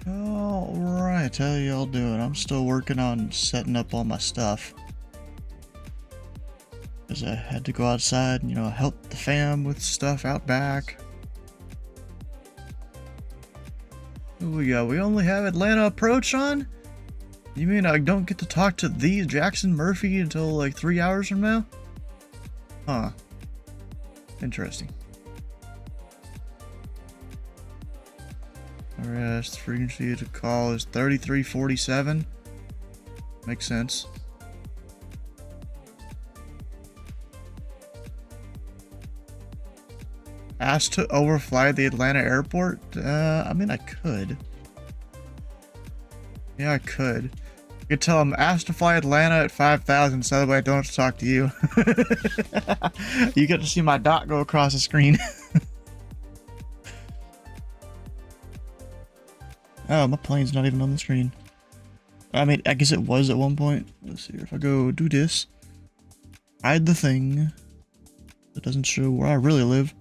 Alright, how y'all doing? I'm still working on setting up all my stuff. Because I had to go outside and, help the fam with stuff out back. Who we got? We only have Atlanta Approach on? You mean I don't get to talk to the Jackson Murphy until like 3 hours from now? Huh. Interesting. Alright, the frequency to call is 3347. Makes sense. Asked to overfly the Atlanta airport? I mean, I could. Yeah, I could. You could tell them, asked to fly Atlanta at 5,000, so that way I don't have to talk to you. You get to see my dot go across the screen. Oh, my plane's not even on the screen. I mean, I guess it was at one point. Let's see, if I go do this, hide the thing that doesn't show where I really live.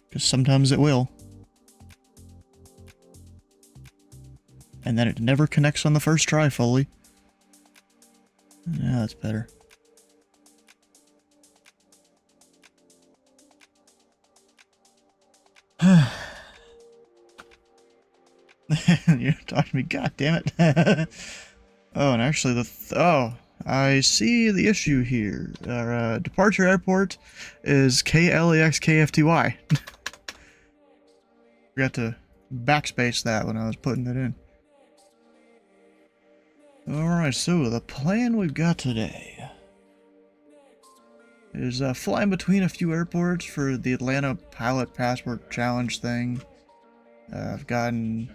Because sometimes it will. And then it never connects on the first try fully. Yeah, that's better. You're talking to me, god damn it. Oh, and actually oh, I see the issue here. Our departure airport is KLAX-KFTY. Forgot to backspace that when I was putting it in. Alright, so the plan we've got today is flying between a few airports for the Atlanta Pilot Passport Challenge thing. I've gotten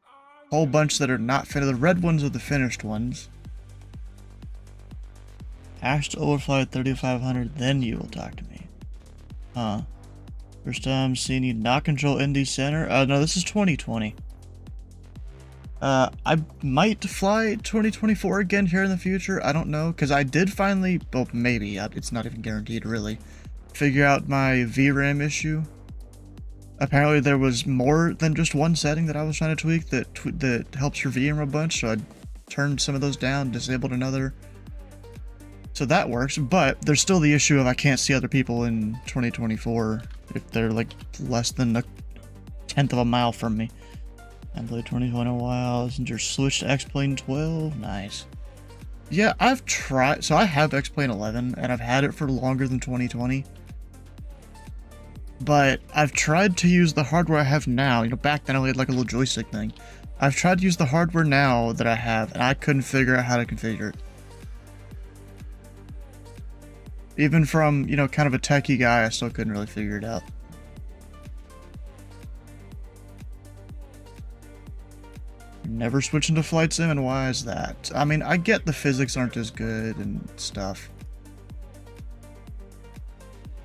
a whole bunch that are not finished. The red ones are the finished ones. Ask to overfly 3500, then you will talk to me. Huh. First time seeing you not control Indy Center. No, this is 2020. I might fly 2024 again here in the future. I don't know, because I did finally, well, maybe, it's not even guaranteed really, figure out my VRAM issue. Apparently there was more than just one setting that I was trying to tweak that helps your VRAM a bunch, so I turned some of those down, disabled another. So that works, but there's still the issue of I can't see other people in 2024 if they're like less than a tenth of a mile from me. I played 2020 a while. Isn't your Switch to X-Plane 12? Nice. Yeah, I've tried. So I have X-Plane 11, and I've had it for longer than 2020. But I've tried to use the hardware I have now. Back then I only had like a little joystick thing. I've tried to use the hardware now that I have, and I couldn't figure out how to configure it. Even from, kind of a techie guy, I still couldn't really figure it out. Never switching to Flight Sim, and why is that? I mean, I get the physics aren't as good and stuff.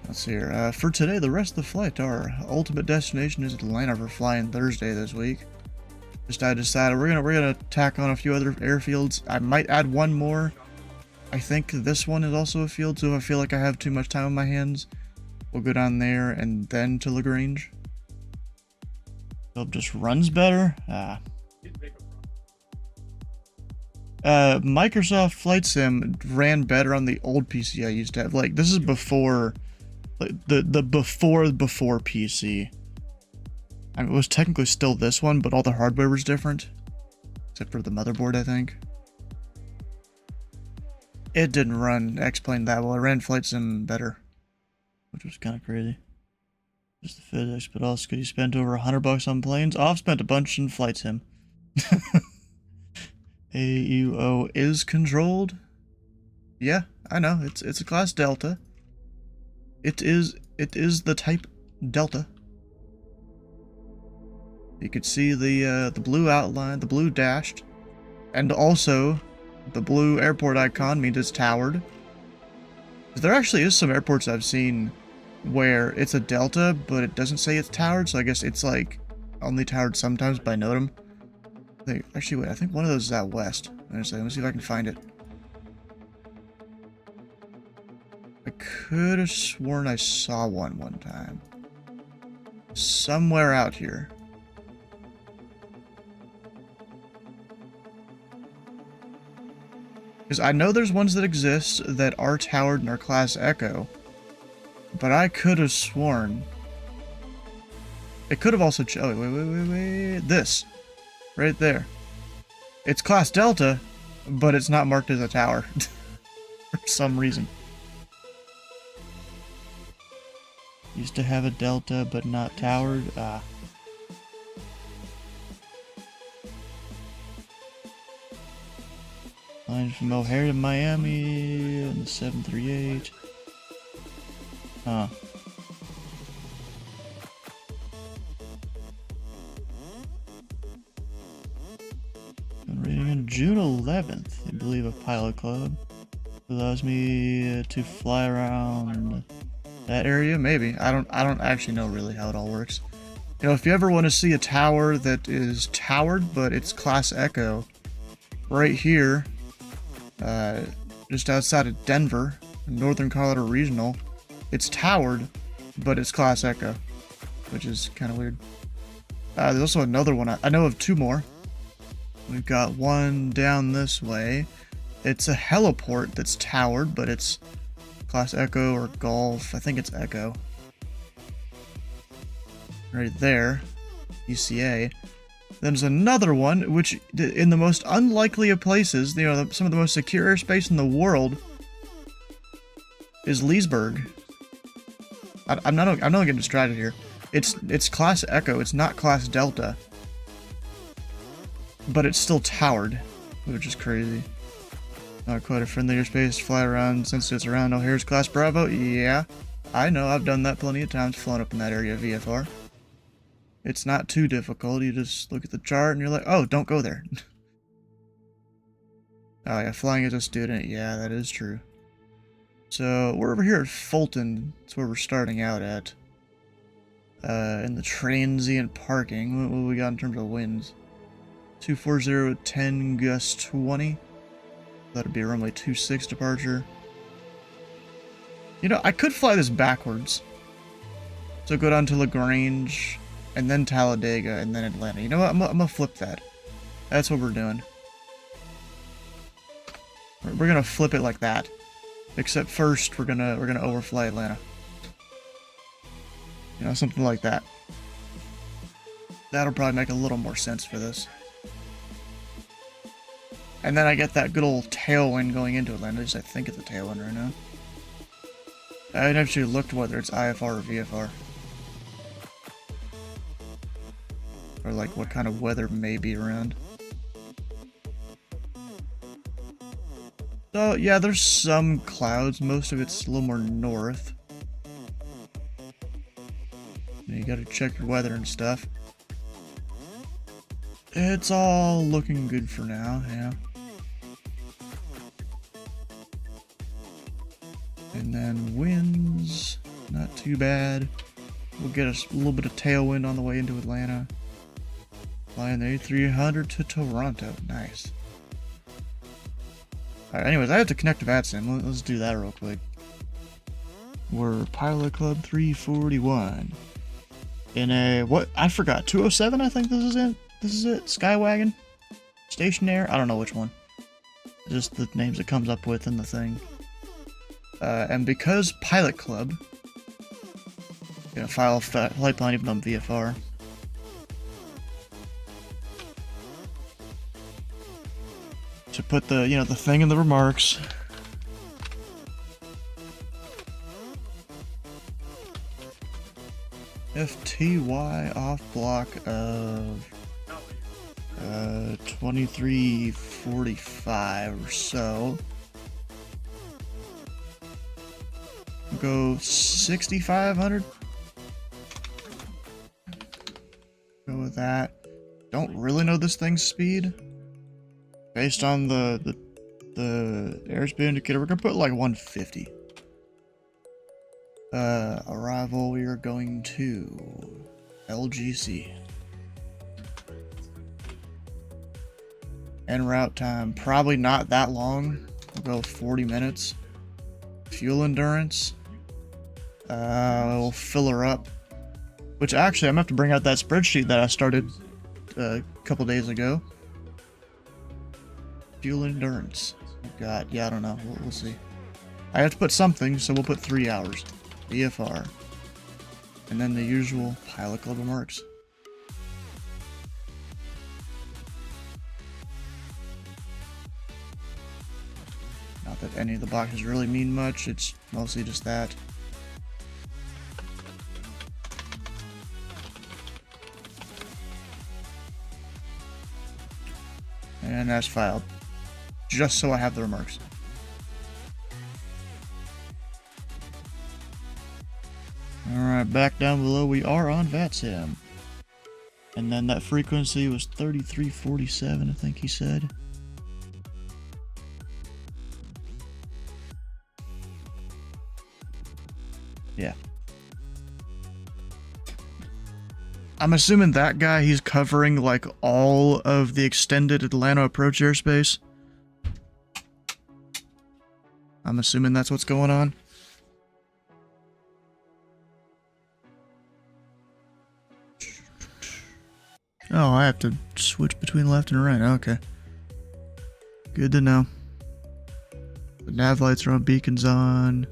Let's see here. For today, the rest of the flight, our ultimate destination is Atlanta. We're flying Thursday this week. I decided we're gonna tack on a few other airfields. I might add one more. I think this one is also a field, so if I feel like I have too much time on my hands, we'll go down there and then to LaGrange. It just runs better. Microsoft Flight Sim ran better on the old PC I used to have. Like, this is before, like, the before PC. I mean, it was technically still this one, but all the hardware was different. Except for the motherboard, I think. It didn't run X-Plane that well. It ran Flight Sim better. Which was kind of crazy. Just the physics, but also could you spend over $100 on planes? Oh, I've spent a bunch in Flight Sim. AUO is controlled. Yeah, I know. It's a class Delta. It is the type Delta. You could see the blue outline, the blue dashed, and also the blue airport icon means it's towered. There actually is some airports I've seen where it's a Delta, but it doesn't say it's towered, so I guess it's like only towered sometimes by NOTAM. Actually, wait, I think one of those is out west. Let me see if I can find it. I could have sworn I saw one time. Somewhere out here. Because I know there's ones that exist that are towered and are class Echo. But I could have sworn... It could have also... Oh, wait. This. Right there. It's class Delta, but it's not marked as a tower. For some reason. Used to have a Delta, but not towered. Ah. Line from O'Hare to Miami on the 738. Huh. I'm reading on June 11th, I believe, a pilot club. Allows me to fly around that area, maybe. I don't actually know really how it all works. You know, if you ever want to see a tower that is towered, but it's class Echo, right here, just outside of Denver, Northern Colorado Regional, it's towered, but it's class Echo, which is kind of weird. There's also another one. I know of two more. We've got one down this way. It's a heliport that's towered, but it's class Echo or Golf. I think it's Echo. Right there. ECA. Then there's another one, which in the most unlikely of places, you know, some of the most secure airspace in the world, is Leesburg. I'm not getting distracted here. It's class Echo. It's not class Delta, but it's still towered, which is crazy. Not quite a friendly airspace to fly around since it's around O'Hare's class Bravo. Yeah, I know. I've done that plenty of times, flown up in that area of VFR. It's not too difficult. You just look at the chart and you're like, oh, don't go there. Oh yeah, flying as a student. Yeah, that is true. So we're over here at Fulton. That's where we're starting out at. In the transient parking. What we got in terms of winds? 240 with 10 gust 20. That'd be a runway 26 departure. You know, I could fly this backwards. So go down to LaGrange, and then Talladega, and then Atlanta. You know what? I'm gonna flip that. That's what we're doing. We're gonna flip it like that. Except first, we're gonna overfly Atlanta. You know, something like that. That'll probably make a little more sense for this. And then I get that good old tailwind going into Atlanta. At least I think it's a tailwind right now. I haven't actually looked whether it's IFR or VFR. Or like what kind of weather may be around. So yeah, there's some clouds. Most of it's a little more north. You gotta check your weather and stuff. It's all looking good for now, yeah. And then winds, not too bad. We'll get a little bit of tailwind on the way into Atlanta. Flying the A300 to Toronto, nice. Alright, anyways, I have to connect to VATSIM. Let's do that real quick. We're Pilot Club 341. In a, what? I forgot, 207 I think this is it? This is it? Skywagon? Stationair? I don't know which one. Just the names it comes up with in the thing. And because Pilot Club, gonna file flight plan even on VFR. To put the, you know, the thing in the remarks. FTY off block of 2345 or so. Go 6,500. Go with that. Don't really know this thing's speed. Based on the airspeed indicator, we're gonna put like 150. Arrival, we are going to LGC. En route time, probably not that long. We'll go 40 minutes. Fuel endurance. We'll fill her up. Which actually, I'm gonna have to bring out that spreadsheet that I started a couple days ago. Fuel endurance. God, yeah, I don't know. We'll see. I have to put something, so we'll put 3 hours. BFR. And then the usual pilot global marks. Not that any of the boxes really mean much, it's mostly just that. And that's filed. Just so I have the remarks. Alright, back down below we are on VATSIM. And then that frequency was 3347, I think he said. Yeah. I'm assuming that guy, he's covering like all of the extended Atlanta approach airspace. I'm assuming that's what's going on. Oh, I have to switch between left and right. Okay. Good to know. The nav lights are on, beacons on.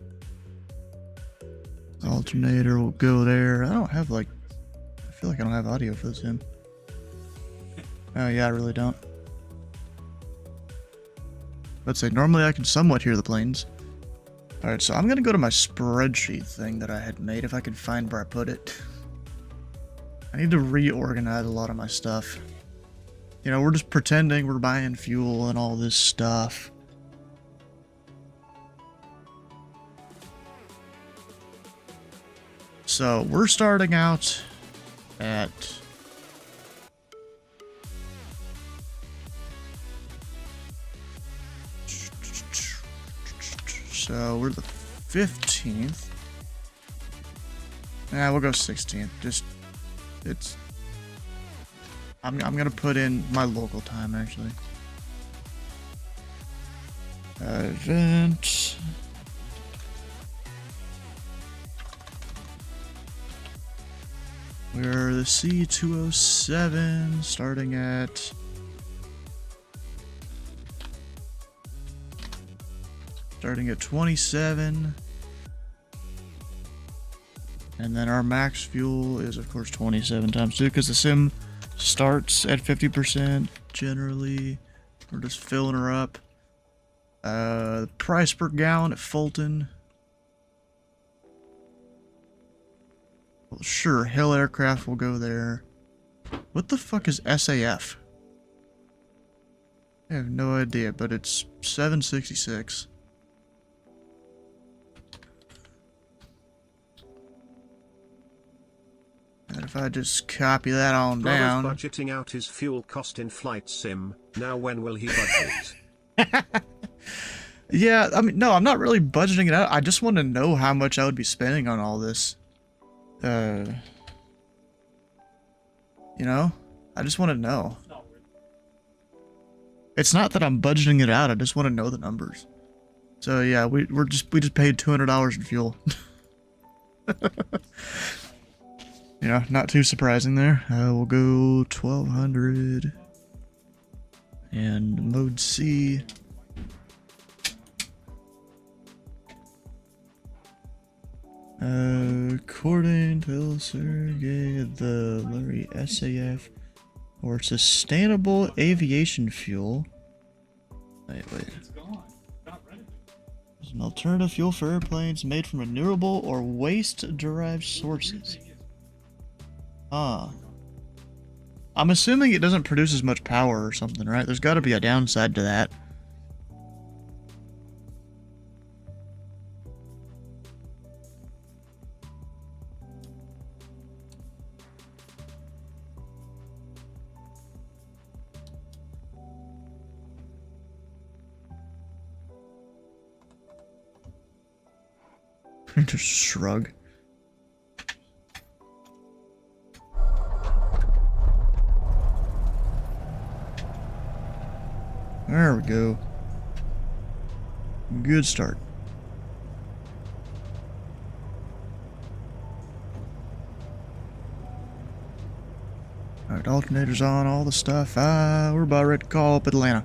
Alternator will go there. I don't have like... I feel like I don't have audio for this sim. Oh yeah, I really don't. Let's say, normally I can somewhat hear the planes. Alright, so I'm gonna go to my spreadsheet thing that I had made, if I can find where I put it. I need to reorganize a lot of my stuff. You know, we're just pretending we're buying fuel and all this stuff. So, we're starting out at... So, we're the 15th. Nah, we'll go 16th. Just, it's... I'm gonna put in my local time, actually. Event... We're the C207, starting at... Starting at 27. And then our max fuel is, of course, 27 times 2, because the sim starts at 50% generally. We're just filling her up. The price per gallon at Fulton. Well, sure, Hill Aircraft will go there. What the fuck is SAF? I have no idea, but it's 766. And if I just copy that on down... budgeting out his fuel cost in flight sim. Now when will he budget? Yeah, I mean, no, I'm not really budgeting it out. I just want to know how much I would be spending on all this. You know? I just want to know. It's not that I'm budgeting it out, I just want to know the numbers. So yeah, we just paid $200 in fuel. You know, not too surprising there. We'll go 1200 and mode C. According to Sergey, the Larry SAF or sustainable aviation fuel. Wait. It's gone. Not ready. There's an alternative fuel for airplanes made from renewable or waste-derived sources. I'm assuming it doesn't produce as much power or something, right? There's got to be a downside to that. Just shrug. There we go. Good start. Alright, alternators on, all the stuff. We're about ready to call up Atlanta.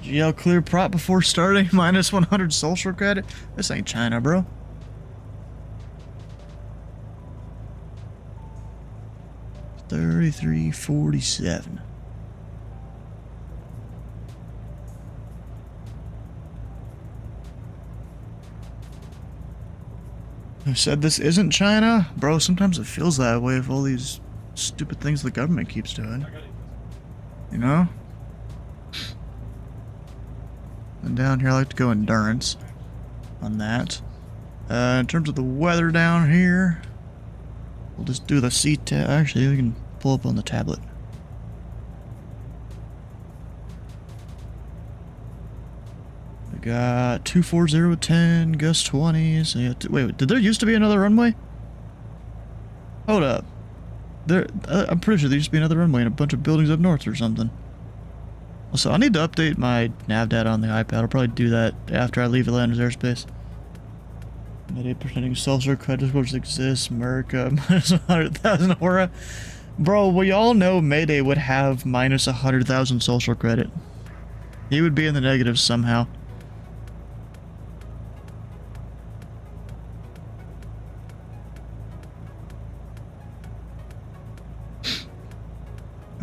GL clear prop before starting. Minus 100 social credit. This ain't China, bro. $33.47. Who said this isn't China? Bro, sometimes it feels that way with all these stupid things the government keeps doing. You know? And down here, I like to go endurance on that. In terms of the weather down here, we'll just do the C-tab. Actually, we can pull up on the tablet. We got 24010, gust 20. So yeah, wait, did there used to be another runway? Hold up. I'm pretty sure there used to be another runway and a bunch of buildings up north or something. Also, I need to update my nav data on the iPad. I'll probably do that after I leave Atlanta's airspace. 8% social credit scores exists. America minus 100,000 aura. Bro, we all know Mayday would have minus 100,000 social credit. He would be in the negatives somehow.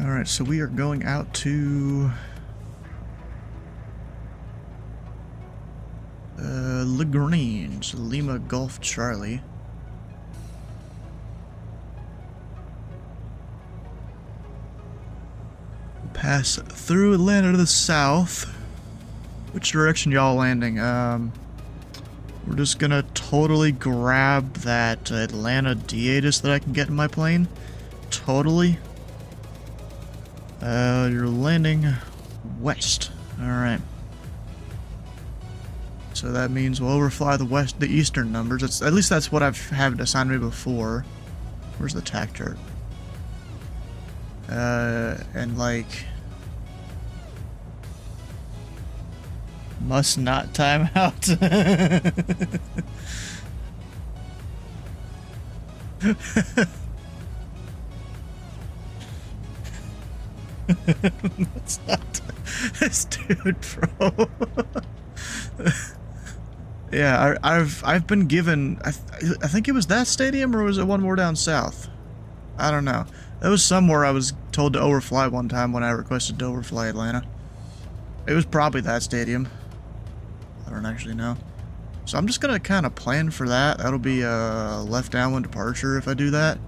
Alright, so we are going out to Lagrange, Lima Golf Charlie. We'll pass through Atlanta to the south. Which direction y'all landing? We're just gonna totally grab that Atlanta D-Atis that I can get in my plane. Totally. You're landing west. Alright. So that means we'll overfly the eastern numbers. At least that's what I've had assigned me before. Where's the tack chart? And like... Must not time out. That's not this dude, bro. Yeah, I've been given. I think it was that stadium, or was it one more down south? I don't know. It was somewhere I was told to overfly one time when I requested to overfly Atlanta. It was probably that stadium. I don't actually know. So I'm just gonna kind of plan for that. That'll be a left downwind departure if I do that.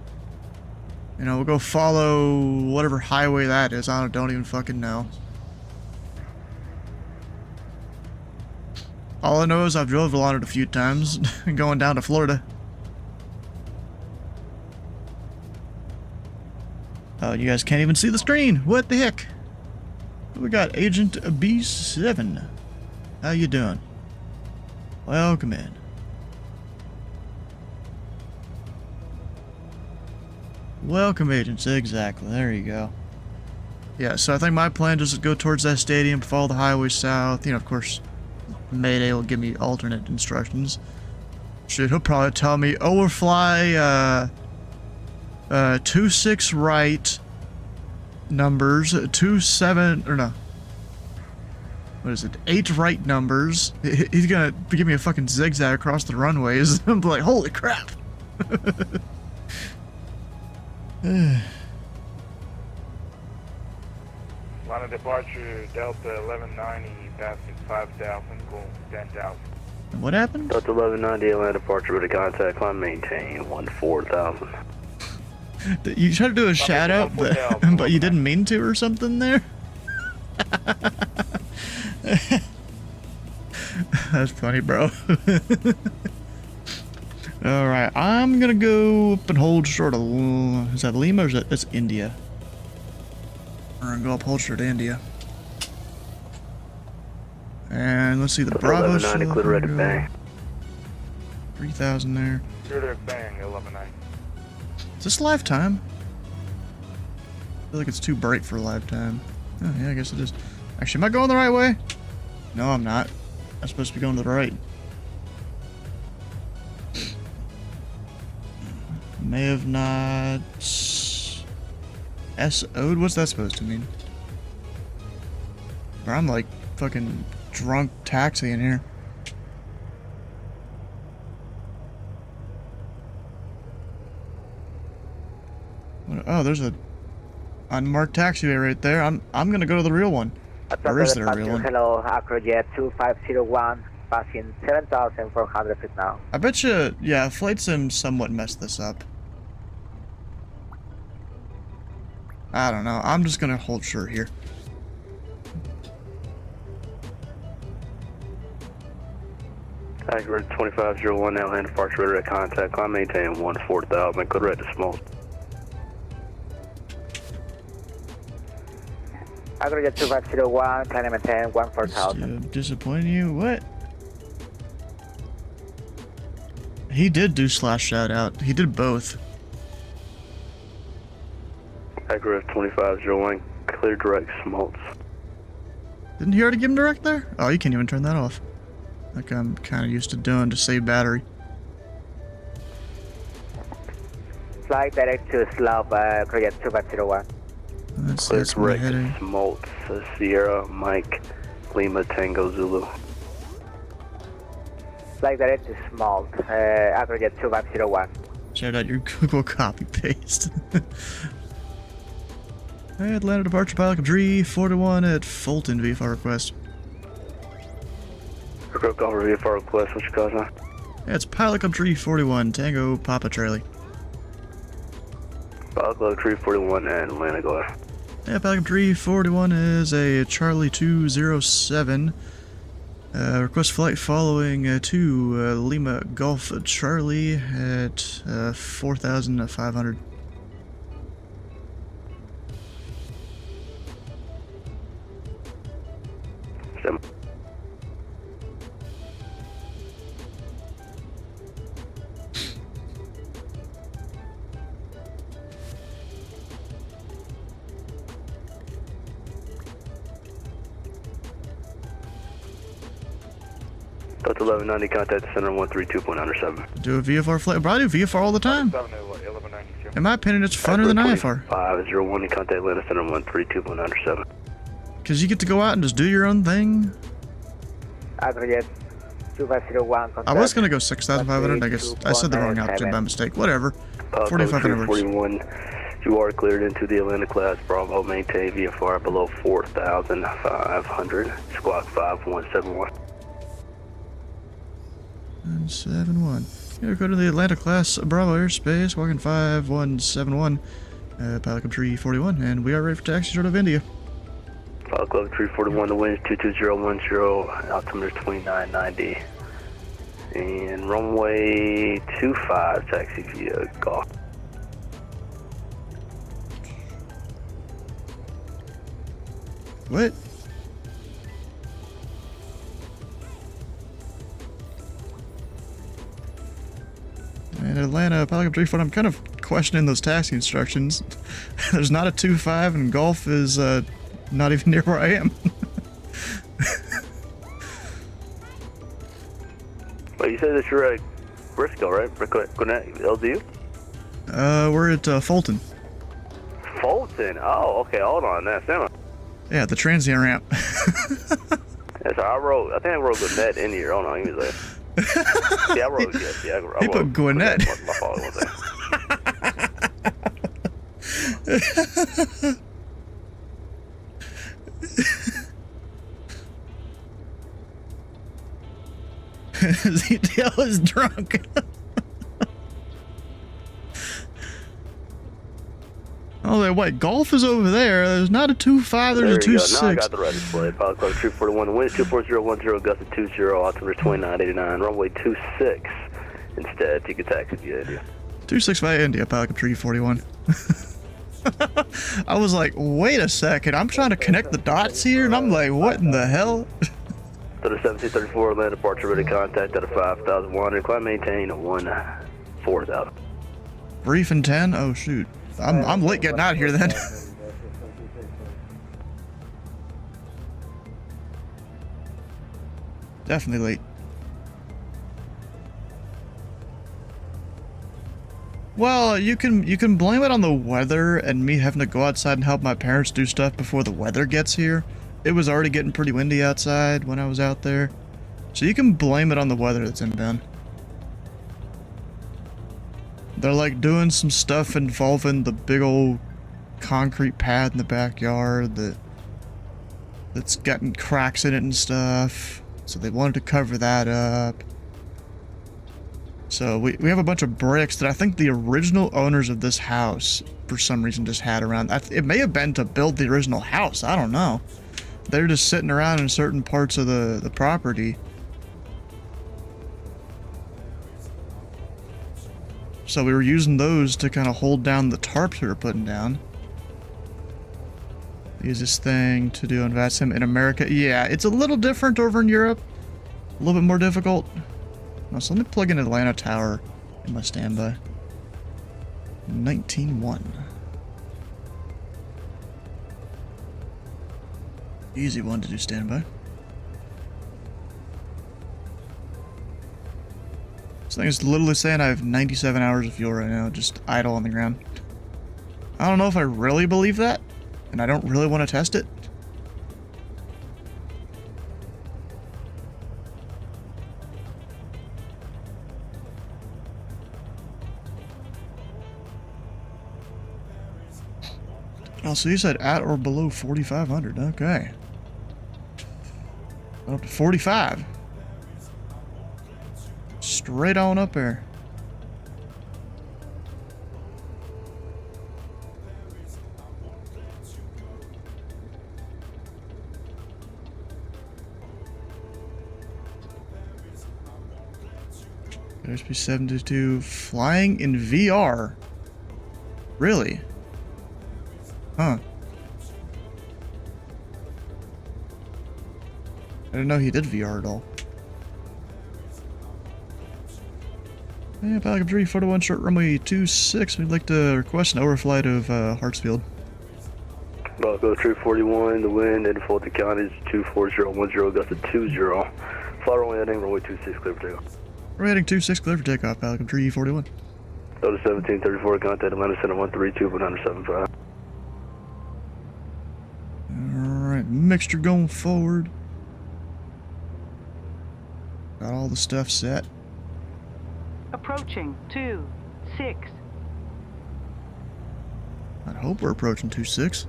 You know, we'll go follow whatever highway that is. I don't even fucking know. All I know is I've drove on it a few times, going down to Florida. Oh, you guys can't even see the screen. What the heck? We got Agent B7. How you doing? Welcome in. Welcome, agents. Exactly. There you go. Yeah, so I think my plan is to go towards that stadium, follow the highway south. You know, of course, Mayday will give me alternate instructions. Shit, he'll probably tell me, overfly, 26 right numbers, 27, or no. What is it? 8 right numbers. He's gonna give me a fucking zigzag across the runways. I'm like, holy crap. Line of departure, Delta 1190, passing 5,000, going 10,000. What happened? Delta 1190, Atlanta departure with a contact line, maintain 14,000. You tried to do a shout out, but you didn't mean to or something there? That's funny, bro. Alright, I'm gonna go up and hold short of... Is that Lima or is that's India? We're gonna go up hold short of India. And let's see, the Bravo show. 1190, clear ready to bang. 3,000 there. Clear to bang, 1190. Is this live time? I feel like it's too bright for live time. Oh, yeah, I guess it is. Actually, am I going the right way? No, I'm not. I'm supposed to be going to the right. May have not... SO'd? What's that supposed to mean? Or I'm like fucking drunk taxi in here. Oh, there's a unmarked taxiway right there. I'm gonna go to the real one. Or is there a real one? Hello, Acrojet 2501, passing 7,400 feet now. I bet you, yeah, Flight Sim somewhat messed this up. I don't know. I'm just gonna hold short here. Accurate 2501, now land departure radar contact. Climb maintain 14,000. Code red to small. Acrojet 2501, climb maintain 14,000. Disappointing you? What? He did do slash shout out. He did both. Accurate 2501, clear direct smolts. Didn't he already give him direct there? Oh, you can't even turn that off. Like I'm kind of used to doing to save battery. Fly direct to slope, Acrojet 2501. That's my headache. Smolts, Sierra, Mike, Lima, Tango, Zulu. Fly direct to small, Acrojet 2501. Shout out your Google copy paste. Atlanta departure pilot of 341 at Fulton, VFR request. Recruit call for VFR request, what's your cause now? Yeah, it's pilot club 341, Tango Papa Charlie. Pilot Club 341 and Atlanta, go ahead. Yeah, pilot club 341 is a Charlie 207. Request flight following to Lima Golf Charlie at 4,500. Sim. Delta 1190, contact the center 132.97. Do a VFR flight. Bro, I do VFR all the time. 1192. In my opinion, it's funner than IFR. 501, contact Atlanta center 132.97. Because you get to go out and just do your own thing. Acrojet 2501. I was going to go 6,500. I guess I said the wrong altitude by mistake. Whatever. 4,500 works. 41. You are cleared into the Atlanta class. Bravo, maintain VFR below 4,500. Squawk 5171. 971. Here, go to the Atlanta class Bravo airspace, walking 5171, pilot club 341, and we are ready for taxi short of India. Pilot Club 341, the wind is 22010, altimeter is 2990. And runway 25, taxi via golf. What? And Atlanta, pilot club 341, I'm kind of questioning those taxi instructions. There's not a 2-5 and golf is not even near where I am. Well, you said that you're at Briscoe, right? Gwinnett, LDU? We're at Fulton. Fulton? Oh, okay, hold on. That's Emma. Yeah, the transient ramp. Yeah, so I think I wrote Gwinnett in here. Hold on, give me a second. Yeah, I wrote, yes, yeah, I wrote. He put Gwinnett. My fault, one second. ZTL is drunk. Oh, wait, golf is over there. There's not a 2-5, there's a 2-6. Now I got the right display. Pilot Club 241, the wind is 24010, gust of 20, altimeter 2989, runway 26. Instead, take a taxi via India. 26 via India, pilot club 341. I was like, wait a second, I'm trying to connect the dots here, and I'm like, what in the hell? 1734, land departure ready contact at a 5,100, climb maintain a 4,000. Brief and 10? Oh shoot. I'm late getting out of here then. Definitely late. Well, you can blame it on the weather and me having to go outside and help my parents do stuff before the weather gets here. it was already getting pretty windy outside when I was out there. So you can blame it on the weather that's inbound. They're like doing some stuff involving the big old concrete pad in the backyard that's gotten cracks in it and stuff. So they wanted to cover that up. So we have a bunch of bricks that I think the original owners of this house for some reason just had around. It may have been to build the original house. I don't know. They're just sitting around in certain parts of the property. So we were using those to kind of hold down the tarps we were putting down. Use this thing to do invasive in America. Yeah, it's a little different over in Europe. A little bit more difficult. Now, so let me plug in Atlanta Tower in my standby. 19-1. Easy one to do standby. This thing is literally saying I have 97 hours of fuel right now, just idle on the ground. I don't know if I really believe that, and I don't really want to test it. Oh, so you said at or below 4,500. Okay. Up to 45. Straight on up there. SP 72 flying in VR. Really? Huh. I didn't know he did VR at all. Yeah, Pelican 3, photo 1, short runway 26. We'd like to request an overflight of Hartsfield. Go 341, the wind in Fulton County is 24010, gust of 20. Fly runway heading, runway 26, clear for takeoff. We're heading 26, clear for takeoff, Pelican 341. Go to 1734, contact Atlanta Center 132, 175. Alright, mixture going forward. Got all the stuff set. Approaching 26. I hope we're approaching 26.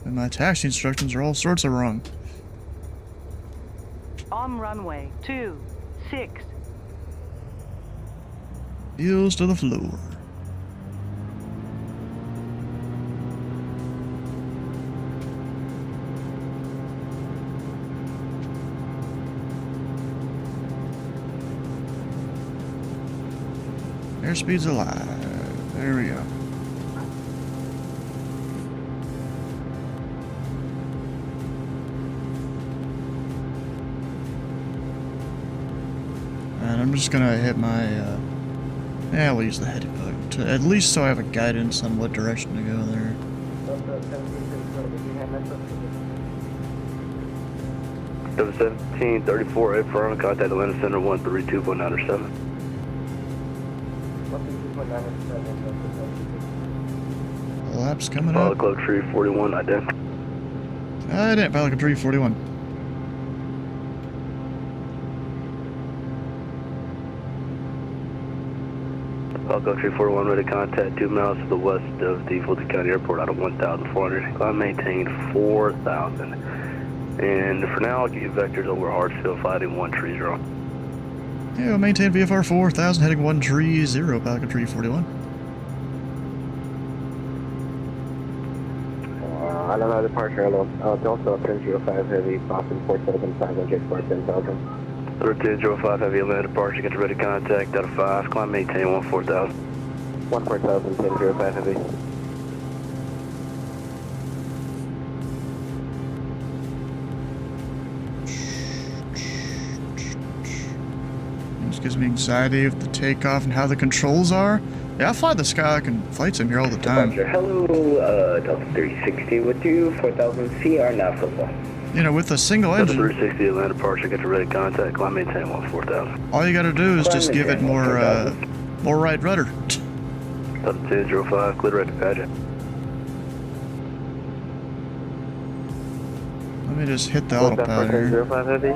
And my taxi instructions are all sorts of wrong. On runway 26. Heels to the floor. Airspeed's alive. There we go. And I'm just gonna hit my, yeah, we'll use the heading bug, to, at least so I have a guidance on what direction to go there. Go to 1734, affirm, contact Atlanta Center 132.97. Laps coming Pilot up. Club Tree 41, ident. I didn't, Pelican 341. Pilot Club Tree 41, ready to contact 2 miles to the west of the Fulton County Airport out of 1,400. Climb maintain 4,000. And for now, I'll get you vectors over Hartsfield, flighting 130. Yeah, we'll maintain VFR 4000, heading 130, Pelican 341. Alamo departure, Delta 1005 Heavy, Boston 475, J for 10,000. 1305 Heavy, Atlanta departure, get ready to contact, out of 5, climb maintain 14,000. 14,000, 1005 Heavy. This gives me anxiety of the takeoff and how the controls are. Yeah, I fly the Skylark and flight sim here all the time. Departure, hello, Delta 360 with you, 4,000 CR now football. You know, with a single Delta engine, 360 Atlanta departure, get ready to contact, climb maintain 14,000. all you gotta do is just give it more right rudder. Delta 1005, clear ready to pageant. Let me just hit the What's that autopilot for here. 1005 Heavy?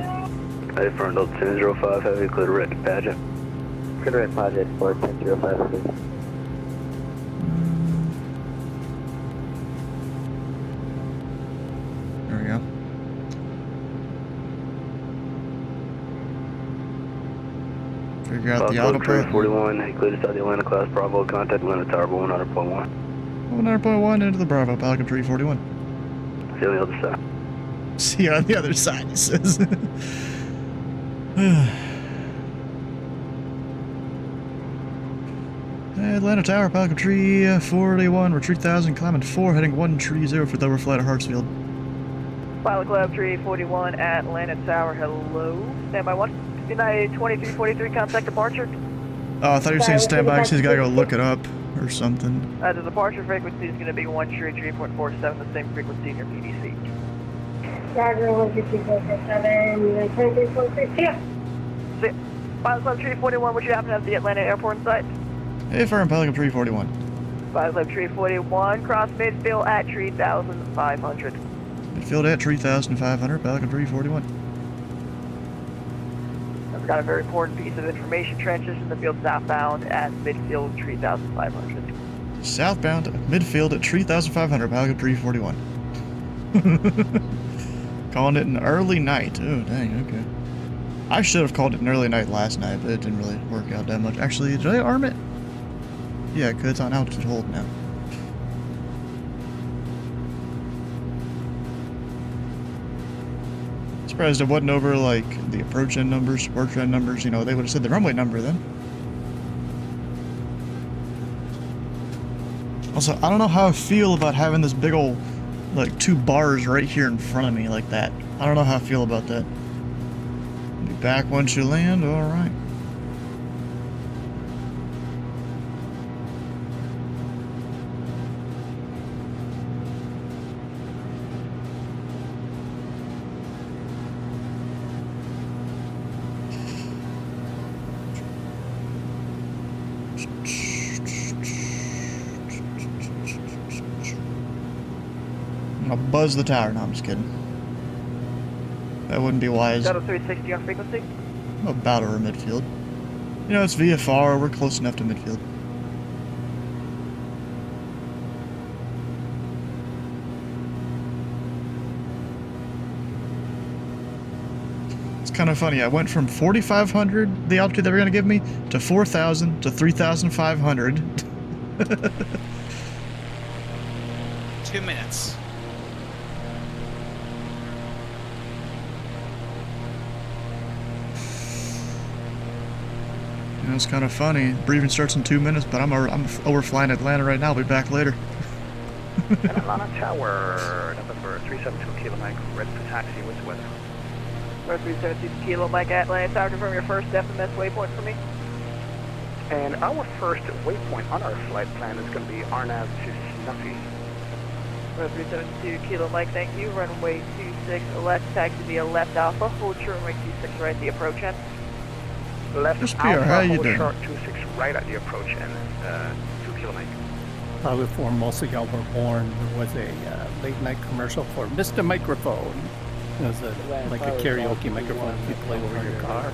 Hey, front Delta 1005 Heavy, clear to red to Padgett. Clear to red Padgett for 1005 Heavy. There we go. Figure out the autopilot. 41, hey, clear to start the Atlanta class Bravo, contact Atlanta Tower 100.1. 100.1 into the Bravo, Pelican Tree 41. See you on the other side. See you on the other side, he says. Atlanta Tower, Pelican Tree 41, retreat 1000, climbing 4, heading 130 for the overflight of Hartsfield. Pilot Club 341, Atlanta Tower, hello. Standby 1. United 2343, contact departure. Oh, I thought you were saying standby because he's got to go look it up or something. The departure frequency is going to be 133.47, the same frequency in your PDC. Roger, 123.47, 23.6, yeah. See, Pilot Club 341, would you happen to have the Atlanta airport in sight? Hey, firm, Pelican 341. Pilot Club 341, cross midfield at 3,500. Midfield at 3,500, Pelican 341. I've got a very important piece of information. Transition the field southbound at midfield 3,500. Southbound, midfield at 3,500, Pelican 341. Calling it an early night. Oh, dang, okay. I should have called it an early night last night, but it didn't really work out that much. Actually, did I arm it? Yeah, because it's on altitude hold now. Surprised it wasn't over, like, the approach end numbers, departure end numbers. You know, they would have said the runway number then. Also, I don't know how I feel about having this big old, like, 2 bars right here in front of me like that. I don't know how I feel about that. Be back once you land, alright. I'm gonna buzz the tower. No, I'm just kidding. That wouldn't be wise. Shuttle 360 on frequency. I'm about over midfield. You know, it's VFR. We're close enough to midfield. It's kind of funny. I went from 4,500, the altitude they were going to give me, to 4,000 to 3,500. 2 minutes. You know, it's kind of funny. Briefing starts in 2 minutes, but I'm overflying Atlanta right now. I'll be back later. Atlanta Tower, number 372 Kilo Mike, ready for taxi, what's the weather? We're 372 Kilo Mike, Atlanta Tower, confirm your first FMS waypoint for me. And our first waypoint on our flight plan is going to be Arnav to Snuffy. We're 372 Kilo Mike, thank you. Runway 26 left, taxi via left alpha, hold short runway 26 right at the approach end. Left Just PR, alpha, how you hold doing? short 26 right at the approach end, 2 Kilo Mike. Before most of y'all were born, there was a late night commercial for Mr. Microphone. It was like a karaoke microphone you play over your car.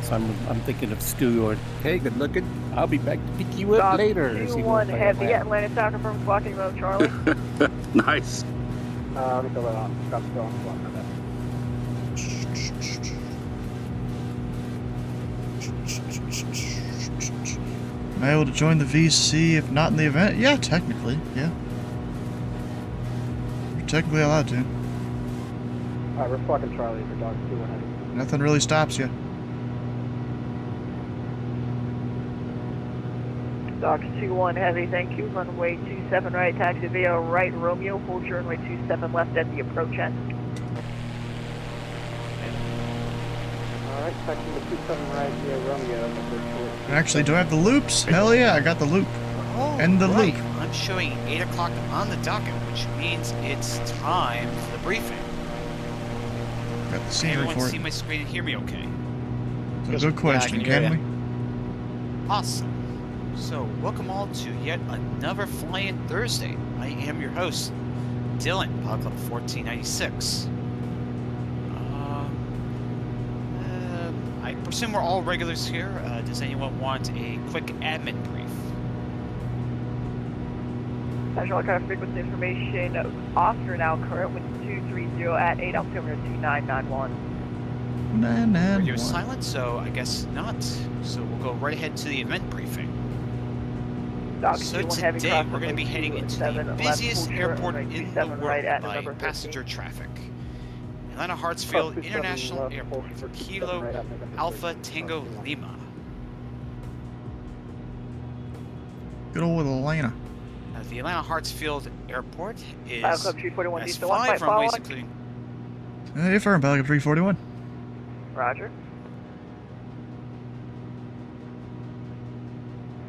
So I'm thinking of Stu or, hey, good looking, I'll be back to pick you up later. 2-1 Heavy, Atlanta Tower, confirm squawking road, Charlie. Nice. Let me fill that on. Got to go on that. Am I able to join the VC if not in the event? Yeah, technically, yeah. You're technically allowed to. We're fucking Charlie for Dog 2-1. Nothing really stops you. Docs 2-1 Heavy, thank you. Runway 27 right, taxi via right Romeo, hold your runway 27 left at the approach end. Alright, taxi the 27 right via Romeo. Actually, do I have the loops? Hell yeah, I got the loop. Oh, And the right. loop. I'm showing 8 o'clock on the docket, which means it's time for the briefing. Got the Can scenery everyone for see it. my screen and hear me okay? It's a good question, Yeah, I can hear can we? Awesome. So, welcome all to yet another Fly-In Thursday. I am your host, Dylan, Pilot Club 1496. assume we're all regulars here. Does anyone want a quick admin brief? National Aircraft frequency information. Oscar now current with 230 at 8 altimeter 2991. 991. Radio silent, so I guess not. So we'll go right ahead to the event briefing. So today we're going to be heading into the busiest airport in the world by passenger traffic. Atlanta Hartsfield International Airport for Kilo Alpha Tango Lima. Good old Atlanta. The Atlanta Hartsfield Airport is Club 341, has diesel 1 5 flight runways, following. including Hey, firm, Pelican 341. Roger.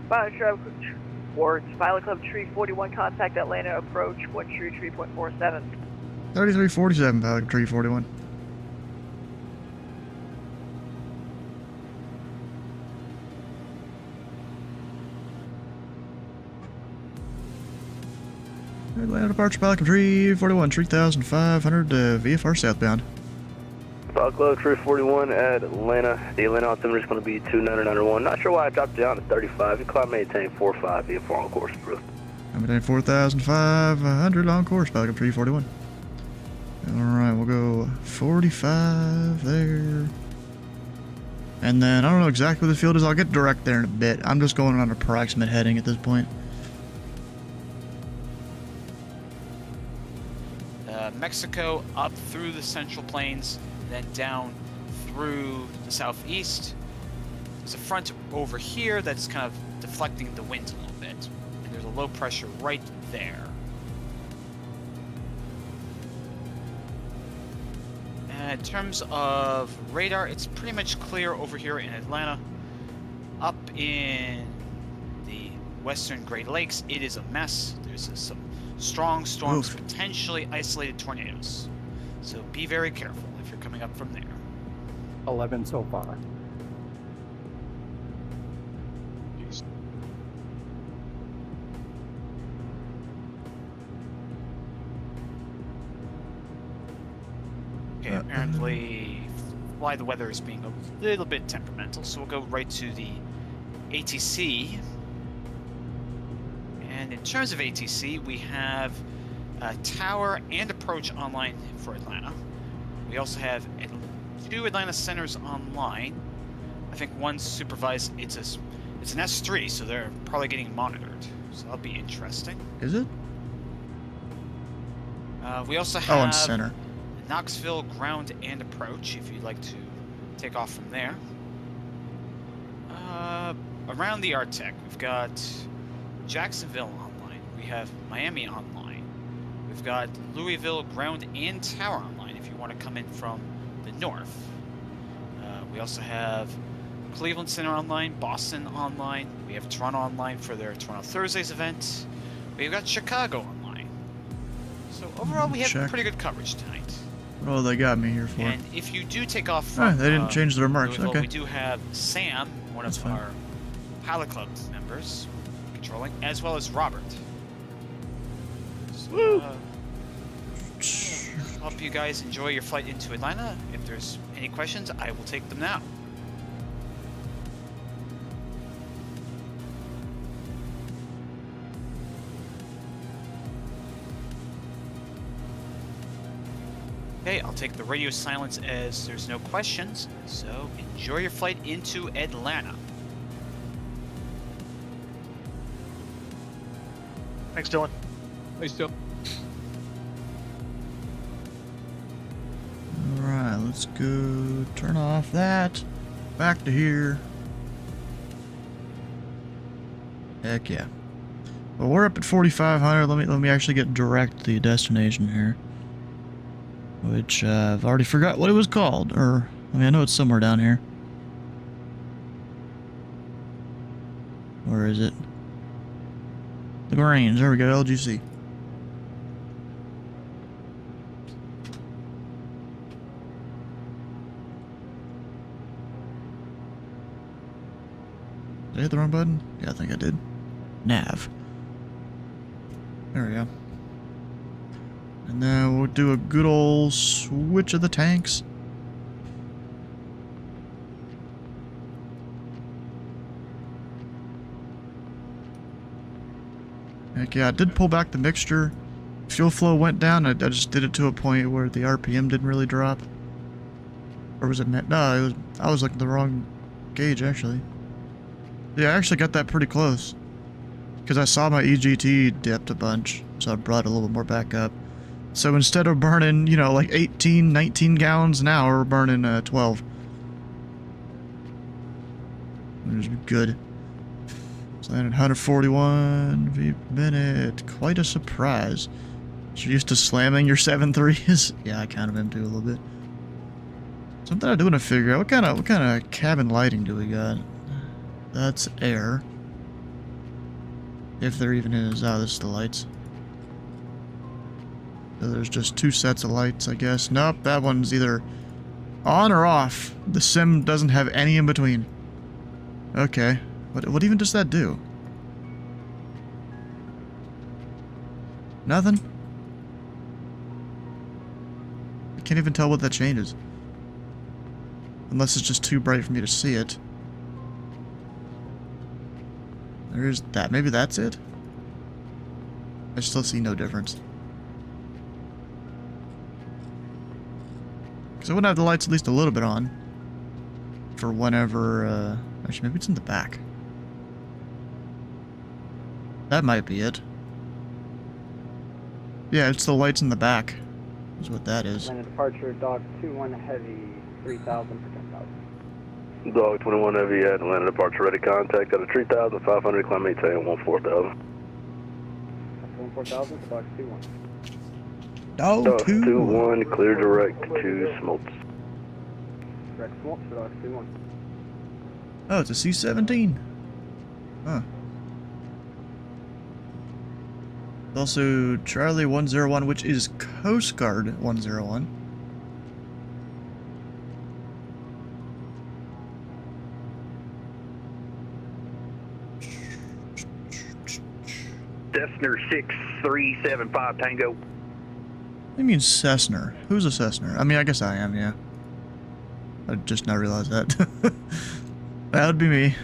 Pilot Club Tree 41, contact Atlanta approach 133.47. 3347, Pelican 341. Atlanta departure, Pelican 341, 3,500 VFR southbound. Pilot Club 341 at Atlanta. The Atlanta altimeter is going to be 2991. Not sure why I dropped down to 35. You climb maintain 45 VFR on course, bro. Maintain 4,500 on course, Pelican 341. Alright, we'll go 45 there. And then, I don't know exactly where the field is. I'll get direct there in a bit. I'm just going on approximate heading at this point. Mexico up through the Central Plains, then down through the southeast. There's a front over here that's kind of deflecting the wind a little bit, and there's a low pressure right there. In terms of radar, it's pretty much clear over here in Atlanta. Up in the western Great Lakes, it is a mess. There's some strong storms, potentially isolated tornadoes. So be very careful if you're coming up from there. 11 so far. Okay, apparently why the weather is being a little bit temperamental, so we'll go right to the ATC. And in terms of ATC, we have tower and approach online for Atlanta. We also have 2 Atlanta centers online. I think one's supervised. It's an S3, so they're probably getting monitored. So that'll be interesting. Is it? We also Oh, on have center. Knoxville ground and approach, if you'd like to take off from there. Around the Arctic, we've got Jacksonville online. We have Miami online. We've got Louisville ground and tower online if you want to come in from the north. We also have Cleveland Center online, Boston online. We have Toronto online for their Toronto Thursdays event. We've got Chicago online. So overall, we have pretty good coverage tonight. Oh, they got me here for. And if you do take off Oh, from they didn't change the remarks. Louisville, Okay. we do have Sam, one That's of fine. our pilot club members, controlling, as well as Robert. So, Woo! hope you guys enjoy your flight into Atlanta. If there's any questions, I will take them now. Okay, I'll take the radio silence as there's no questions, so enjoy your flight into Atlanta. Thanks, Dylan. Thanks, Dylan. Alright, let's go turn off that. Back to here. Heck yeah. Well, we're up at 4,500. Let me actually get direct to the destination here. Which, I've already forgot what it was called. Or, I mean, I know it's somewhere down here. Where is it? The Grange. There we go, LGC. Did I hit the wrong button? Yeah, I think I did. Nav. There we go. And then we'll do a good old switch of the tanks. Like, yeah, I did pull back the mixture. Fuel flow went down. I just did it to a point where the RPM didn't really drop. Or was it? No, it was. I was looking at the wrong gauge actually. Yeah, I actually got that pretty close. Because I saw my EGT dipped a bunch, so I brought a little bit more back up. So instead of burning, you know, like 18, 19 gallons an hour, we're burning 12. Which is good. So then 141 v/minute. Quite a surprise. You're used to slamming your 7.3s? Yeah, I kind of am too a little bit. Something I do want to figure out. What kind of cabin lighting do we got? That's air. If there even is. Oh, this is the lights. So there's just 2 sets of lights, I guess. Nope, that one's either on or off. The sim doesn't have any in between. Okay. What even does that do? Nothing? I can't even tell what that changes. Unless it's just too bright for me to see it. There's that. Maybe that's it? I still see no difference. Because I would have the lights at least a little bit on. For whenever, actually, maybe it's in the back. That might be it. Yeah, it's the lights in the back. Is what that is. And departure, dog 21 heavy, 3,000 for 10,000. Dog 21 heavy at Atlanta departure ready contact at a 3,500, climb maintain 14,000. 14,000 for dog 21. Dog 21, clear direct to Smoltz. Direct Smoltz for dog 21. Oh, it's a C-17. Huh. Also, Charlie 101, which is Coast Guard 101. Cessna 6375 Tango. What do you mean Cessna? Who's a Cessna? I mean, I guess I am, yeah. I just now realized that. That would be me.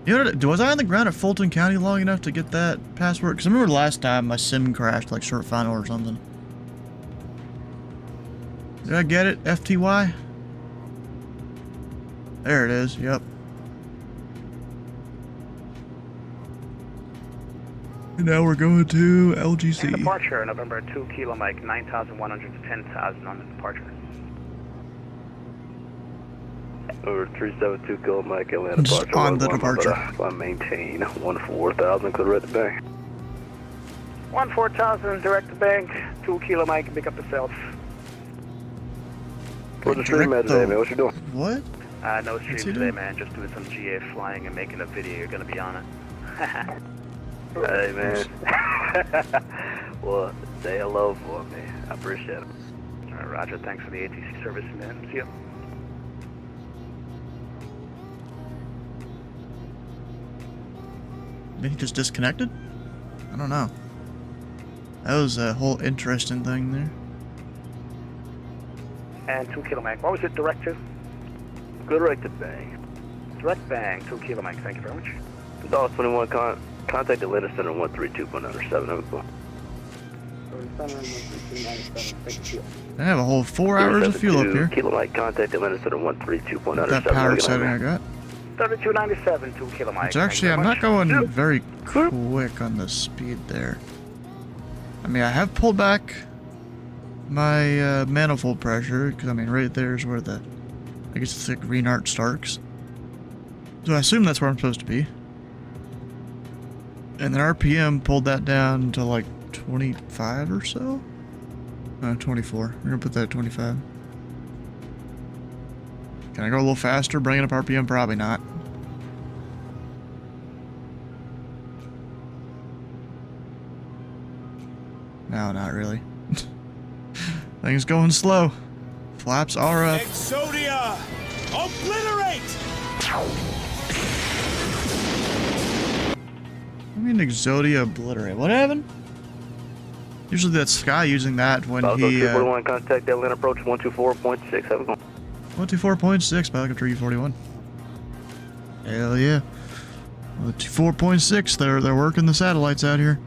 You know, was I on the ground at Fulton County long enough to get that password? Because I remember last time my sim crashed, like short final or something. Did I get it? FTY? There it is, yep. And now we're going to LGC. And departure, November 2 Kilo Mike, 9,100 to 10,000 on the departure. Over 372 Kilo Mike, Atlanta Just departure. on the departure. Climb maintain 14,000, clear direct to bank. 14,000 direct to bank, 2 Kilo Mike, pick up yourself. Where's the stream at today, man? What you doing? What? No stream today, man. Just doing some GA flying and making a video. You're gonna be on it. Hey, man. Well, say hello for me. I appreciate it. Alright, Roger. Thanks for the ATC service, man. See you. Maybe he just disconnected? I don't know. That was a whole interesting thing there. And 2 Kilo Mike. What was it direct to? Go direct to bang. Direct bang, 2 Kilo Mike. Thank you very much. Dog 21, contact Atlanta Center 132.97. Have a cool. I have a whole 4 hours of fuel up here. Kilo Mike, contact Atlanta Center 132.97. That power setting I got. 3297, 2 Kilo Mike. Which actually, I'm not going very quick on the speed there. I mean, I have pulled back my manifold pressure, because I mean, right there is where the, I guess it's the green art starts. So I assume that's where I'm supposed to be. And then RPM pulled that down to like 25 or so? 24. We're gonna put that at 25. Can I go a little faster, bring it up RPM? Probably not. No, not really. Things going slow. Flaps are up. Exodia! Obliterate! I mean, Exodia obliterate. What happened? Usually that's Sky using that when he. 241, contact Atlanta approach 124.6. Have a go. 124.6, Pelican Tree 41. Hell yeah. 4.6, they're working the satellites out here.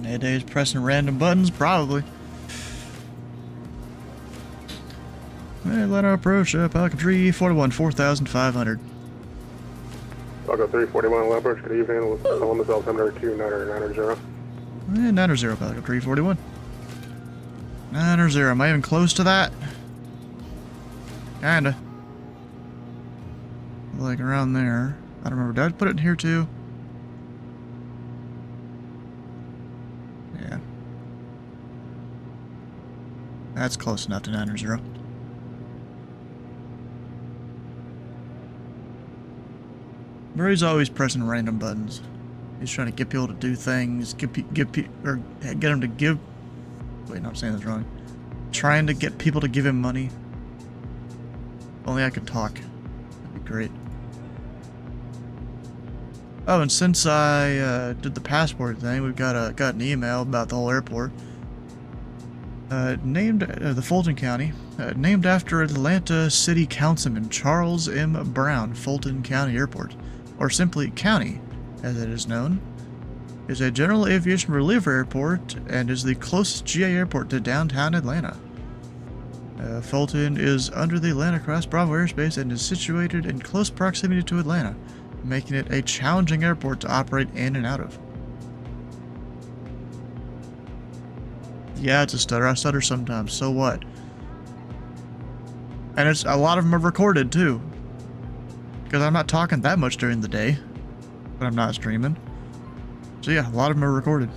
Nowadays pressing random buttons, probably. Hey, let our approach Pelican Tree 41, 4,500. I'll go 341 Lab Approach, good evening. Columbus altimeter 2990. And 90, Pelican Tree 41. 90, am I even close to that? Kinda. Like around there. I don't remember, did I put it in here too? Yeah. That's close enough to 90. Murray's always pressing random buttons. He's trying to get people to do things, get them to give. Wait, no, I'm saying this wrong. Trying to get people to give him money. Only I could talk. That'd be great. Oh, and since I did the passport thing, we've got an email about the whole airport. Named the Fulton County, named after Atlanta City Councilman Charles M. Brown, Fulton County Airport, or simply County, as it is known, is a general aviation reliever airport and is the closest GA airport to downtown Atlanta. Fulton is under the Atlanta Cross Bravo airspace and is situated in close proximity to Atlanta, making it a challenging airport to operate in and out of. Yeah, it's a stutter. I stutter sometimes, so what? And a lot of them are recorded too. Because I'm not talking that much during the day when I'm not streaming. So yeah, a lot of them are recorded.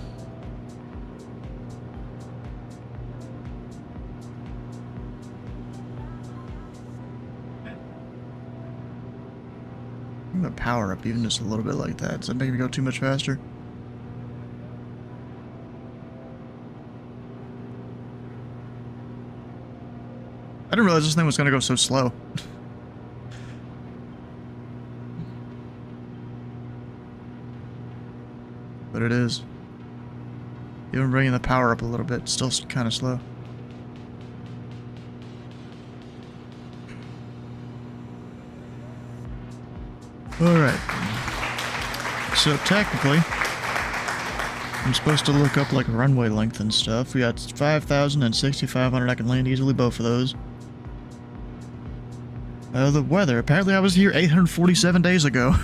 I'm gonna power up even just a little bit like that. Does that make me go too much faster? I didn't realize this thing was gonna go so slow. But it is. Even bringing the power up a little bit, still kind of slow. Alright. So technically, I'm supposed to look up like runway length and stuff. We got 5,000 and 6,500. I can land easily both of those. The weather. Apparently I was here 847 days ago.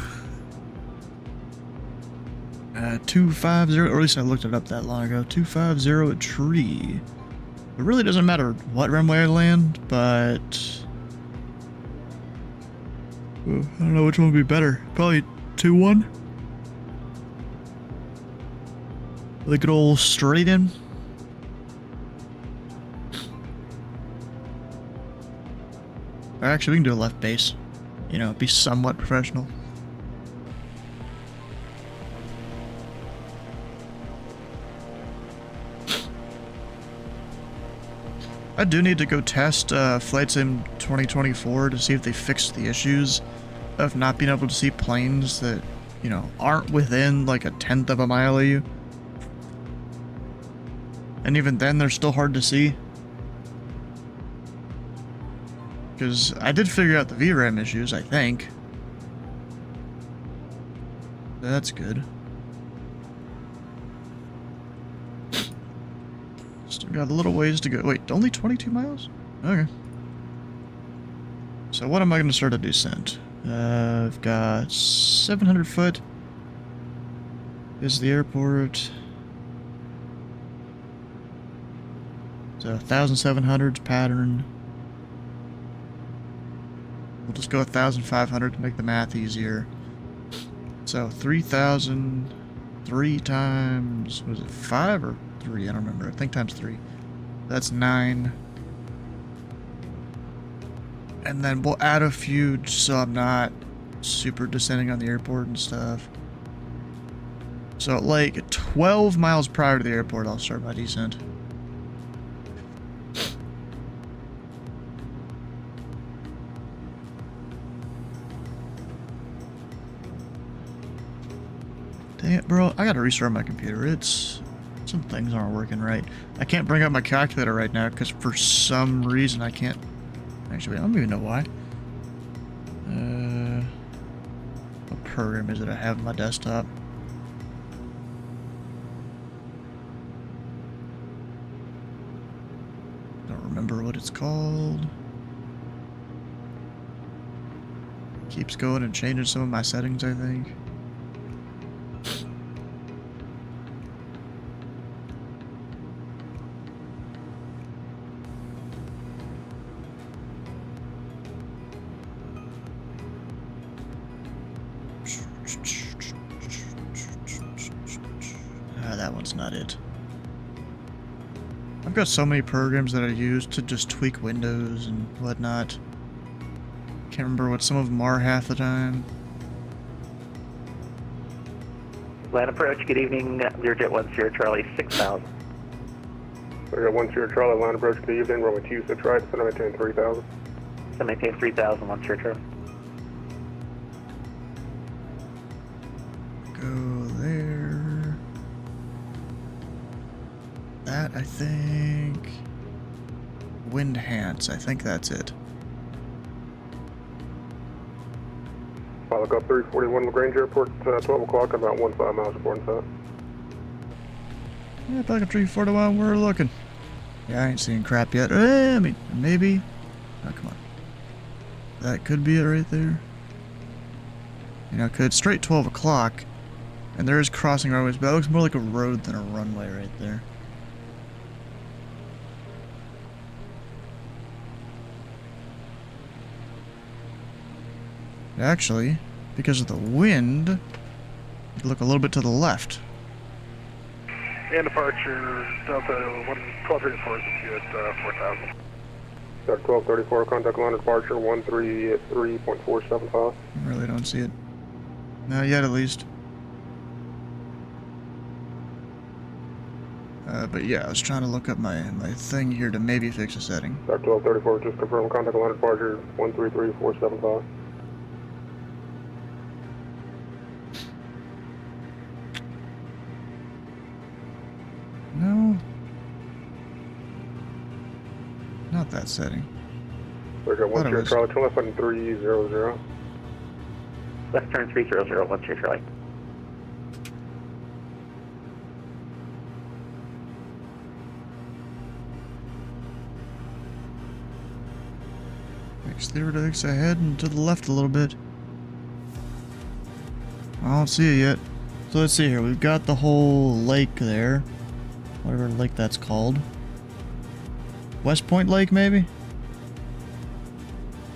250, or at least I looked it up that long ago. 250 at tree. It really doesn't matter what runway I land, but I don't know which one would be better. Probably 2-1. The good old straight in. Or actually, we can do a left base. You know, be somewhat professional. I do need to go test Flight Sim 2024 to see if they fixed the issues of not being able to see planes that, you know, aren't within like a 1/10 of a mile of you. And even then, they're still hard to see. Because I did figure out the VRAM issues, I think. That's good. Still got a little ways to go. Wait, only 22 miles? Okay. So what am I going to start a descent? I've got 700 foot. Is the airport. So 1,700's pattern. We'll just go 1,500 to make the math easier. So 3,000, 3 times, was it 5 or 3? I don't remember. I think times 3. That's 9. And then we'll add a few just so I'm not super descending on the airport and stuff. So like 12 miles prior to the airport, I'll start my descent. Dang it, bro. I gotta restart my computer. Some things aren't working right. I can't bring up my calculator right now because for some reason I can't. Actually, I don't even know why. What program is it I have on my desktop? Don't remember what it's called. Keeps going and changing some of my settings, I think. That one's not it. I've got so many programs that I use to just tweak windows and whatnot. Can't remember what some of them are half the time. Land approach, good evening, Learjet 10 Charlie 6000. Learjet 10 Charlie, land approach, good evening, runway 26 right, so maintain 3000. So maintain 3000, 10 Charlie. Go there. That, I think... Wind Hance, I think that's it. I'll look up 341 LaGrange Airport, 12 o'clock, about 15 miles reporting south. Yeah, back up 341, we're looking. Yeah, I ain't seeing crap yet. I mean, maybe. Oh, come on. That could be it right there. You know, it's straight 12 o'clock, and there is crossing runways, but that looks more like a road than a runway right there. Actually, because of the wind, look a little bit to the left. And departure, Delta 1234 is at 4000. Delta 1234, contact line departure 133.475. I really don't see it. Not yet, at least. But yeah, I was trying to look up my thing here to maybe fix a setting. Delta 1234, just confirm contact line departure 133.475. No. Not that setting. Learjet 10 Charlie, turn left button 300. Left turn 300, 10 Charlie. Exterior ahead and to the left a little bit. I don't see it yet. So let's see here. We've got the whole lake there. Whatever lake that's called. West Point Lake, maybe?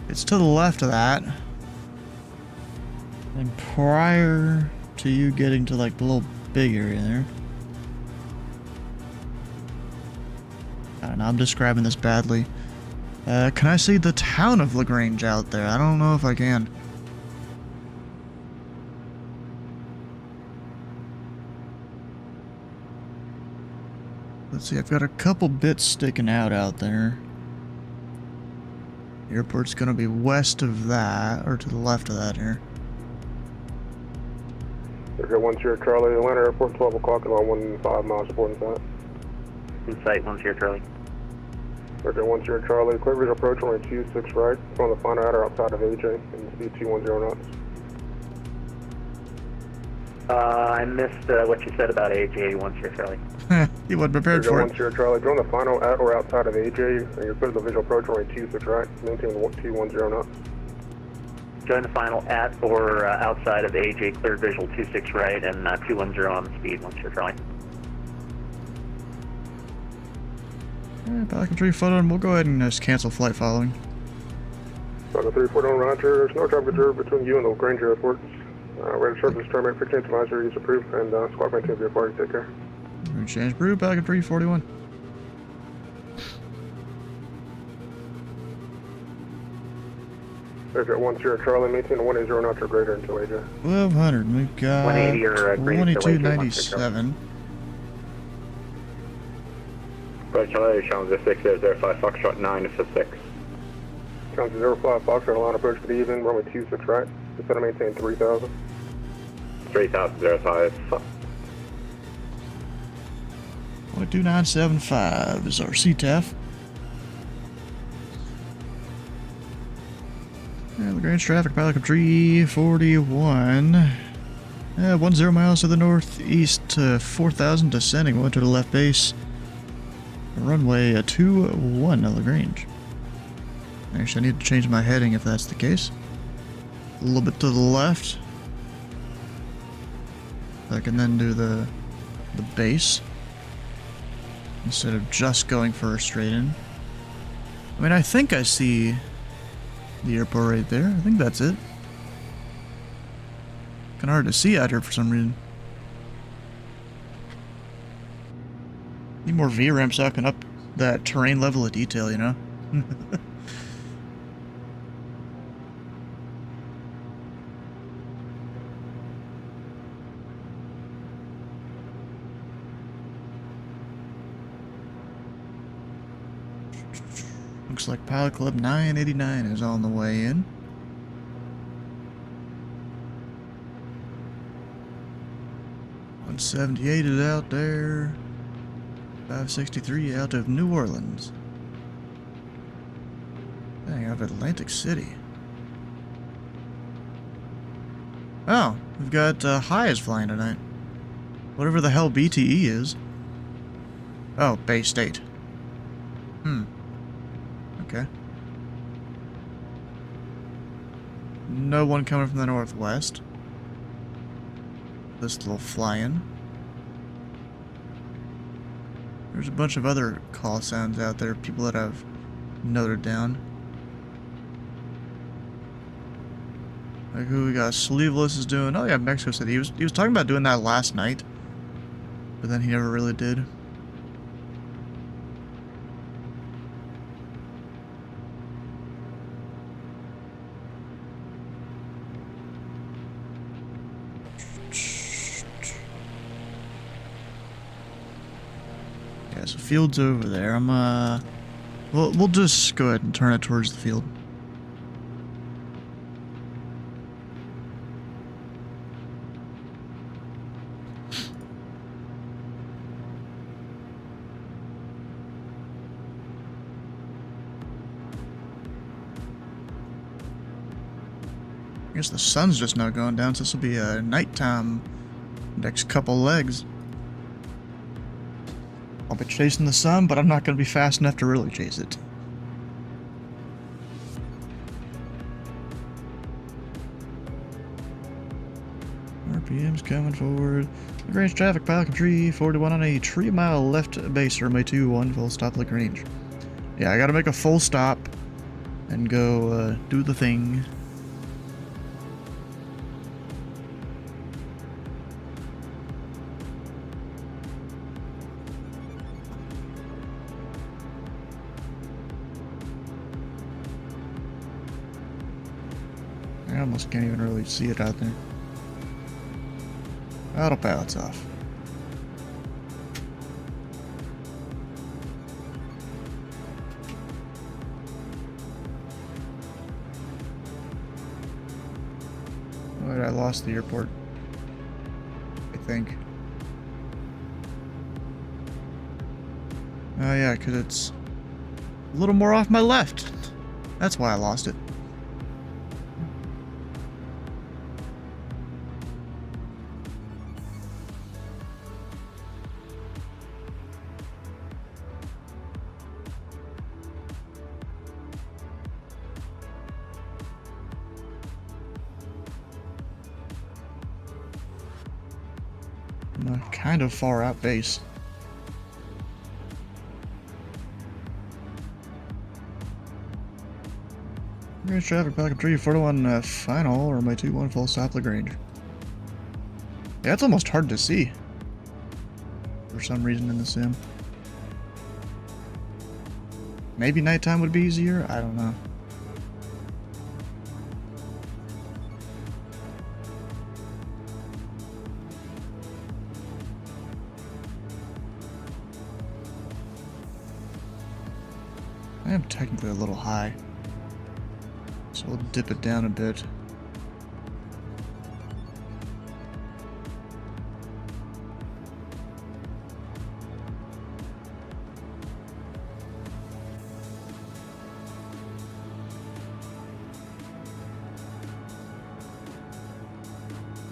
It's to the left of that. And prior to you getting to like the little big area there. I don't know, I'm describing this badly. Can I see the town of LaGrange out there? I don't know if I can. Let's see, I've got a couple bits sticking out there. The airport's gonna be west of that, or to the left of that here. Learjet 10 Charlie, Atlanta Airport, 12 o'clock, about 15 miles reporting south. Insight 10 Charlie. Learjet 10 Charlie, clear visual approach, runway 26 right, on the final outer outside of AJ, and speed 210 knots. I missed what you said about AJ 10 Charlie. He wasn't prepared for it. 10 Charlie, join the final at or outside of AJ, and you're clear to the visual approach, runway 26 right, maintain 210 knots. Join the final at or outside of AJ, clear visual 26 right, and 210 on the speed 10 Charlie. Yeah, back in 340, and we'll go ahead and just cancel flight following. On the 340 Roger, there's no traffic observed between you and the LaGrange Airport. Ready to service terminate 15th advisory is approved, and squawk maintain your party, take care. Change brew, back at 341. Learjet 10 Charlie, maintain a 180 knots or greater until AJ. 1200, we've got 180 or greater until AJ, 2297. Right, Charlie, Challenge 6005, Foxtrot 9 for 6. Challenge 05, Foxtrot, line approach, good evening, runway 26 right, descend and maintain 3000. 3005. 2975 is our CTAF. And Lagrange traffic, pilot up 341. 10 miles to the northeast to 4000, descending 1 to the left base. Runway 21 at Lagrange. Actually, I need to change my heading if that's the case. A little bit to the left. I can then do the base instead of just going for a straight in. I mean, I think I see the airport right there. I think that's it. Kind of hard to see out here for some reason. Need more VRAM so I can up that terrain level of detail, you know? Looks like Pilot Club 989 is on the way in. .178 is out there. 563 out of New Orleans. Dang, out of Atlantic City. Oh, we've got Highs flying tonight. Whatever the hell BTE is. Oh, Bay State. Okay. No one coming from the northwest. This little fly-in. There's a bunch of other call sounds out there, people that I've noted down. Like who we got? Sleeveless is doing. Oh yeah, Mexico City. He was talking about doing that last night, but then he never really did. Yeah, so field's over there. We'll just go ahead and turn it towards the field. I guess the sun's just not going down, so this will be a nighttime next couple legs. I'll be chasing the sun, but I'm not going to be fast enough to really chase it. RPM's coming forward. Lagrange traffic, pilot tree 41 on a 3-mile left base, runway 21, full stop Lagrange. Yeah, I gotta make a full stop and go do the thing. I almost can't even really see it out there. Autopilot's off. Alright, I lost the airport. I think. Oh yeah, because it's a little more off my left. That's why I lost it. Kind of far out base. Lagrange traffic, back up tree 41 final, runway 21 full stop Lagrange. Yeah, it's almost hard to see for some reason in the sim. Maybe nighttime would be easier? I don't know. I am technically a little high, so we'll dip it down a bit.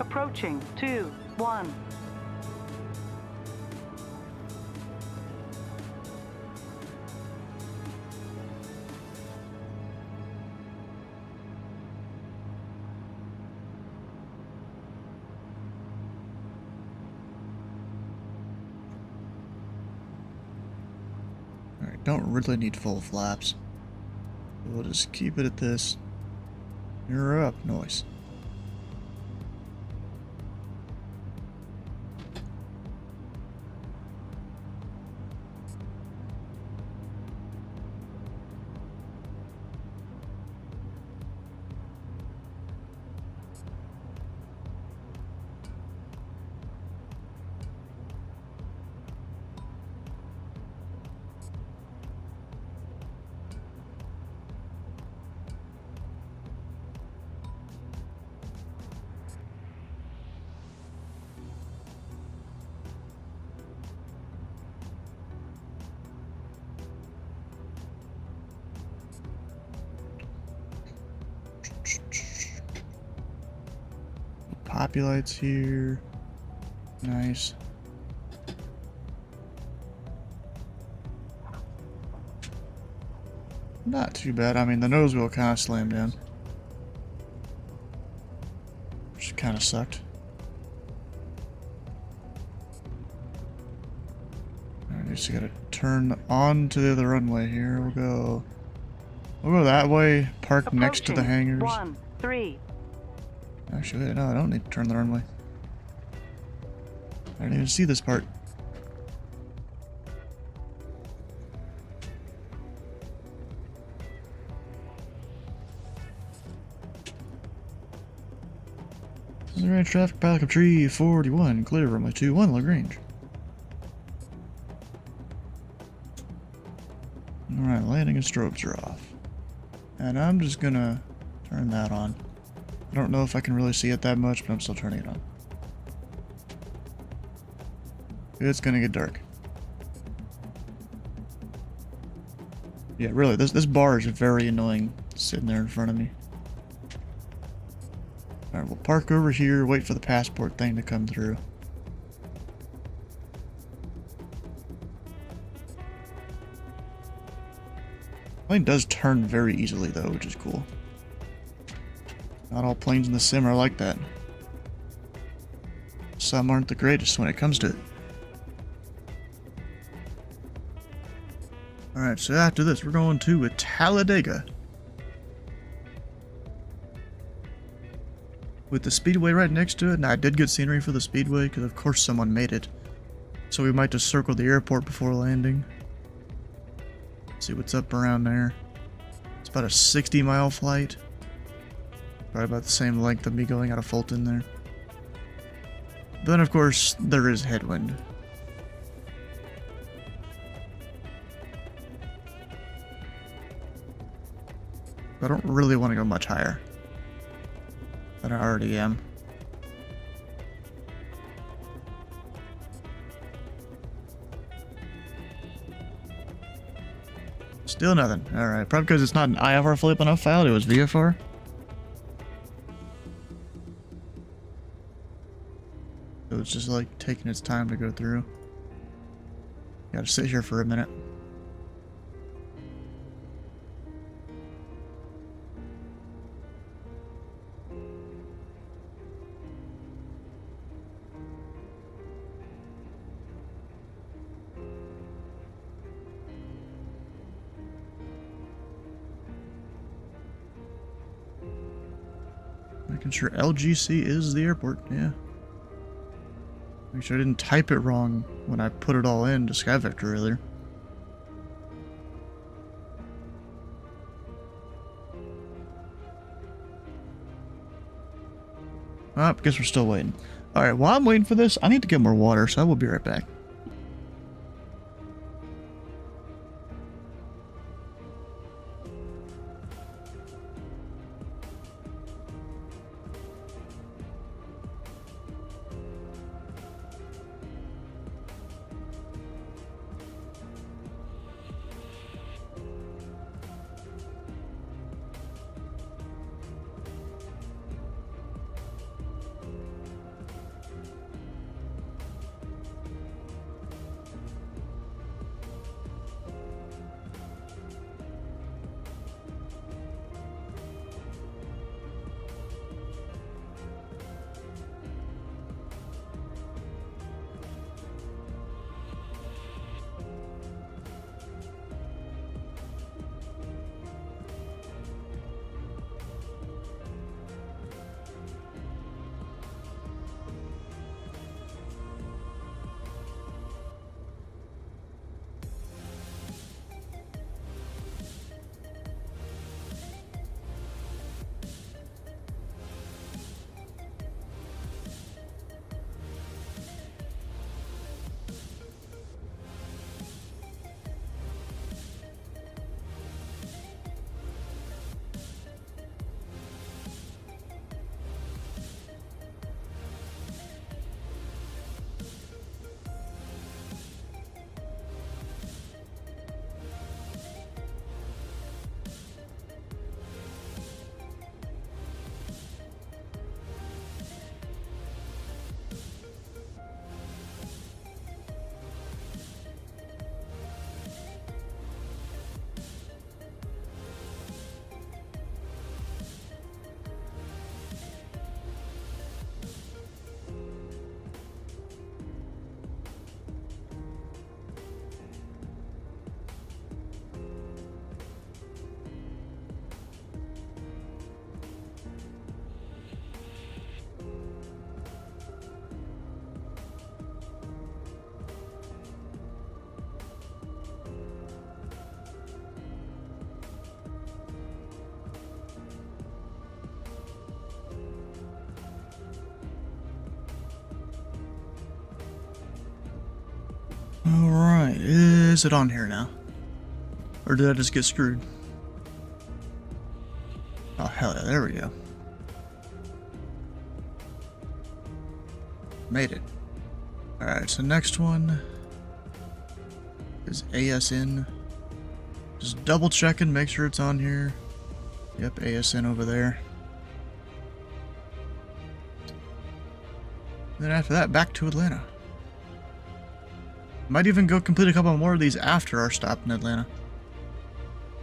Approaching 2, 1. Alright, don't really need full flaps. We'll just keep it at this. You're up, noise. Poppy lights here. Nice. Not too bad. I mean, the nose wheel kind of slammed in, which kind of sucked. Alright, just gotta turn on to the other runway here. We'll go that way. Park next to the hangars. 1, 3. Actually, wait, no, I don't need to turn the runway. I didn't even see this part. Alright, traffic pilot of tree 41, clear runway 21, Lagrange. Alright, landing and strobes are off. And I'm just gonna turn that on. I don't know if I can really see it that much, but I'm still turning it on. It's gonna get dark. Yeah, really, this bar is very annoying sitting there in front of me. Alright, we'll park over here, wait for the passport thing to come through. Plane does turn very easily though, which is cool. Not all planes in the sim are like that. Some aren't the greatest when it comes to it. Alright, so after this, we're going to Talladega. With the speedway right next to it, and I did get scenery for the speedway, because of course someone made it. So we might just circle the airport before landing. See what's up around there. It's about a 60-mile flight. Probably about the same length of me going out of Fulton there. Then of course, there is headwind. I don't really want to go much higher than I already am. Still nothing. Alright, probably because it's not an IFR flip enough file, it was VFR. It was just like taking its time to go through. Gotta sit here for a minute. Making sure LGC is the airport, yeah. Make sure I didn't type it wrong when I put it all in to SkyVector earlier. I guess we're still waiting. Alright, while I'm waiting for this, I need to get more water, so I will be right back. Alright, is it on here now? Or did I just get screwed? Oh, hell yeah, there we go. Made it. Alright, so next one is ASN. Just double checking, make sure it's on here. Yep, ASN over there. Then after that, back to Atlanta. Might even go complete a couple more of these after our stop in Atlanta.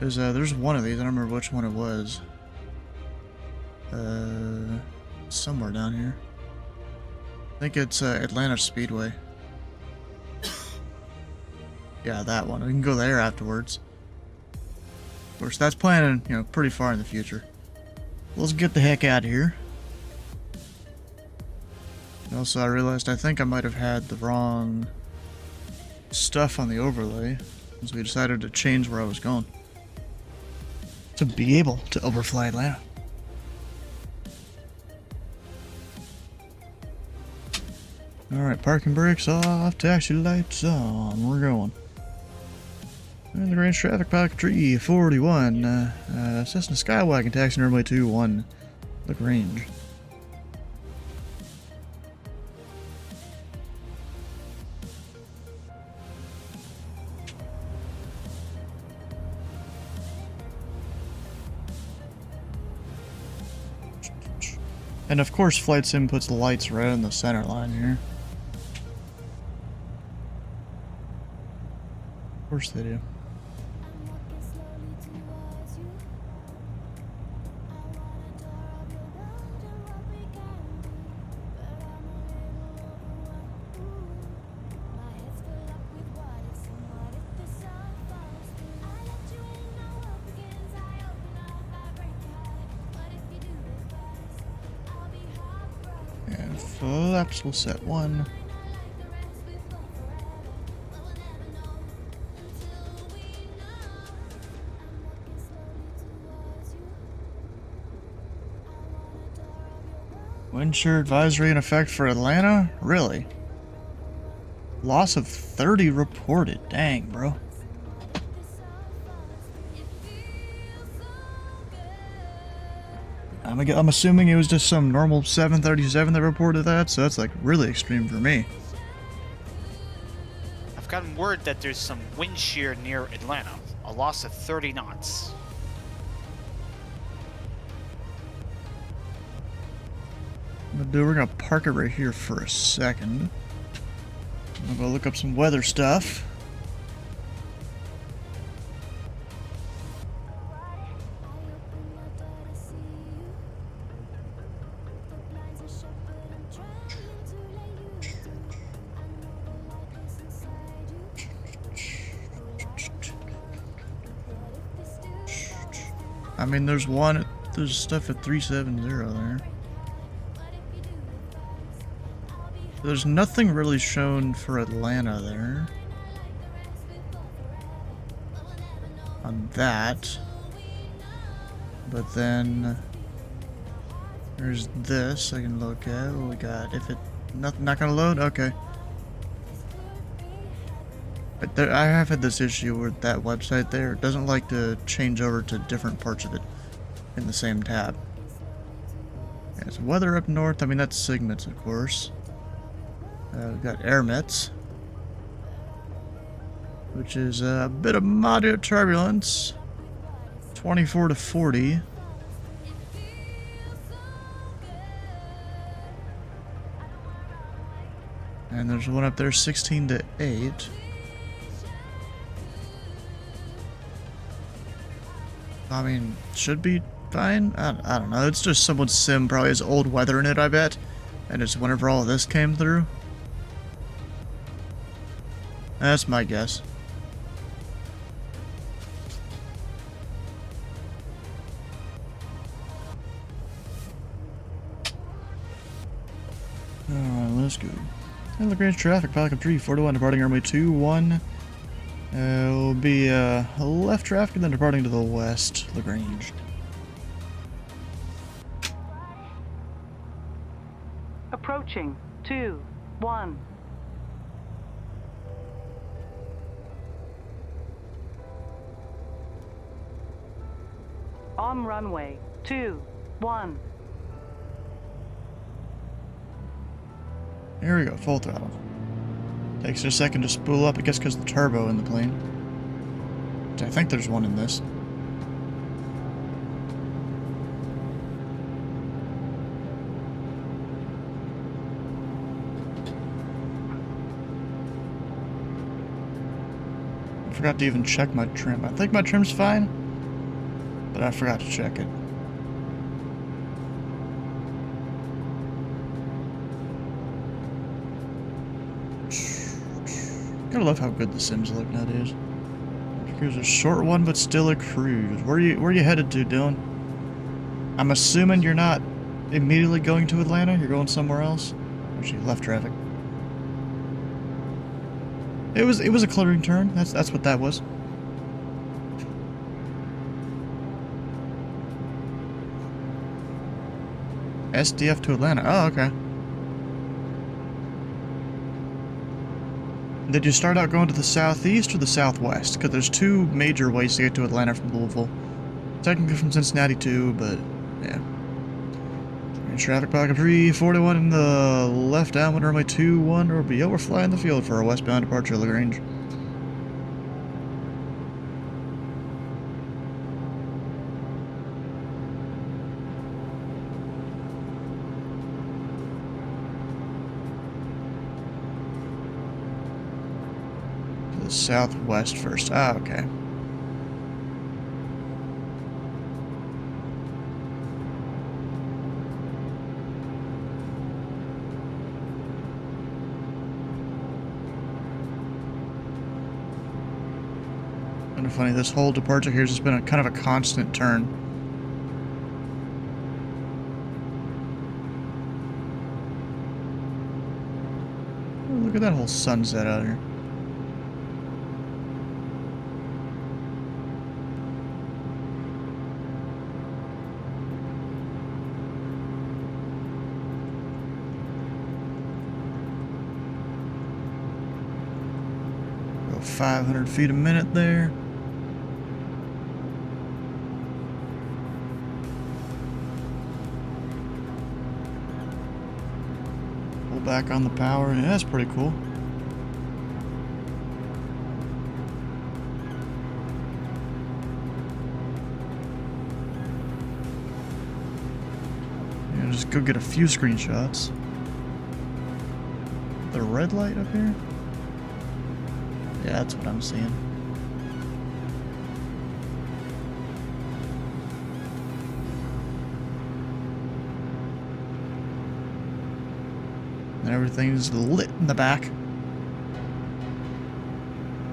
There's one of these, I don't remember which one it was. Somewhere down here. I think it's Atlanta Speedway. Yeah, that one. We can go there afterwards. Of course, that's planning, you know, pretty far in the future. Let's get the heck out of here. And also, I realized I think I might have had the wrong stuff on the overlay, as we decided to change where I was going to be able to overfly Atlanta. Alright, parking brakes off, taxi lights on, we're going. And the range traffic pocket tree 41, Cessna Skywagon taxi runway 21, Lagrange. And of course, Flight Sim puts the lights right in the center line here. Of course they do. And flaps will set 1. Wind shear advisory in effect for Atlanta? Really? Loss of 30 reported. Dang, bro. I'm assuming it was just some normal 737 that reported that, so that's like really extreme for me. I've gotten word that there's some wind shear near Atlanta. A loss of 30 knots. We're gonna park it right here for a second. I'm gonna go look up some weather stuff. I mean, there's stuff at 370 there. There's nothing really shown for Atlanta there. On that. But then there's this I can look at. What we got? If it not gonna load? Okay. But I have had this issue with that website there. It doesn't like to change over to different parts of it in the same tab. Yeah, so weather up north, I mean that's Sigmets of course. We've got Airmets, which is a bit of moderate turbulence, 24 to 40. And there's one up there, 16 to 8. I mean, should be fine. I don't know. It's just someone's sim probably has old weather in it, I bet. And it's whenever all of this came through. That's my guess. Alright, let's go. And Lagrange traffic, Falcon 3, 4-1, departing runway 21. Will be left traffic and then departing to the west, Lagrange. Approaching 2-1. On runway 21. Here we go, full throttle. Takes a second to spool up, I guess because of the turbo in the plane. Which I think there's one in this. I forgot to even check my trim. I think my trim's fine, but I forgot to check it. Gotta love how good the Sims look nowadays. Cruise a short one, but still a cruise. Where you headed to, Dylan? I'm assuming you're not immediately going to Atlanta. You're going somewhere else. Actually, left traffic. It was a clearing turn. That's what that was. SDF to Atlanta. Oh, okay. Did you start out going to the southeast or the southwest? Because there's two major ways to get to Atlanta from Louisville. Technically from Cincinnati too, but yeah. Traffic pocket 341 in the left downwind runway 21 or BO. We're flying the field for our westbound departure LaGrange. Southwest first. Ah, okay. Kind of funny, this whole departure here has just been a kind of a constant turn. Oh, look at that whole sunset out here. Go 500 feet a minute there. Pull back on the power. Yeah, that's pretty cool. Yeah, just go get a few screenshots. The red light up here? Yeah, that's what I'm seeing. And everything's lit in the back.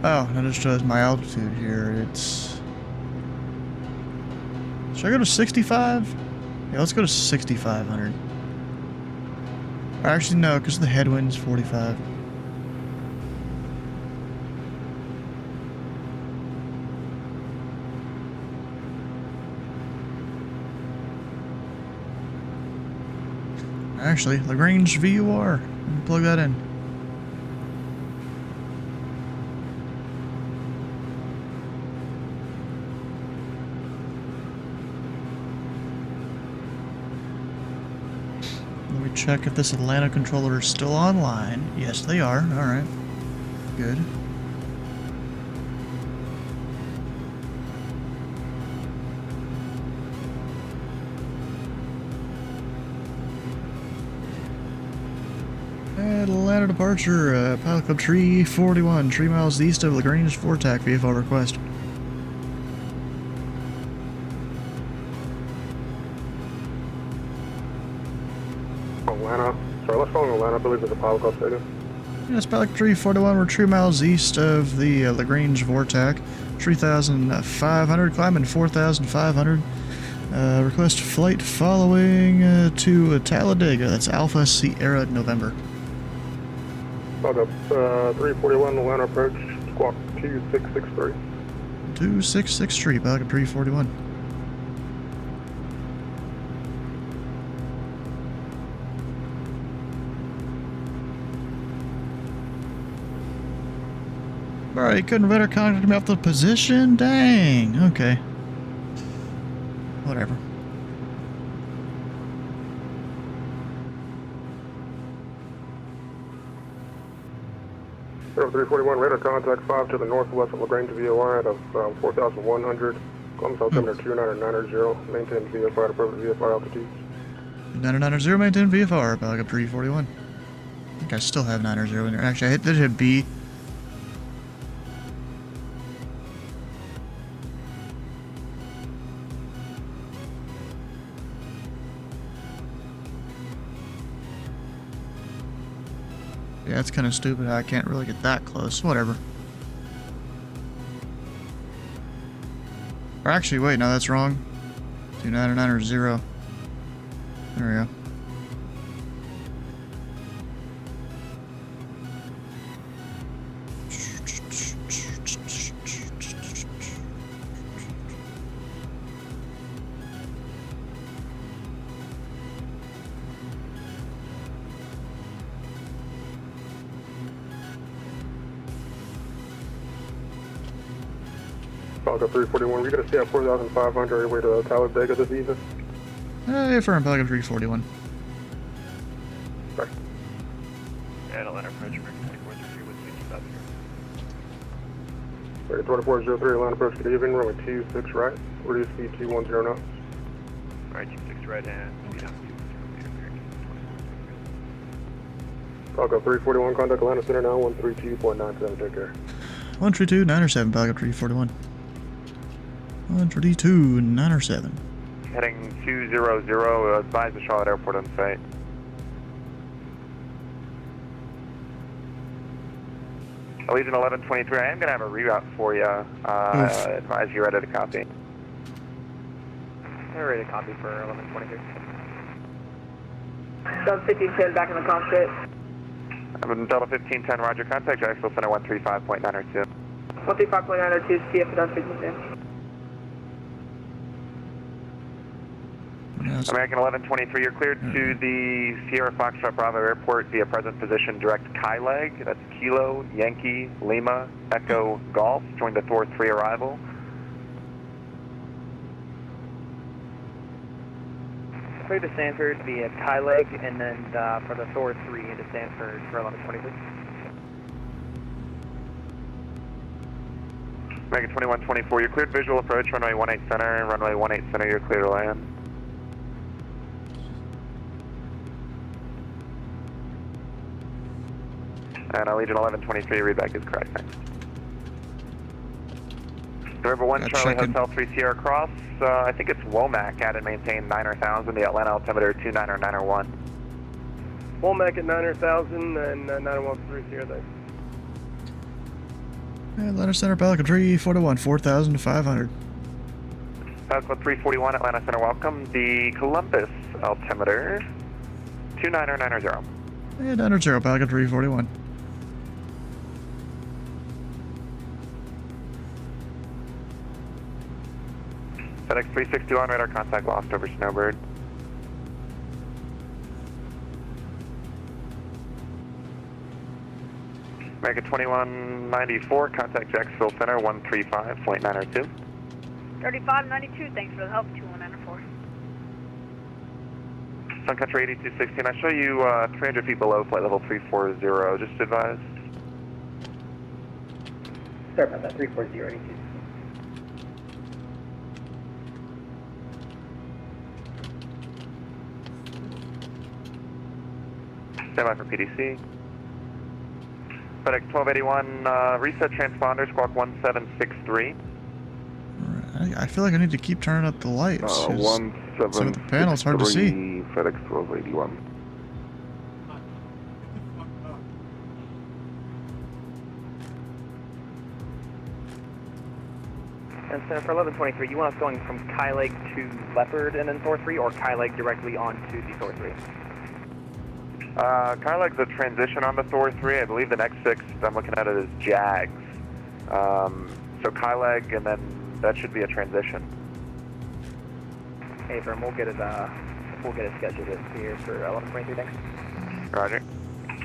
Oh, that just shows my altitude here. It's... Should I go to 65? Yeah, let's go to 6,500. Or actually, no, because the headwind's 45. Actually, LaGrange VUR. Let me plug that in. Let me check if this Atlanta controller is still online. Yes, they are. Alright. Good. Atlanta departure, Pilot Club 341, 3 miles east of LaGrange Vortac, VFR request. Atlanta. Sorry, let's call Atlanta. I believe there's a Pilot Club stated. Yes, Pilot 341, we're 3 miles east of the LaGrange Vortac, 3,500, climbing 4,500. Request flight following to Talladega. That's Alpha Sierra November. Pilot Club 341, Atlanta approach, squawk 2663. 2663, Pilot Club 341. Alright, couldn't better contact me off the position? Dang, okay. Whatever. Zero 341, radar contact 5 to the northwest of LaGrange VOI out of 4,100. Columbus altimeter 2990, maintain VFR at appropriate VFR altitudes. 990, maintain VFR, back up 341. I think I still have 990 in there. Actually, I did hit B. Yeah, it's kind of stupid. I can't really get that close. Whatever. Or actually, wait, no, that's wrong. 299 There we go. Falco 341, we're going to stay at 4,500 your way to Talladega this evening. Hey, firm, Pelican 341. Sorry. And Atlanta approach, American 2403 with speed up here. American 2403, Atlanta approach, good evening, runway 26 right, reduce speed 210 knots. Alright, 26 right and speed up 210. Falco 341, contact Atlanta Center now, 132.97, take care. 132-907, Pelican 341. 132-907. Heading 200, advise the Charlotte Airport on site. Allegiant 1123, I am going to have a reroute for you. Advise you're ready to copy. We're ready to copy for 1123. Delta 1510 back in the cockpit. I'm Delta 1510, roger, contact Jacksonville Center 135.902. 135.902, CF for Delta 1510. American 1123, you're cleared to the Sierra Foxtrot Bravo Airport via present position direct Kyleg. That's Kilo, Yankee, Lima, Echo, Golf. Join the Thor 3 arrival. Clear to Stanford via Kyleg, and then for the Thor 3 into Stanford for 1123. American 2124, you're cleared visual approach, runway 18 center, runway 18 center, you're clear to land. And Allegiant 1123, readback is correct. Thanks. River 1, Charlie Hotel 3 Sierra Cross. I think it's Womack at and maintain 9,000, the Atlanta altimeter 29901. Womack at 9,000 and 913 Sierra, thanks. Atlanta Center, Pelican 341, 4,500. Pelican 341, Atlanta Center, welcome. The Columbus altimeter 29990. And 900, Pelican 341. FedEx 362 on radar, contact lost over Snowbird. American 2194, contact Jacksonville Center 135.902. 3592, thanks for the help, 2194. Sun Country 8216, I show you 300 feet below flight level 340, just advise. Sorry about that, 340, 82. Stand by for PDC. FedEx 1281, reset transponder, squawk 1763. I feel like I need to keep turning up the lights. Some of the panels hard to see. FedEx 1281. And so for 1123, you want us going from Kyleg to Leopard and then Thor 3, or Kyleg directly onto the Thor 3? Kyleg's a transition on the Thor 3. I believe the next 6 I'm looking at it is Jags. So Kyleg, and then that should be a transition. Hey, Vern, we'll get it scheduled here for 1123, thanks. Roger.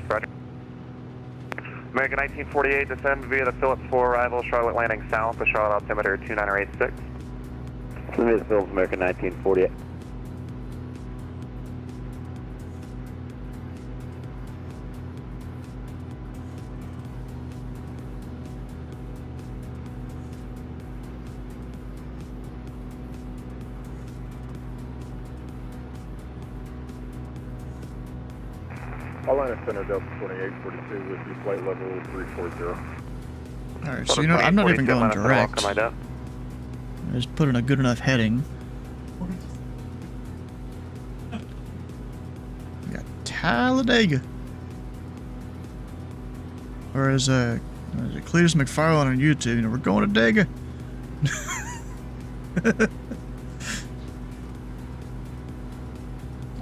Roger. American 1948, descend via the Phillips 4 arrival, Charlotte landing south, the Charlotte altimeter 2986. Smithville, American 1948. Atlanta Center, Delta 2842 with you, flight level 340. Alright, so you know, I'm not even going direct. I just put in a good enough heading. We got Talladega. Or as Cletus McFarlane on YouTube, you know, we're going to Dega.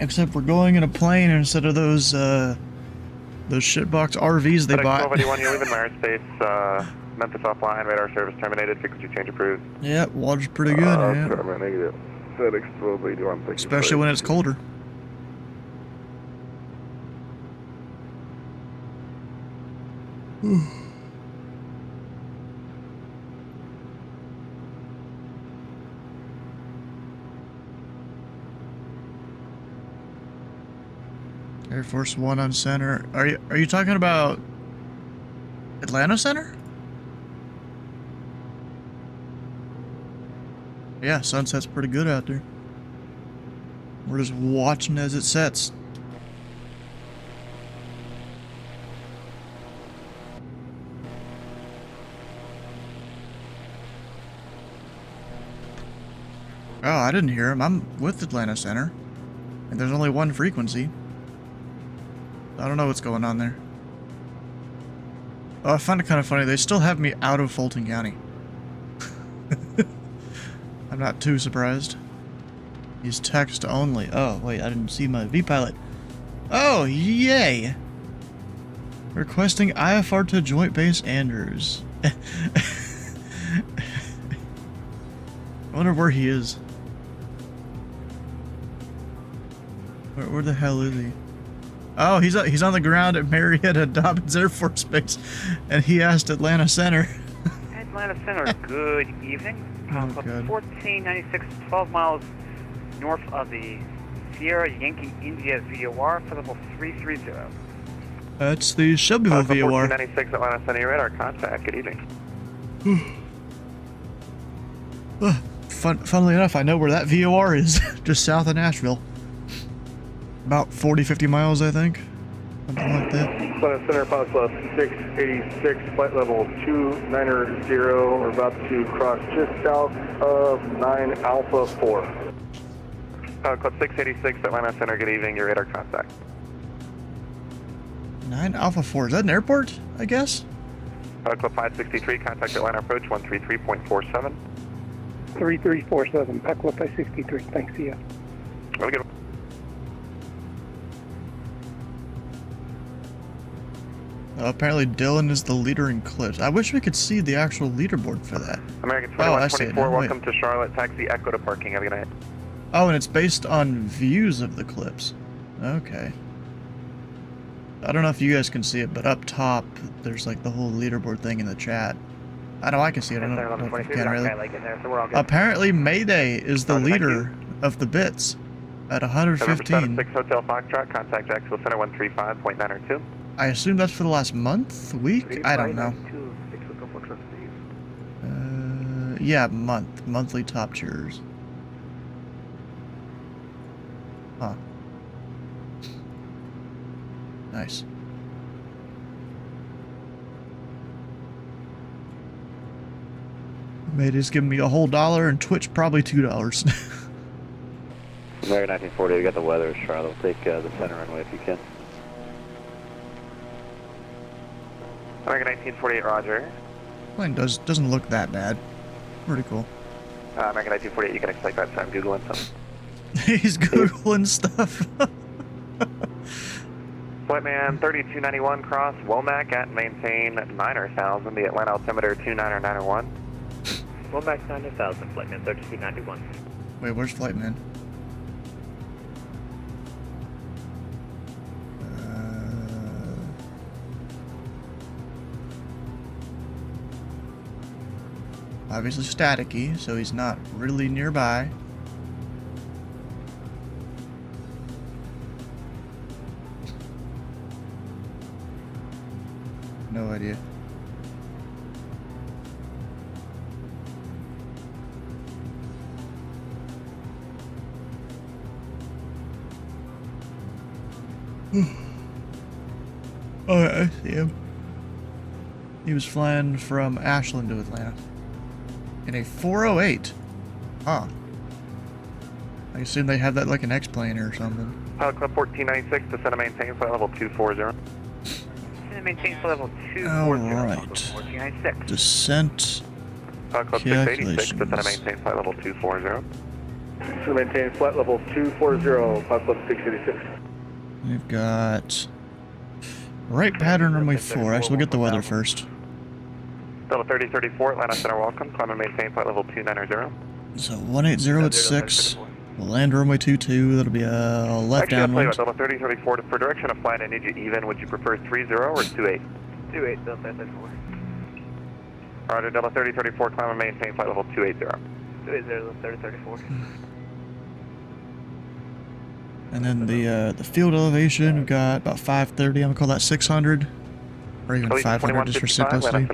Except we're going in a plane instead of those shitbox RVs they bought. 1281, you're leaving Myers Space, Memphis offline, radar service terminated, frequency change approved. Yeah, water's pretty good, yeah. Negative. FedEx 1281, thank you. Especially when it's colder. Air Force One on center. Are you talking about Atlanta Center? Yeah, sunset's pretty good out there. We're just watching as it sets. Oh, I didn't hear him. I'm with Atlanta Center. And there's only one frequency. I don't know what's going on there. Oh, I find it kind of funny. They still have me out of Fulton County. I'm not too surprised. He's text only. Oh, wait, I didn't see my V-pilot. Oh, yay! Requesting IFR to Joint Base Andrews. I wonder where he is. Where the hell is he? Oh, he's on the ground at Marietta Dobbins Air Force Base, and he asked Atlanta Center. Atlanta Center, good evening. God. 1496, 12 miles north of the Sierra Yankee India VOR for level 330. That's the Shelbyville VOR. 1496 Atlanta Center, your radar contact. Good evening. Funnily enough, I know where that VOR is, just south of Nashville. About 40-50 miles, I think. Something like that. Atlanta Center, pilot plus 686, flight level 290. We're about to cross just south of 9 Alpha 4. Club 686 Atlanta Center, good evening, your radar contact. 9 Alpha 4, is that an airport, I guess? Club 563, contact Atlanta approach 133.47. 3347, Club 563, thanks, see ya. Have a good one. Apparently Dylan is the leader in clips. I wish we could see the actual leaderboard for that. American Oh, I see it 2124, now. welcome to Charlotte, taxi Echo to parking, have a good night. Oh, and it's based on views of the clips. Okay. I don't know if you guys can see it, but up top, there's like the whole leaderboard thing in the chat. I know I can see it, I don't know if you can really. Apparently Mayday is the leader of the bits at 115. 6 Hotel Foxtrot, contact Jacksonville Center 135.902. I assume that's for the last month? Week? I don't know. Yeah, monthly top tiers. Huh. Nice. Mayday's giving me a whole $1 and Twitch probably $2. American 1940, we got the weather, Charlotte. We'll take the center runway if you can. American 1948, roger. Plane doesn't look that bad. Pretty cool. American 1948, you can expect that, so I'm Googling something. He's Googling stuff. Flightman 3291, cross Womack at maintain 9000, the Atlanta altimeter 29901. Womack 9000, Flightman 3291. Wait, where's Flightman? obviously staticky, so he's not really nearby. No idea. Oh, I see him. He was flying from Ashland to Atlanta in a 408. Huh. I assume they have that like an X-plane or something. Pilot Club 1496, descend and maintain flight level 240. Descend and maintain flight level 240. Alright. 1496. Descent. Pilot Club 686, descend and maintain flight level 240. Descend and maintain flight level 240, Pilot Club 686. We've got right pattern runway 4. Actually, we'll get the weather first. Delta 3034, Atlanta Center, welcome. Climb and maintain flight level 290. So 180 at 6. We'll land runway 22. That'll be a left downwind. Delta 3034, for direction of flight, I need you even. Would you prefer 30 or 28? 28, Delta 34. Roger, Delta 3034, climb and maintain flight level 280. 280, Delta 3034. And then the field elevation, we've got about 530. I'm gonna call that 600, or even 500 just for simplicity.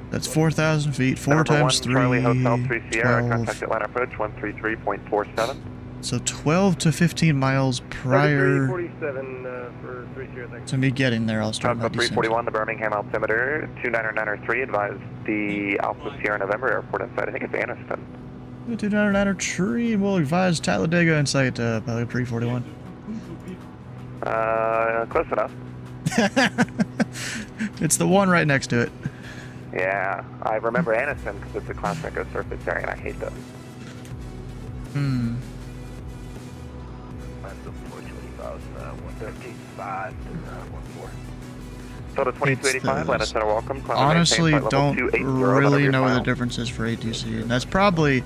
That's 4,000 feet. 4 times 3. Charlie Hotel 3 Sierra, 12. contact Atlanta approach 133.47. So 12 to 15 miles prior 47 for 3 Sierra, thanks. to me getting there. I'll start my Alpha descent. 341, the Birmingham altimeter 29903. Advise the Alpha Sierra November airport inside. I think it's Aniston. 299 tree. We'll advise Talladega in sight. Pilot 341. Close enough. It's the one right next to it. Yeah, I remember Aniston because it's a Class Echo surface area, and I hate those. Hmm. Delta 2285, Atlanta Center, welcome. Climb and Honestly, maintain flight level don't 280, really know what the final. difference is for ATC, and that's probably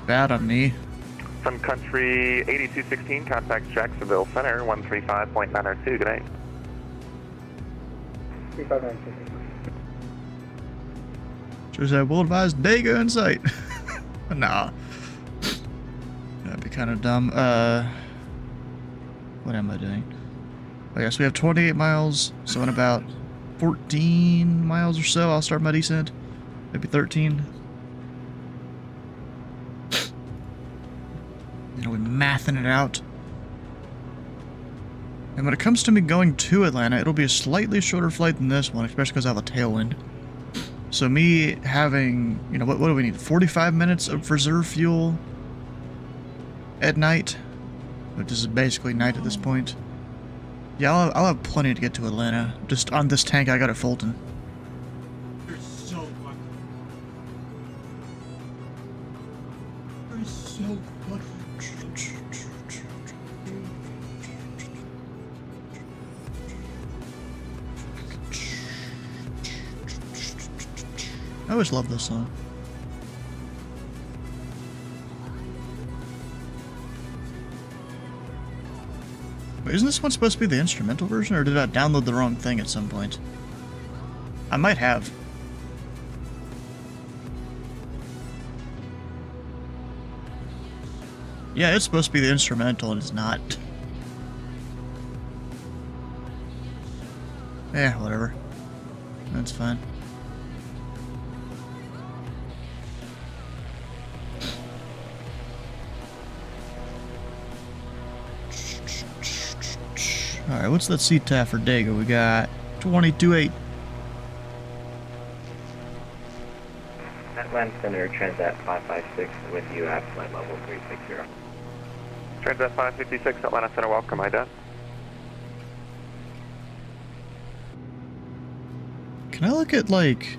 bad on me. Sun Country 8216, contact Jacksonville Center 135.902. Good night. 3596. Just said, we'll advise Dega in sight. Nah. That'd be kind of dumb. What am I doing? I guess we have 28 miles, so in about 14 miles or so, I'll start my descent. Maybe 13. You know, we're mathing it out. And when it comes to me going to Atlanta, it'll be a slightly shorter flight than this one, especially because I have a tailwind. So me having, you know, what do we need? 45 minutes of reserve fuel at night, which is basically night at this point. Yeah, I'll have plenty to get to Atlanta. Just on this tank I got at Fulton. You're so lucky. You're so lucky. I always love this song. Wait, isn't this one supposed to be the instrumental version, or did I download the wrong thing at some point? I might have. Yeah, it's supposed to be the instrumental, and it's not. Yeah, whatever. That's fine. Alright, what's that CTAF for Dago? We got 22.8. Atlanta Center, Transat 556 with you at flight level 360. Transat 556, Atlanta Center, welcome. Hi, Dad. Can I look at, like,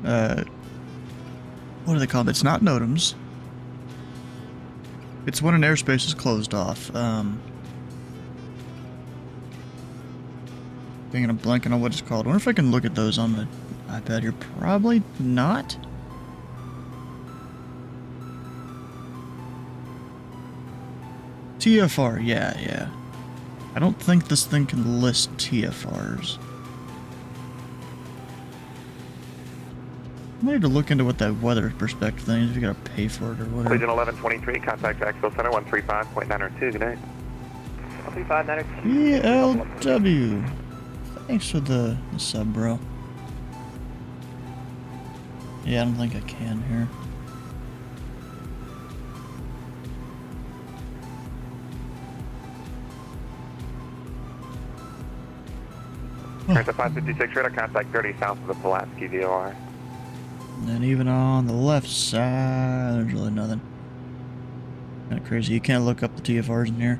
what are they called? It's not NOTAMs. It's when an airspace is closed off. Thinking I'm blanking on what it's called. I wonder if I can look at those on the iPad here. Probably not. TFR, yeah. I don't think this thing can list TFRs. I need to look into what that weather perspective thing is, if you gotta pay for it or whatever. Legion 1123, contact Jacksonville Center 135.902, good night. 135.902. ELW. Thanks for the sub, bro. Yeah, I don't think I can here. There's a 556 radar, contact 30 south of the Pulaski VOR. And even on the left side, there's really nothing. Kind of crazy. You can't look up the TFRs in here.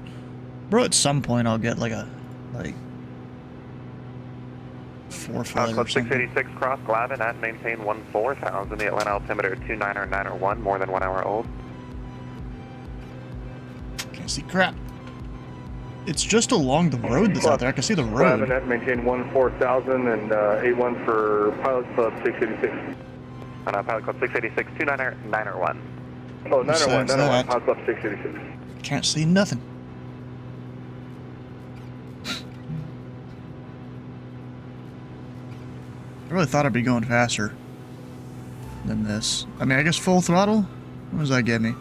Bro, at some point I'll get like a, 4 flag Club or something. 686 cross Glavin at maintain 14,000. The Atlanta altimeter 29901, more than 1 hour old. Can't see crap. It's just along the road that's out there. I can see the road. Glavin at maintain 14,000 and 81 for Pilot Club 686. Pilot Club 686 29901. Oh, 901, Besides 901, that, Pilot Club 686. Can't see nothing. I really thought I'd be going faster than this. I mean, I guess full throttle? What does that get me?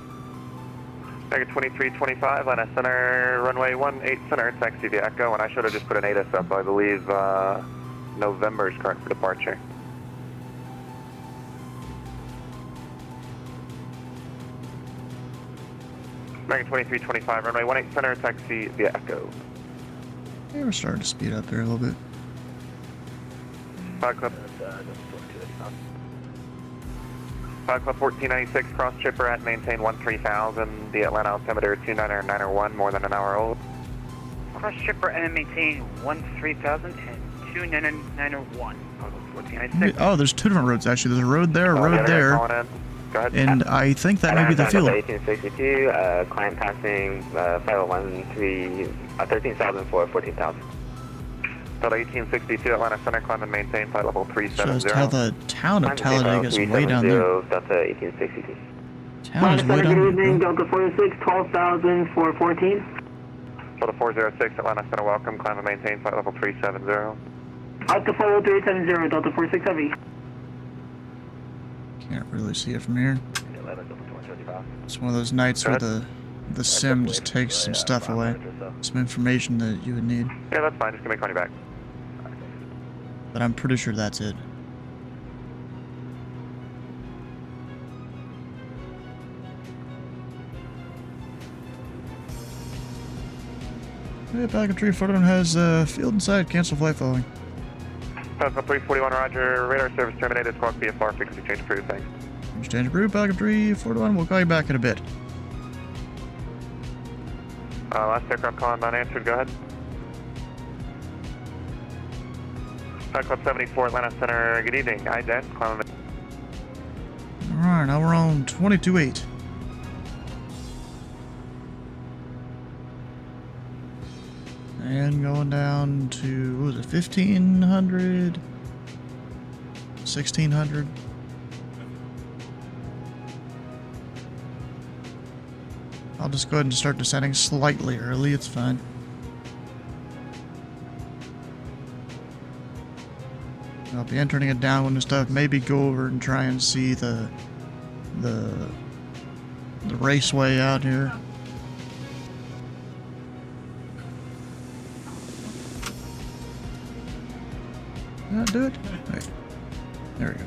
Target 2325, Atlanta Center, runway 18 center, taxi via Echo, and I should have just put an ATIS up, I believe November is correct for departure. Target 2325, runway 18 center, taxi via Echo. Yeah, we're starting to speed up here a little bit. Pilot Club 1496, cross chipper at maintain 13,000. The Atlanta altimeter 29901, more than 1 hour old. Cross shipper and maintain 13,000 and 29901. 1496. Oh, there's 2 different roads actually. There's a road there, a road there. Go ahead. And I think that may be the fuel. 1862, client passing 5013, 13,000 for 14,000. Delta 1862, Atlanta Center, climb and maintain flight level 370. Shows how the town of Talladega is way down there. Delta 1862. Town is way down Good evening, there. Delta 46, 12,000 for 14. Delta 406, Atlanta Center, welcome, climb and maintain flight level 370. Out to follow 370, Delta 46 Heavy. Can't really see it from here. It's one of those nights where the sim just takes some stuff away. Some information that you would need. Yeah, that's fine, just give me a call you back. But I'm pretty sure that's it. Hey, Pelican Tree Photon has field inside. Cancel flight following. Pelican 341, roger. Radar service terminated. Squawk VFR, frequency change approved, thanks. Exchange approved. Pelican Tree 41. We'll call you back in a bit. Last aircraft call unanswered, go ahead. Flight Club 74, Atlanta Center, good evening. IDEN, climb. Alright, now we're on 22.8. And going down to, what was it, 1,500? 1,600? I'll just go ahead and start descending slightly early, it's fine. I'll be entering it downwind and stuff, maybe go over and try and see the raceway out here. Did that do it? Wait. There we go.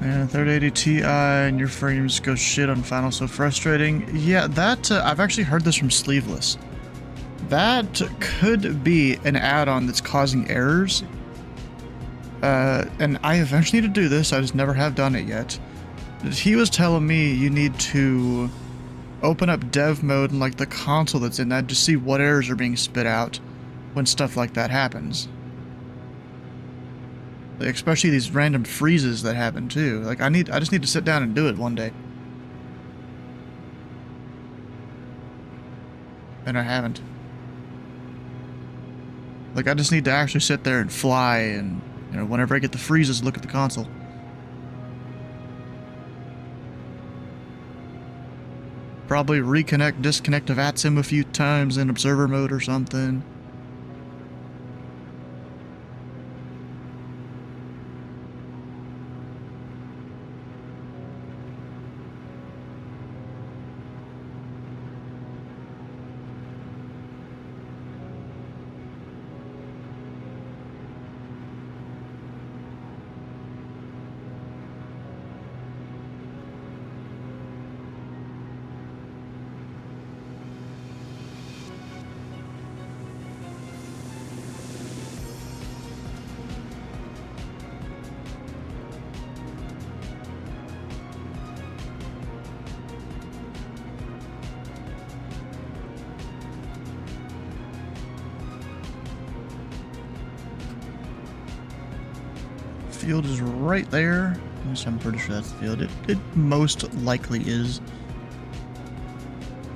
Man, 3080 Ti and your frames go shit on final, so frustrating. Yeah, that, I've actually heard this from Sleeveless. That could be an add-on that's causing errors. And I eventually need to do this, I just never have done it yet. He was telling me you need to open up dev mode and like the console that's in that to see what errors are being spit out when stuff like that happens. Like, especially these random freezes that happen too. Like I just need to sit down and do it one day. And I haven't. Like I just need to actually sit there and fly and, you know, whenever I get the freezes, look at the console. Probably reconnect, disconnect to VATSIM a few times in observer mode or something. field is right there. At least I'm pretty sure that's the field. It most likely is.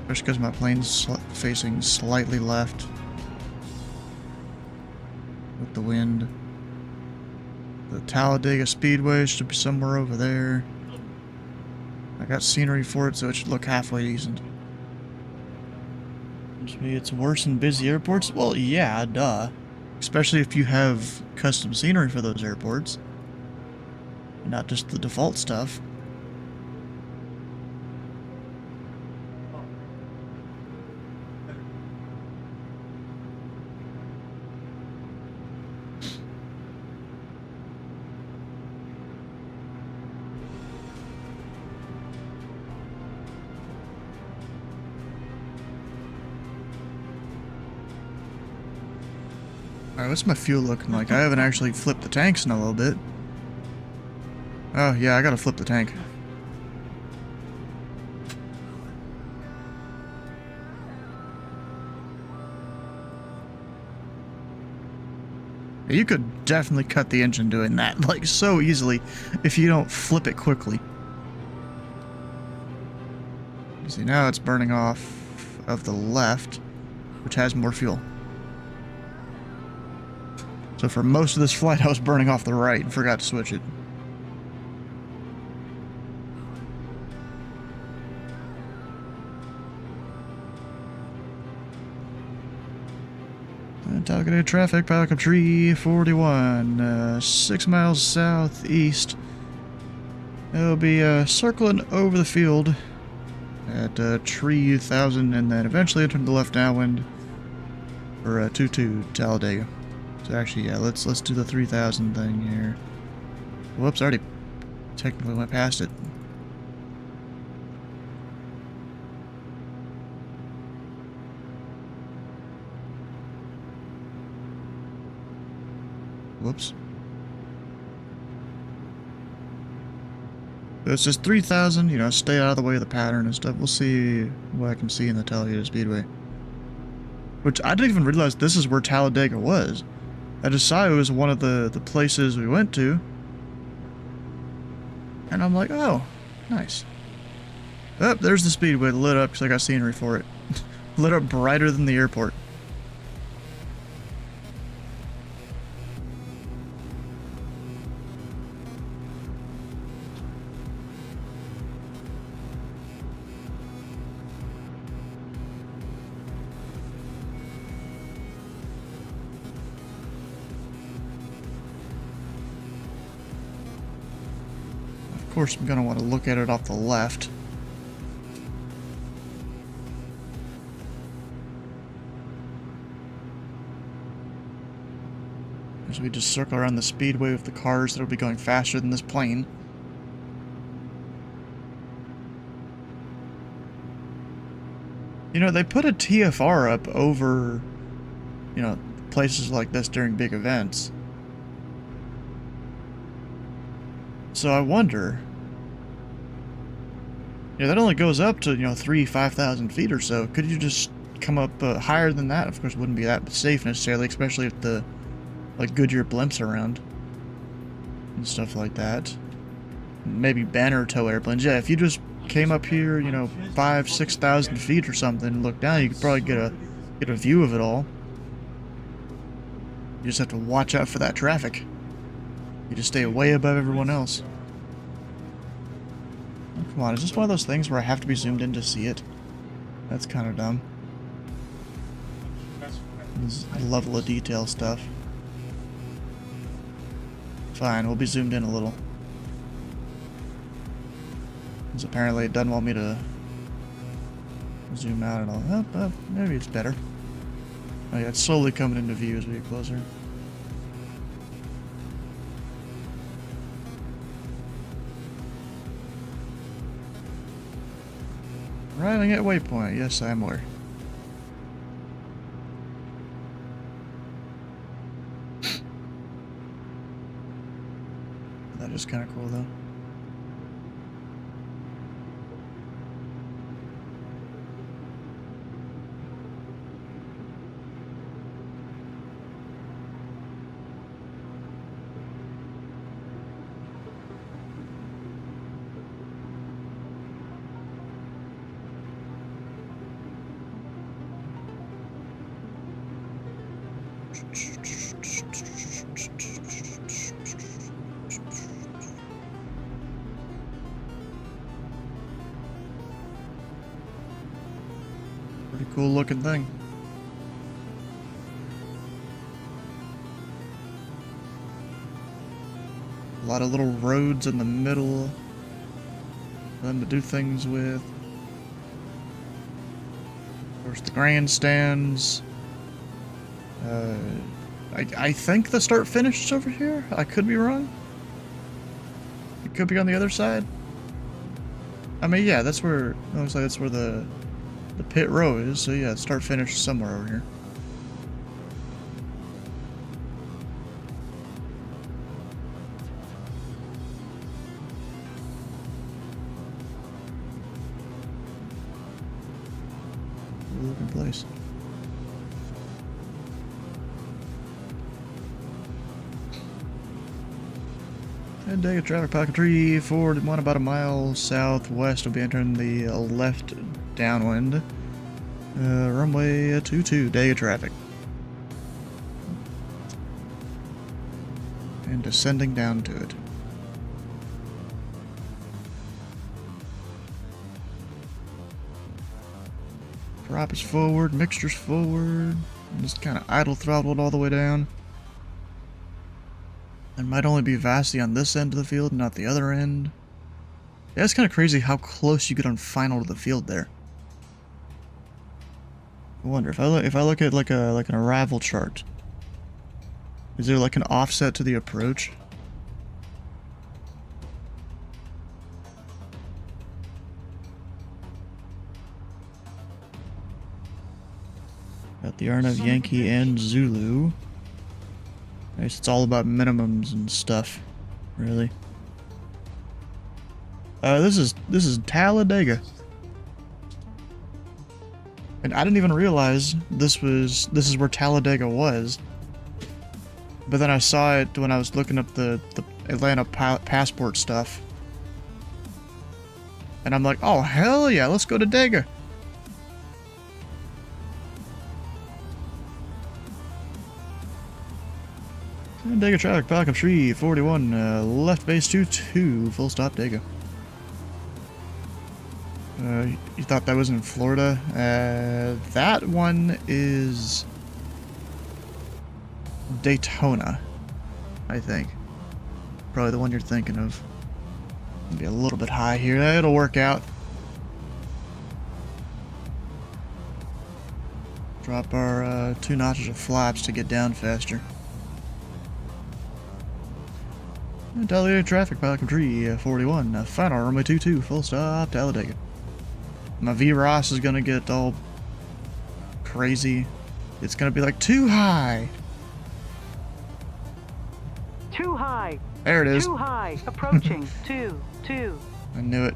Just because my plane's facing slightly left with the wind. The Talladega Speedway should be somewhere over there. I got scenery for it, so it should look halfway decent. It's worse in busy airports? Well, yeah, duh. Especially if you have custom scenery for those airports. Not just the default stuff. Alright, what's my fuel looking like? I haven't actually flipped the tanks in a little bit. Oh, yeah, I gotta flip the tank. You could definitely cut the engine doing that, like, so easily, if you don't flip it quickly. You see, now it's burning off of the left, which has more fuel. So for most of this flight, I was burning off the right and forgot to switch it. Talladega traffic, back up tree 41, 6 miles southeast. It'll be circling over the field at tree 1000 and then eventually enter the left downwind for 22 Talladega. So actually, yeah, let's do the 3000 thing here. Whoops, I already technically went past it. Whoops. So it's just 3000, you know, stay out of the way of the pattern and stuff. We'll see what I can see in the Talladega Speedway. Which I didn't even realize this is where Talladega was. I just saw it was one of the places we went to. And I'm like, oh, nice. Oh, there's the Speedway lit up because I got scenery for it. Lit up brighter than the airport. Of course, I'm going to want to look at it off the left. As we just circle around the speedway with the cars that'll be going faster than this plane. You know, they put a TFR up over, you know, places like this during big events. So I wonder, yeah, that only goes up to, you know, 5,000 feet or so. Could you just come up higher than that? Of course, it wouldn't be that safe necessarily, especially if the, like, Goodyear blimps around and stuff like that. Maybe banner tow airplanes. Yeah, if you just came up here, you know, 5,000-6,000 feet or something and looked down, you could probably get a view of it all. You just have to watch out for that traffic. You just stay way above everyone else. Oh, come on, is this one of those things where I have to be zoomed in to see it? That's kind of dumb. This level of detail stuff. Fine, we'll be zoomed in a little. Because apparently it doesn't want me to zoom out at all. Oh, maybe it's better. Oh yeah, it's slowly coming into view as we get closer. Arriving at waypoint, yes, I'm aware. That is kind of cool, though. Pretty cool looking thing. A lot of little roads in the middle for them to do things with. Of course, the grandstands. I think the start finish is over here. I could be wrong. It could be on the other side. I mean, yeah, that's where it looks like that's where the pit row is. So yeah, start finish is somewhere over here. Cool looking place. And take a traffic pocket 341 about a mile southwest. We'll be entering the left downwind. Runway 22, day of traffic. And descending down to it. Prop is forward, mixture's forward. And just kind of idle throttled all the way down. There might only be Vasti on this end of the field, not the other end. Yeah, it's kind of crazy how close you get on final to the field there. I wonder if I look at like an arrival chart. Is there like an offset to the approach? Got the Arnav, Yankee, and Zulu. Nice, it's all about minimums and stuff, really. This is Talladega. And I didn't even realize this is where Talladega was. But then I saw it when I was looking up the Atlanta passport stuff. And I'm like, oh hell yeah, let's go to Dega. Dega traffic, Falcon 341, left base 22, full stop Dega. You thought that was in Florida? That one is Daytona, I think. Probably the one you're thinking of. Maybe a little bit high here. It'll work out. Drop our 2 notches of flaps to get down faster. Talladega traffic, Falcon 341, final runway 22, full stop, Talladega. My V-Ross is gonna get all crazy. It's gonna be like, too high! Too high. There it is. Too high. Approaching. 2. I knew it.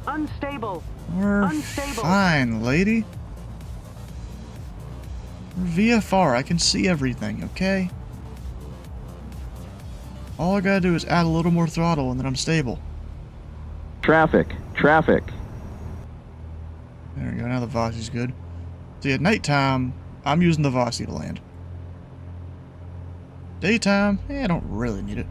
Unstable. We're Unstable. fine, lady. We're VFR, I can see everything, okay? All I gotta do is add a little more throttle and then I'm stable. Traffic. Traffic. There we go, now the Vossi's good. See, at nighttime, I'm using the Vossi to land. Daytime, I don't really need it.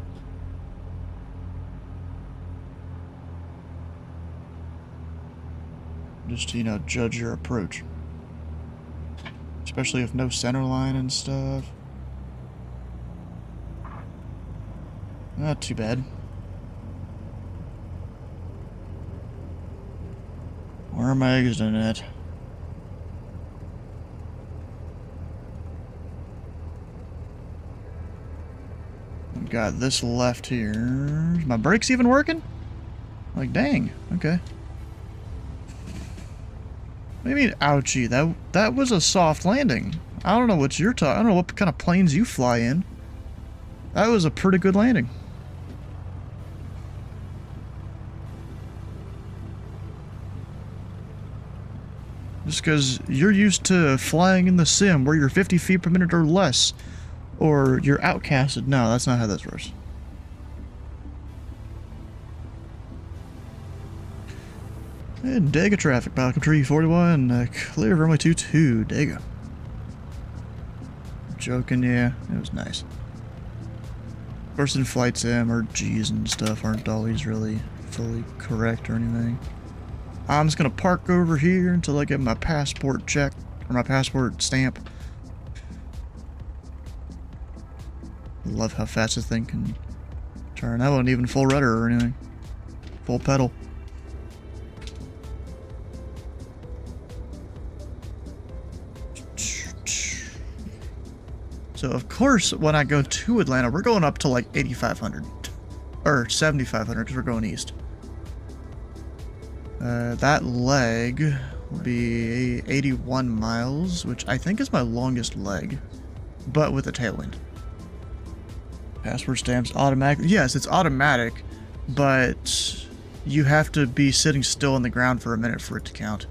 Just to, you know, judge your approach. Especially if no center line and stuff. Not too bad. Where am I exiting at? I've got this left here. Is my brakes even working? Like, dang. Okay. What do you mean, ouchie? That was a soft landing. I don't know what you're talking. I don't know what kind of planes you fly in. That was a pretty good landing. Just because you're used to flying in the sim where you're 50 feet per minute or less, or you're outcasted. No, that's not how this works. And Dega traffic, Falcon Tree 41, clear runway 22, Dega. Joking, yeah, it was nice. Of course, in flight sim or G's and stuff aren't always really fully correct or anything. I'm just gonna park over here until I get my passport checked, or my passport stamp. Love how fast this thing can turn. That wasn't even full rudder or anything. Full pedal. So of course, when I go to Atlanta, we're going up to like 8,500. Or 7,500 because we're going east. That leg will be 81 miles, which I think is my longest leg, but with a tailwind. Passport stamps automatic. Yes, it's automatic, but you have to be sitting still on the ground for a minute for it to count.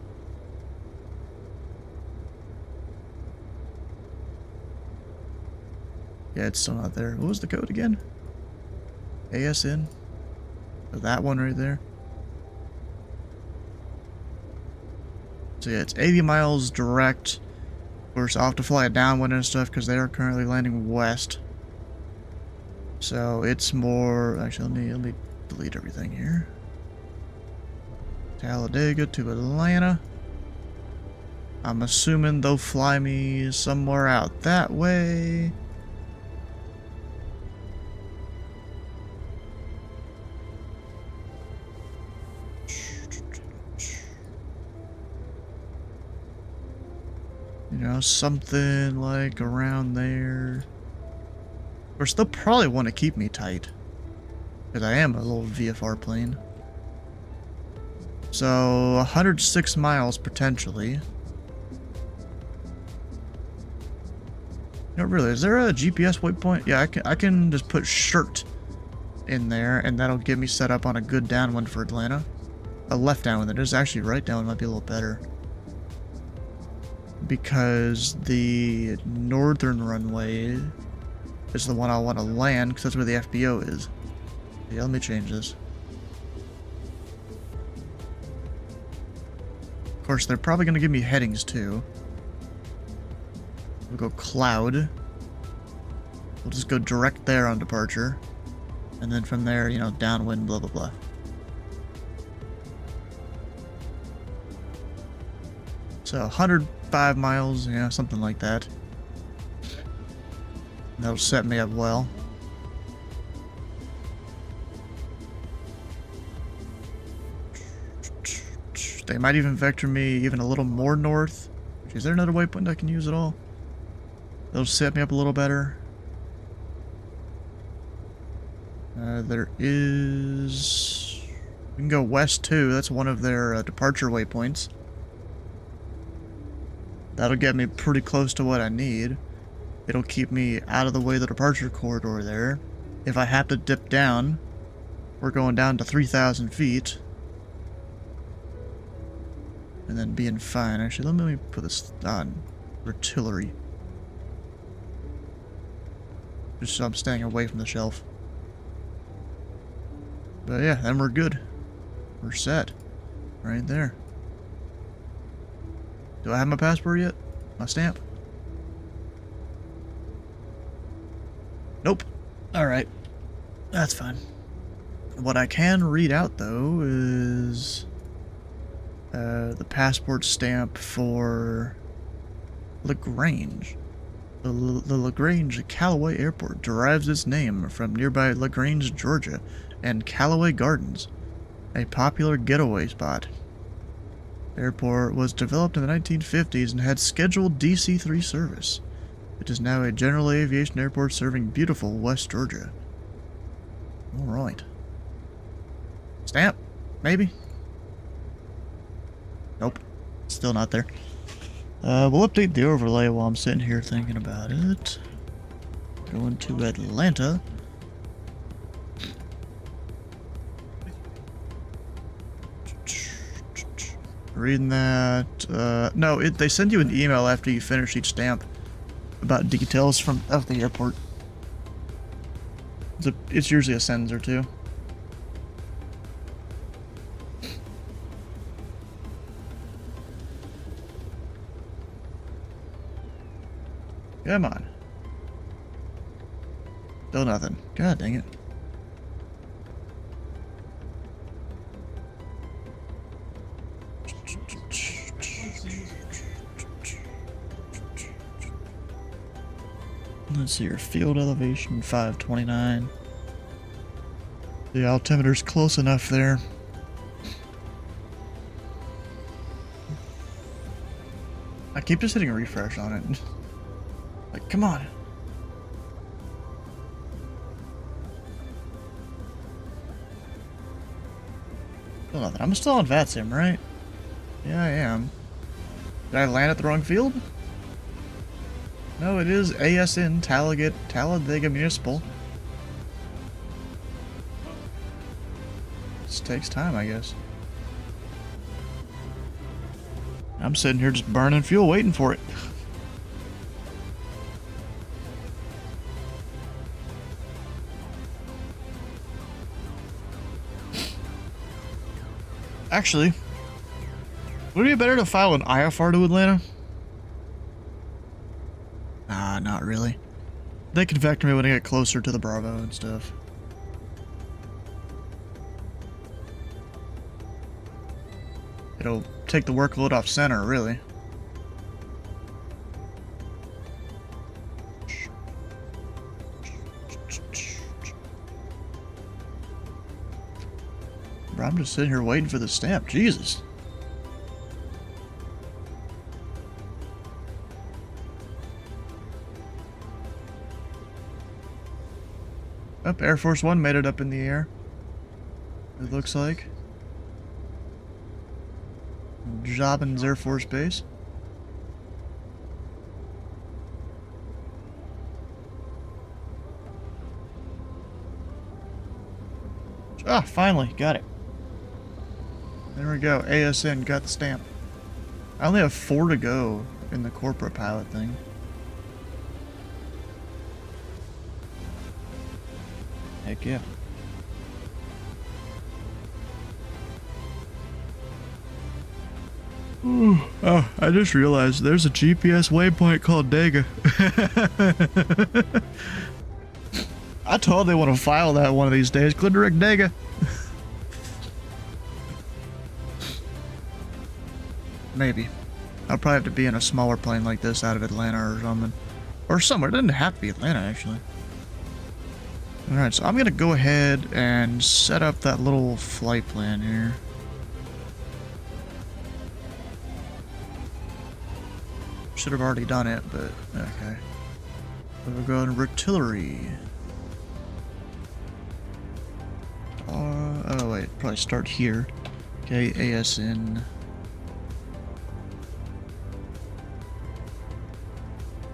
Yeah, it's still not there. What was the code again? ASN? Oh, that one right there. So yeah, it's 80 miles direct. Of course, I'll have to fly it downwind and stuff because they are currently landing west. So it's more... Actually, let me delete everything here. Talladega to Atlanta. I'm assuming they'll fly me somewhere out that way. You know, something like around there. Of course, they'll probably want to keep me tight, because I am a little VFR plane. So, 106 miles, potentially. No, really, is there a GPS waypoint? Yeah, I can just put shirt in there, and that'll get me set up on a good downwind for Atlanta. A left downwind, that is actually right downwind might be a little better. Because the northern runway is the one I want to land, because that's where the FBO is. Yeah, let me change this. Of course, they're probably going to give me headings, too. We'll go cloud. We'll just go direct there on departure. And then from there, you know, downwind, blah, blah, blah. So, 105 miles, yeah, something like that. That'll set me up well. They might even vector me even a little more north. Is there another waypoint I can use at all? That'll set me up a little better. There is... We can go west too. That's one of their departure waypoints. That'll get me pretty close to what I need. It'll keep me out of the way of the departure corridor there. If I have to dip down, we're going down to 3,000 feet. And then being fine. Actually, let me put this on artillery. Just so I'm staying away from the shelf. But yeah, then we're good. We're set. Right there. Do I have my passport yet? My stamp? Nope. Alright. That's fine. What I can read out, though, is... the passport stamp for... LaGrange. The LaGrange Callaway Airport derives its name from nearby LaGrange, Georgia, and Callaway Gardens, a popular getaway spot. The airport was developed in the 1950s and had scheduled DC-3 service. It is now a general aviation airport serving beautiful West Georgia. Alright. Stamp? Maybe? Nope. Still not there. We'll update the overlay while I'm sitting here thinking about it. Going to Atlanta. Reading that. No, they send you an email after you finish each stamp about details of the airport. It's usually a sentence or two. Come on. Still nothing. God dang it. Let's see your field elevation, 529. The altimeter's close enough there. I keep just hitting refresh on it. Like, come on. Still nothing. I'm still on VATSIM, right? Yeah, I am. Did I land at the wrong field? No, it is ASN Talladega Municipal. This takes time, I guess. I'm sitting here just burning fuel, waiting for it. Actually, would it be better to file an IFR to Atlanta? Nah, not really. They can vector me when I get closer to the Bravo and stuff. It'll take the workload off center, really. Bro, I'm just sitting here waiting for the stamp. Jesus. Up, Air Force One made it up in the air. It looks like. Jobbins Air Force Base. Ah, finally, got it. There we go, ASN, got the stamp. I only have 4 to go in the corporate pilot thing. Heck yeah. Ooh. Oh, I just realized there's a GPS waypoint called Dega. I totally want to file that one of these days. Click direct Dega. Maybe. I'll probably have to be in a smaller plane like this out of Atlanta or something. Or somewhere. It doesn't have to be Atlanta, actually. Alright, so I'm going to go ahead and set up that little flight plan here. Should have already done it, but okay. We'll go to artillery. Oh wait, probably start here. Okay, ASN.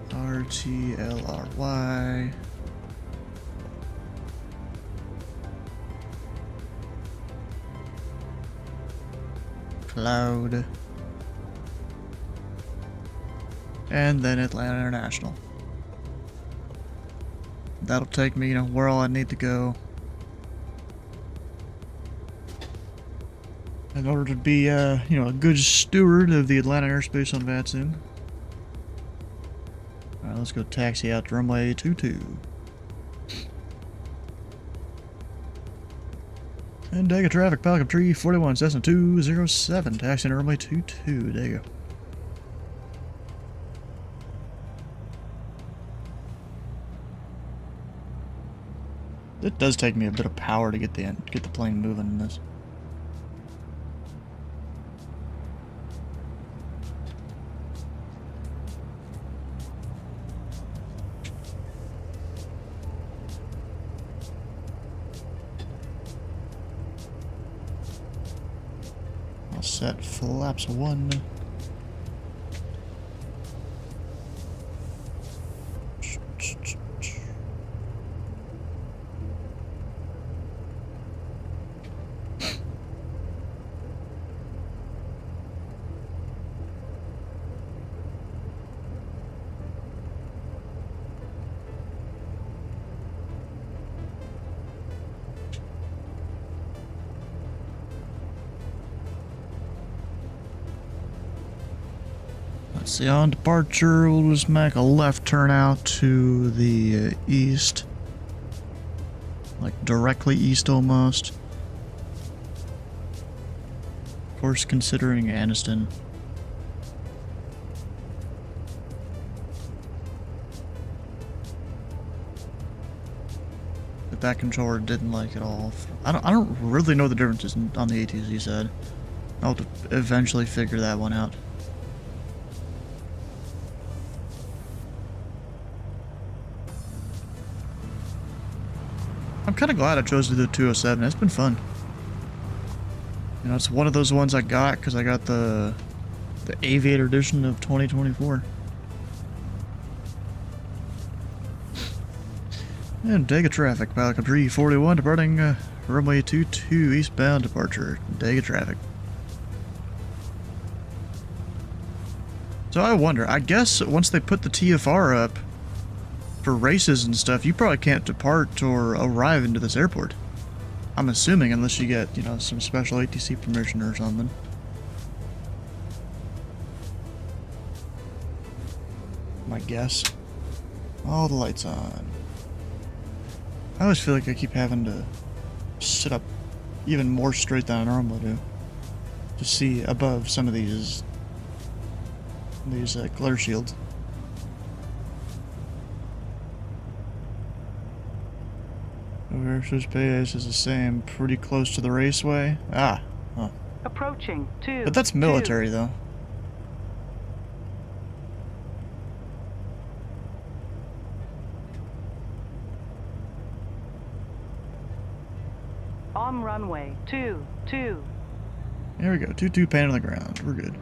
RTLRY. Cloud. And then Atlanta International. That'll take me, where all I need to go in order to be, a good steward of the Atlanta airspace on VATSIM. Alright, let's go taxi out to runway 22. And Dega traffic, Falcon Tree 41, Cessna 207, taxi to runway 22, there you go. It does take me a bit of power to get the plane moving in this. I'll set flaps 1. See, on departure, we'll just make a left turn out to the east. Like directly east almost. Of course, considering Aniston. But that controller didn't like it all. I don't really know the differences on the ATZ side. I'll have to eventually figure that one out. I'm kind of glad I chose to do the 207. It's been fun. You know, it's one of those ones I got because I got the Aviator edition of 2024. And Dega traffic, Pelican 341 departing runway 22 eastbound departure. Dega traffic. So I wonder, I guess once they put the TFR up for races and stuff, you probably can't depart or arrive into this airport. I'm assuming, unless you get, you know, some special ATC permission or something. My guess. All the lights on. I always feel like I keep having to sit up even more straight than I normally do to see above some of these glare shields. Airspace space is the same, pretty close to the raceway. Ah, huh. Approaching 2. But that's military, though. On runway 22. There we go. 22 pan on the ground. We're good.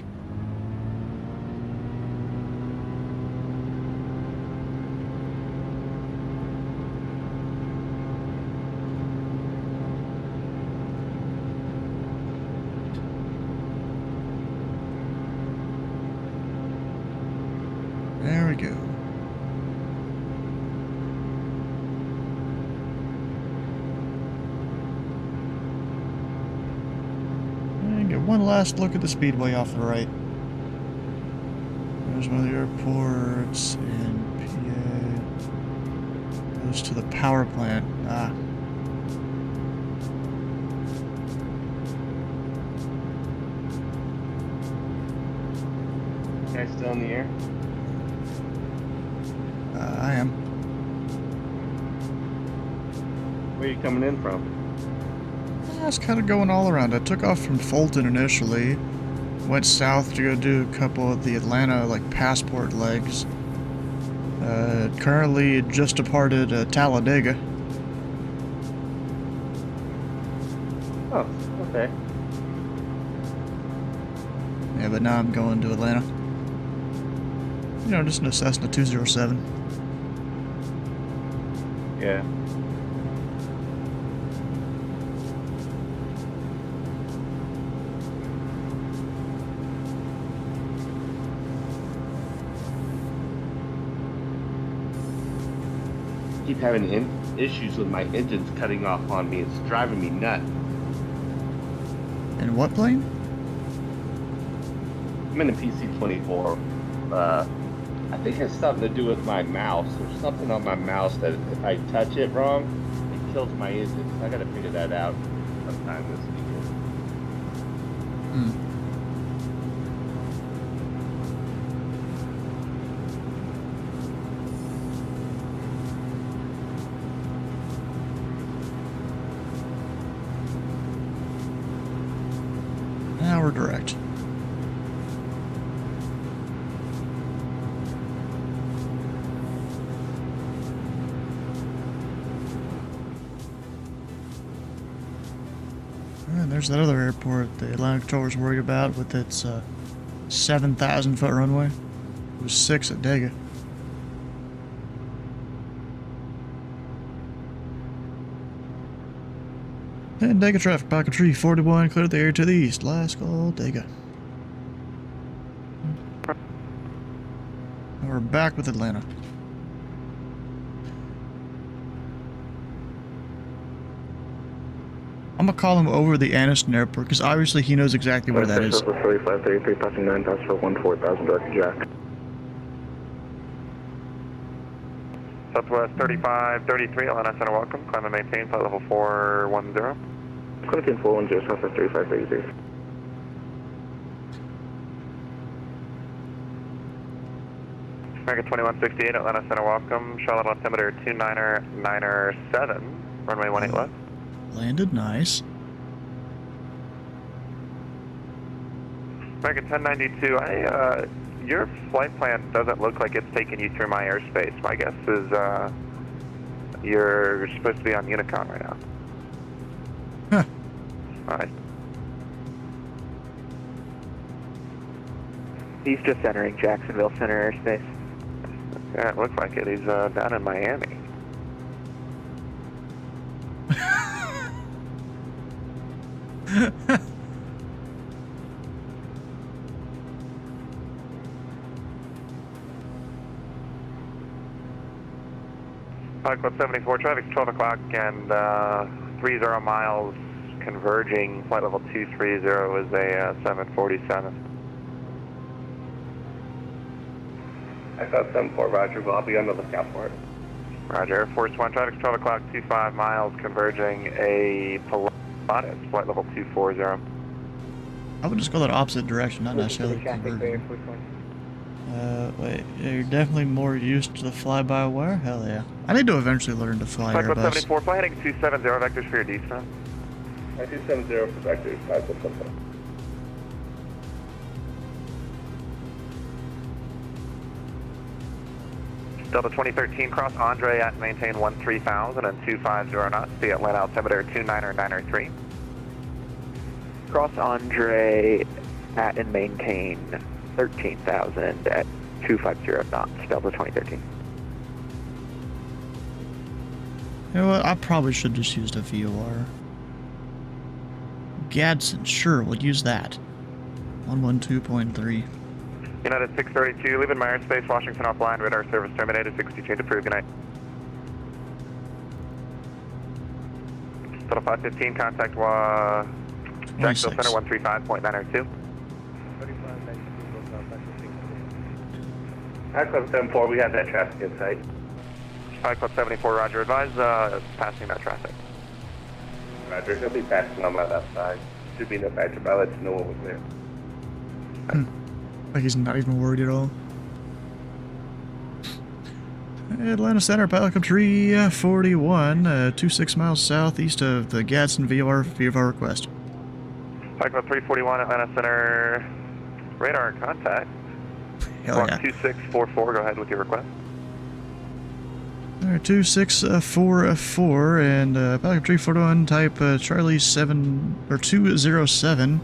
There we go. And get one last look at the speedway off the right. There's one of the airports in PA. Goes to the power plant. Ah. Guys still in the air? I am. Where are you coming in from? I was kind of going all around. I took off from Fulton initially, went south to go do a couple of the Atlanta passport legs. Currently just departed Talladega. Oh, okay. Yeah, but now I'm going to Atlanta. You know, just in a Cessna 207. Yeah. Keep having issues with my engines cutting off on me. It's driving me nuts. In what plane? I'm in a PC-24. I think it has something to do with my mouse. There's something on my mouse that if I touch it wrong, it kills my engines. I gotta figure that out sometime this weekend. Now we're direct. And there's that other airport the Atlanta controller's worried about with its 7,000 foot runway. It was 6 at Dega. And Dega traffic, Pocket Tree 41, cleared the area to the east. Last call, Dega. And we're back with Atlanta. I'm gonna call him over the Aniston airport because obviously he knows exactly where that is. 3533, passing 9 pass for 14,000 direct Jack. Southwest 3533, Atlanta Center, welcome. Climb and maintain, flight level 410. Clinton 410, Southwest 3533. American 2168, Atlanta Center, welcome. Charlotte altimeter 2997, runway 18 left. Landed nice. American 1092, your flight plan doesn't look like it's taking you through my airspace. My guess is you're supposed to be on Unicon right now. Huh. Alright. He's just entering Jacksonville Center airspace. Yeah, it looks like it. He's down in Miami. Flight Club 74, traffic's 12 o'clock and 30 miles converging. Flight level 230 is a 747. I thought 74, Roger, but I'll be on the lookout for it. Roger, Air Force 1, traffic's 12 o'clock, 25 miles converging. A Pilatus, flight level 240. I would just go that opposite direction, not necessarily conversion. Wait, yeah, you're definitely more used to the fly-by-wire? Hell yeah. I need to eventually learn to fly Flight Club Airbus. 74, fly heading 270, vectors for your descent. 270 for vectors, 517. Delta 2013, cross Andre at maintain 13,000 and 250 knots, the Atlanta altimeter 29903. Cross Andre at and maintain 13,000 at 250 knots, Delta 2013. You know what? I probably should just use a VOR. Gadsden, sure, we'll use that. 112.3. United 632, leaving my airspace, Washington offline, radar service terminated, 60 change approved, good night. Total 515, contact Jacksonville Center 135.902. High Club 74, we have that traffic in sight. High Club 74, roger, advise passing that traffic. Roger, he'll be passing on my left side. Should be no factor, but I'll let you know when we're clear. Like he's not even worried at all. Atlanta Center, Pelican Tree 41, 26 miles southeast of the Gadsden VOR request. High Club 341, Atlanta Center, radar in contact. Hell Block yeah. 2644, go ahead with your request. Alright, 2644 and Pelican Tree 41, type Charlie 207.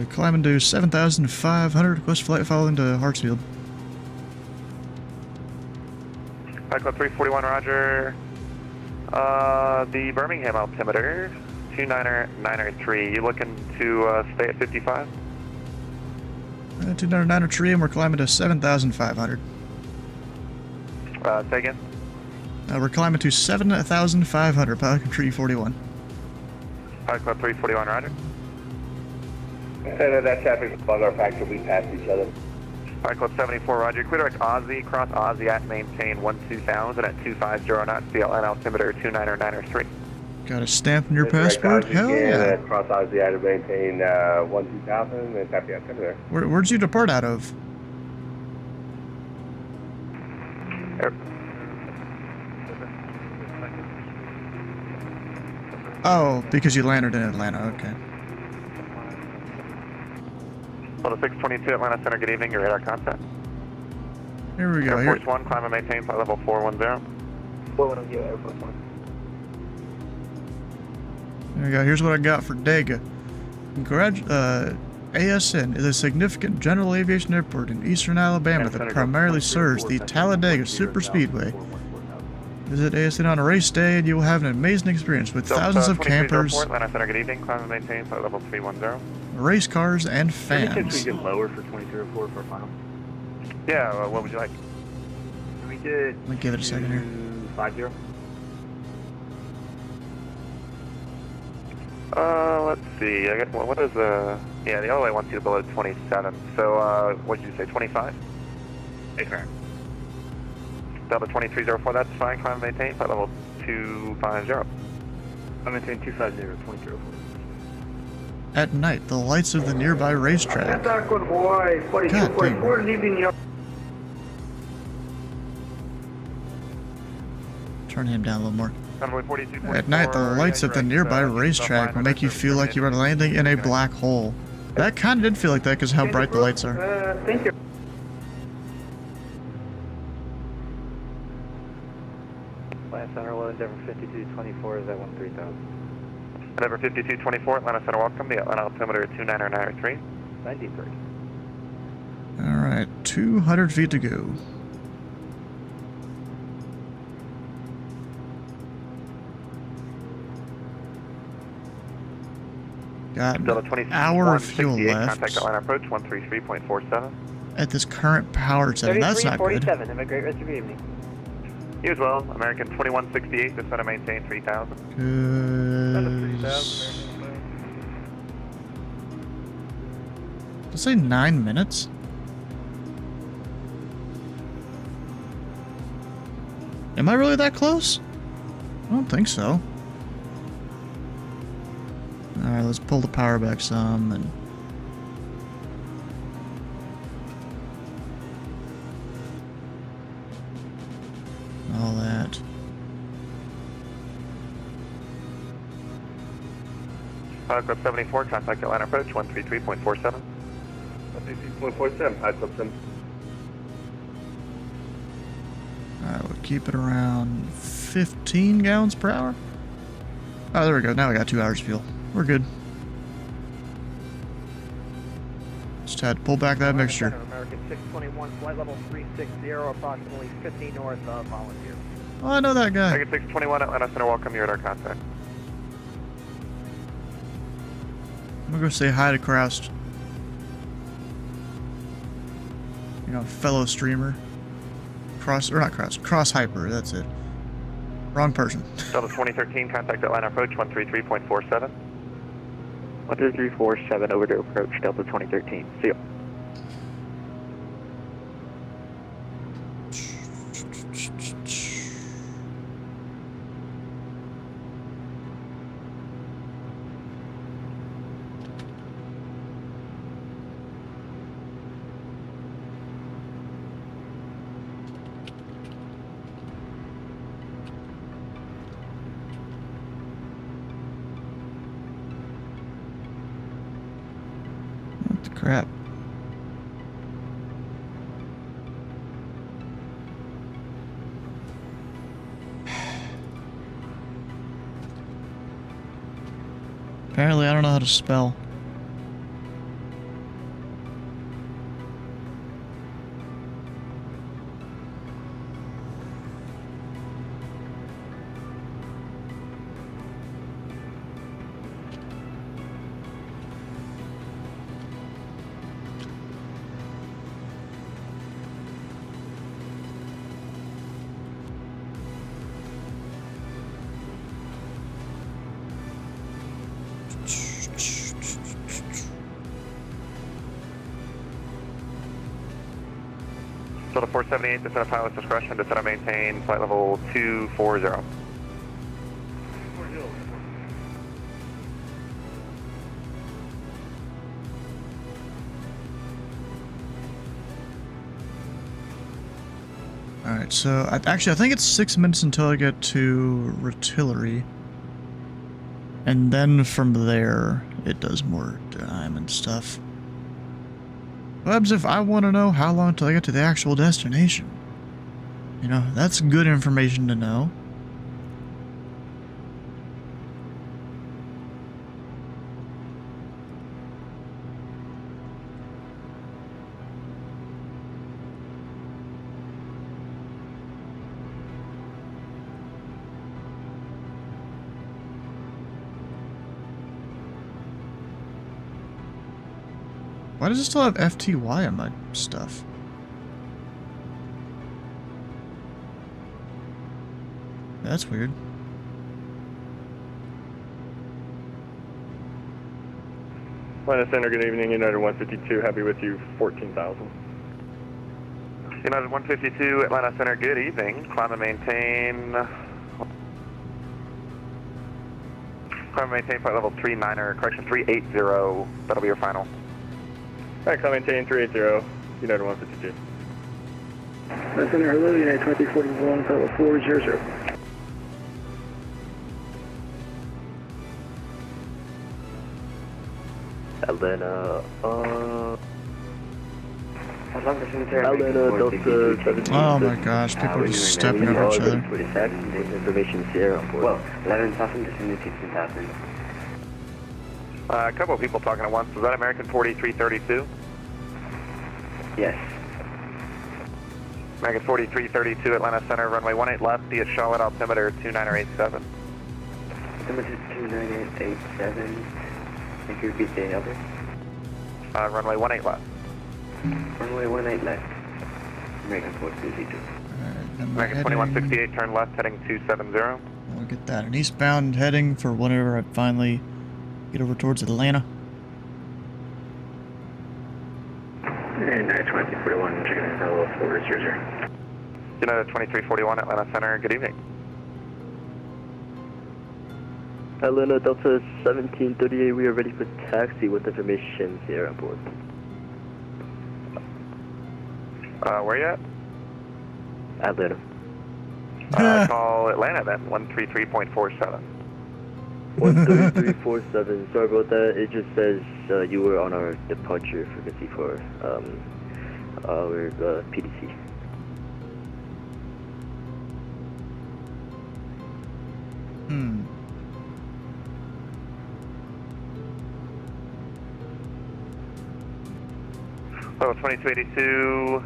Climbing to 7,500, request flight following to Hartsfield. High Club 341, roger. The Birmingham altimeter, 29903. You looking to stay at 55? 299 and we're climbing to 7,500. Say again? We're climbing to 7,500, Pelican Tree 41. High Club 341, roger. That traffic's above our factor, we pass each other. High Club 74, roger. Clear direct Aussie, cross Aussie at maintain 12,000 at 250 knots, CLN altimeter 29903. Got a stamp in your passport? Hell yeah. Cross Aussie at maintain 12,000 and tap the altimeter. Where'd you depart out of? Oh, because you landed in Atlanta, okay. Delta 622, Atlanta Center, good evening, your radar contact. Here we go. Air Force 1, climb and maintain flight level 410. 410, Air Force 1. There we go. Here's what I got for Dega. ASN is a significant general aviation airport in eastern Alabama that primarily serves the Talladega Superspeedway. Visit ASN on a race day and you will have an amazing experience with thousands of campers, Atlanta Center, good evening, climb and maintain flight level 310. race cars, and Any fans. chance we get lower for 2304 for a final? Yeah, what would you like? We did. Let me give it a second here. 50. Let's see. I guess what is yeah, the LA wants you below 27. So, what did you say, 25? Hey, correct. Delta 2304, that's fine. Climb maintain, flight level 250. I'm maintain 250, 2004. At night, the lights of the nearby racetrack. Attack with boy, 4244, leaving your... Turn him down a little more. Convoy 4244. At night, the lights of the nearby racetrack will make you feel like you are landing in a black hole. That kind of did feel like that because how bright the lights are. Thank you. Atlanta Center, Endeavor 5224 is at 13,000. Endeavor 5224, Atlanta Center, welcome. The Atlanta altimeter 29993. 93. Alright, 200 feet to go. Got an hour of fuel left. Contact Atlanta approach 133.47. At this current power setting, that's not good. 3347, have a great rest of your evening. You as well. American 2168, just want to maintain 3000. Let's say 9 minutes. Am I really that close? I don't think so. Alright, let's pull the power back some and... all that. Club 74, contact Atlanta approach 133.47. 133.47, High Club 7. Alright, we'll keep it around 15 gallons per hour. Oh, there we go. Now we got 2 hours of fuel. We're good. Just had to pull back that mixture. American 621, flight level 360, approximately 50 north of Volunteer. Oh, I know that guy. American 621, Atlanta Center, welcome. You're at our contact. I'm gonna go say hi to Croust. You know, fellow streamer. Cross Hyper, that's it. Wrong person. Delta 2013, contact Atlanta approach 133.47. 13347, over to approach, Delta 2013. See you. Crap. Apparently, I don't know how to spell. Delta 478, descend at pilot's discretion, descend and maintain flight level 240. Alright, so actually I think it's 6 minutes until I get to Artillery. And then from there, it does more time and stuff. What happens if I want to know how long until I get to the actual destination? You know, that's good information to know. Why does it still have FTY on my stuff? That's weird. Atlanta Center, good evening. United 152, happy with you, 14,000. United 152, Atlanta Center, good evening. Climb and maintain flight level 39er, correction 380. That'll be your final. Alright, climb maintain 380, United 152. Atlanta Center, hello, United 2341, flight level 400. Atlanta, Oh my gosh, people are just stepping over each other. Information Sierra. Well, 11,000 descending to 10,000. A couple of people talking at once. Was that American 4332? Yes. American 4332, Atlanta Center, runway 18 left, be at Charlotte, altimeter 2987. Altimeter 2987. Can you repeat the other? Runway 18 left. Runway 18 left. American 4232. American 2168, turn left, heading 270. I'll get that. An eastbound heading for whenever I finally get over towards Atlanta. United 2341, checking in level 400. United 2341, Atlanta Center, good evening. Atlanta Delta 1738, we are ready for taxi with information here on board. Where you at? Atlanta. Call Atlanta then, 133.47. 13347, sorry about that. It just says you were on our departure frequency for our PDC. Level 2282,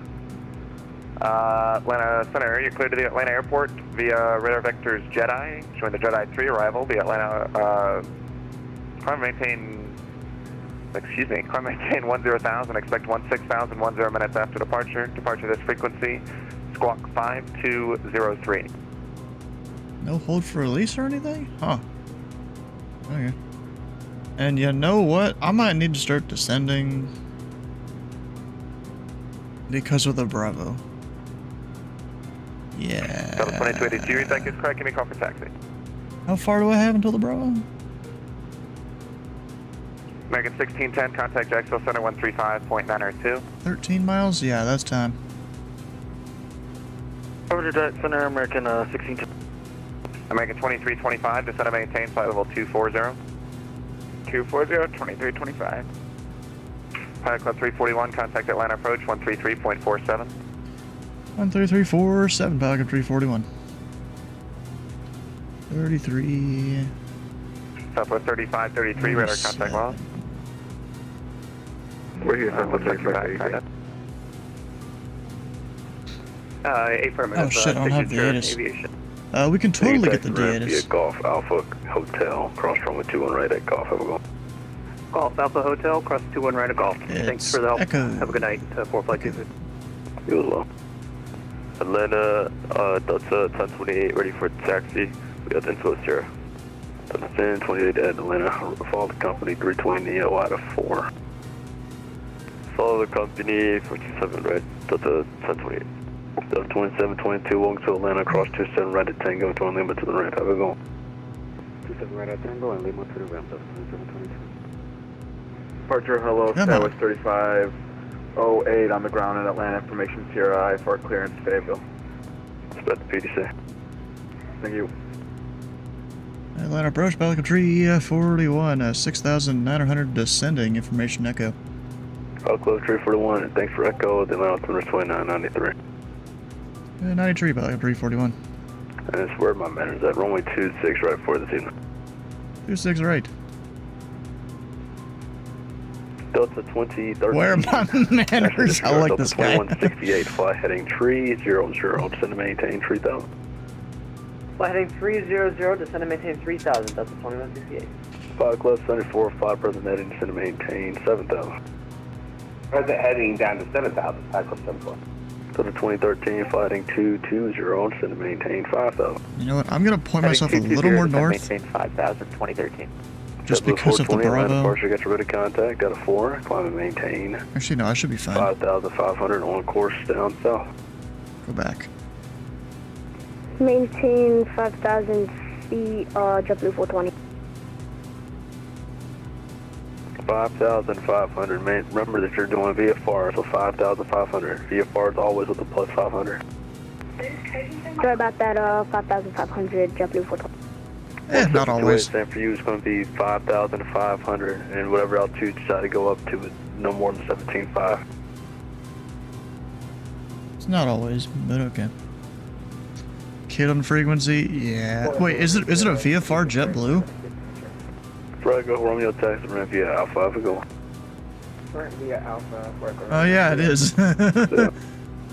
Atlanta Center, you're cleared to the Atlanta Airport via radar vectors Jedi, showing the Jedi 3 arrival via Atlanta, climb maintain 10,000, expect 16,000, 10 minutes after departure this frequency, squawk 5203. No hold for release or anything? Huh. Okay. And you know what? I might need to start descending because of the Bravo. Yeah. Level 2282, your deck is correct, give me a call for taxi. How far do I have until the Bravo? American 1610, contact Jacksonville Center 135.902. 13 miles? Yeah, that's time. Over to Jet Center, American 1610. American 2325, descend and maintain flight level 240. 240, 2325. Pilot Club 341, contact Atlanta approach 133.47. 13347, Pilot Club 341. 33. Southwest 3533, radar contact lost. We're here, Southwest 3533. Affirmative. Oh shit, I don't have the ATIS. Aviation. We can totally get the ATIS. Golf Alpha Hotel, cross runway 21 right at Golf. Have a go. Golf Alpha Hotel, cross 21 right at Golf. Thanks for the help. Echo. Have a good night. 4 flight 2. You as well. Atlanta, Delta 1028, ready for taxi. We got the info here. Delta 1028 at Atlanta. Follow the company 320 out of 4. Follow the company 427 right. Delta 1028. Delta 2722, welcome to Atlanta, cross 27 right at Tango, to Lima to the right. Have a go. 27 right at Tango and Lima to the ramp. Delta 2722. Departure, hello, Southwest 3508 on the ground in Atlanta. Information Sierra for clearance Fayetteville. Expect the PDC. Thank you. Atlanta approach, Pelican Tree 41, 6,900 descending, information Echo. I'll close Tree 41, and thanks for Echo, the Atlanta altimeter 2993. 93, Pelican Tree 41. And it's where my man is at, runway 26 right for this evening. 26 right. Delta 2013. Where are my manners? I like this guy. 2168, fly heading 300, descend and maintain 3000. Fly heading 300, descend and maintain 3000. That's the 2168. 5 Club 74, present heading, descend and maintain 7000. Present heading down to 7,000, 5 Club 74. Delta 2013, fly heading 220, descend and maintain 5000. You know what? I'm going to point myself a little more north. Maintain 5000, 2013. Just because of the Bravo. Departure, get ready to contact, got a 4, climb and maintain. Actually, no, I should be fine. 5,500 on course down south. Go back. Maintain 5,000 feet, JetBlue 420. 5,500. Remember that you're doing VFR, so 5,500. VFR is always with the plus 500. Sorry about that, 5,500, JetBlue 420. Not always. Same for you is going to be 5,500, and whatever altitude you decide to go up to, no more than 17.5. It's not always, but okay. Kid on frequency, yeah. Wait, is it a VFR JetBlue? Franco, Romeo, Texas, ramp via Alpha, go. Via Alpha, Oh yeah, it is.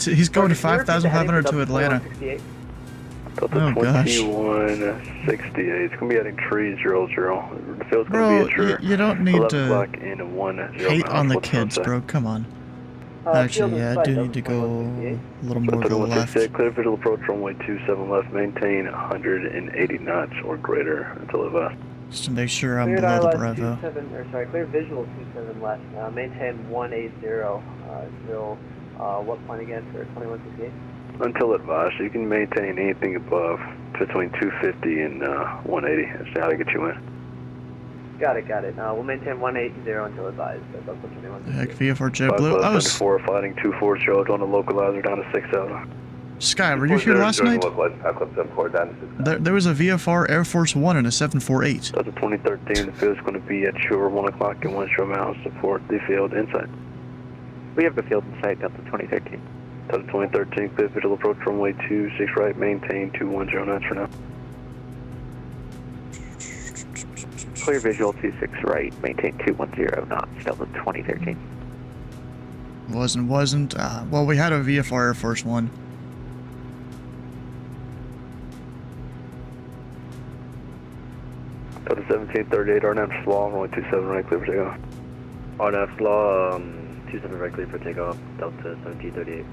He's going to 5,500 to Atlanta. Delta Oh gosh. 2168. It's going to be heading 300. The field's going to be at your you don't need 11 to o'clock in 10 hate on the miles. kids, bro. Come on. Actually, yeah, I do need to go a little more to the left. Clear visual approach runway 27 left. Maintain 180 knots or greater until advised. Just to make sure I'm below the Bravo. Clear visual 27 left. Maintain 180. Still, what point again for 2168? Until advised, you can maintain anything above between 250 and 180. That's how to get you in. Got it. We'll maintain 180 until advised. That's up to 21. Heck, VFR JetBlue. I was... 4 fighting 240 on the localizer down to 6,000. Sky, were you here last night? There was a VFR Air Force One and a 748. That's a 2013. The field's going to be at your 1 o'clock and 1 show miles. Support the field insight. We have the field in sight, Delta 2013. Delta 2013, clear visual approach runway 26 right, maintain 210 knots for now. Clear visual 26 right, maintain 210 knots, Delta 2013. Wasn't. Well, we had a VFR Air Force One. Delta 1738, RNAV slaw, runway 27 right, clear for takeoff. RNAV slaw, 27 right, clear for takeoff, Delta 1738.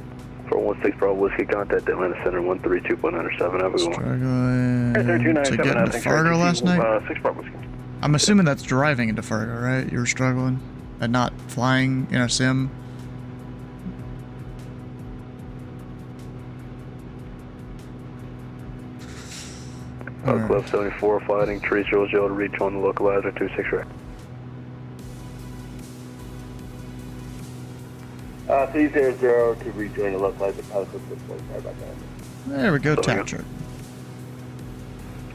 416 Bravo Whiskey, contact Atlanta Center 132.97, have a good one. Struggling to get into Fargo last night? 6 Bravo Whiskey. I'm assuming that's driving into Fargo, right? You were struggling and not flying in a sim? Club 74 fighting 300 to reach on the localizer 26 right. 300 to rejoin the localizer pilot club 645 about that. There we go, tap chart.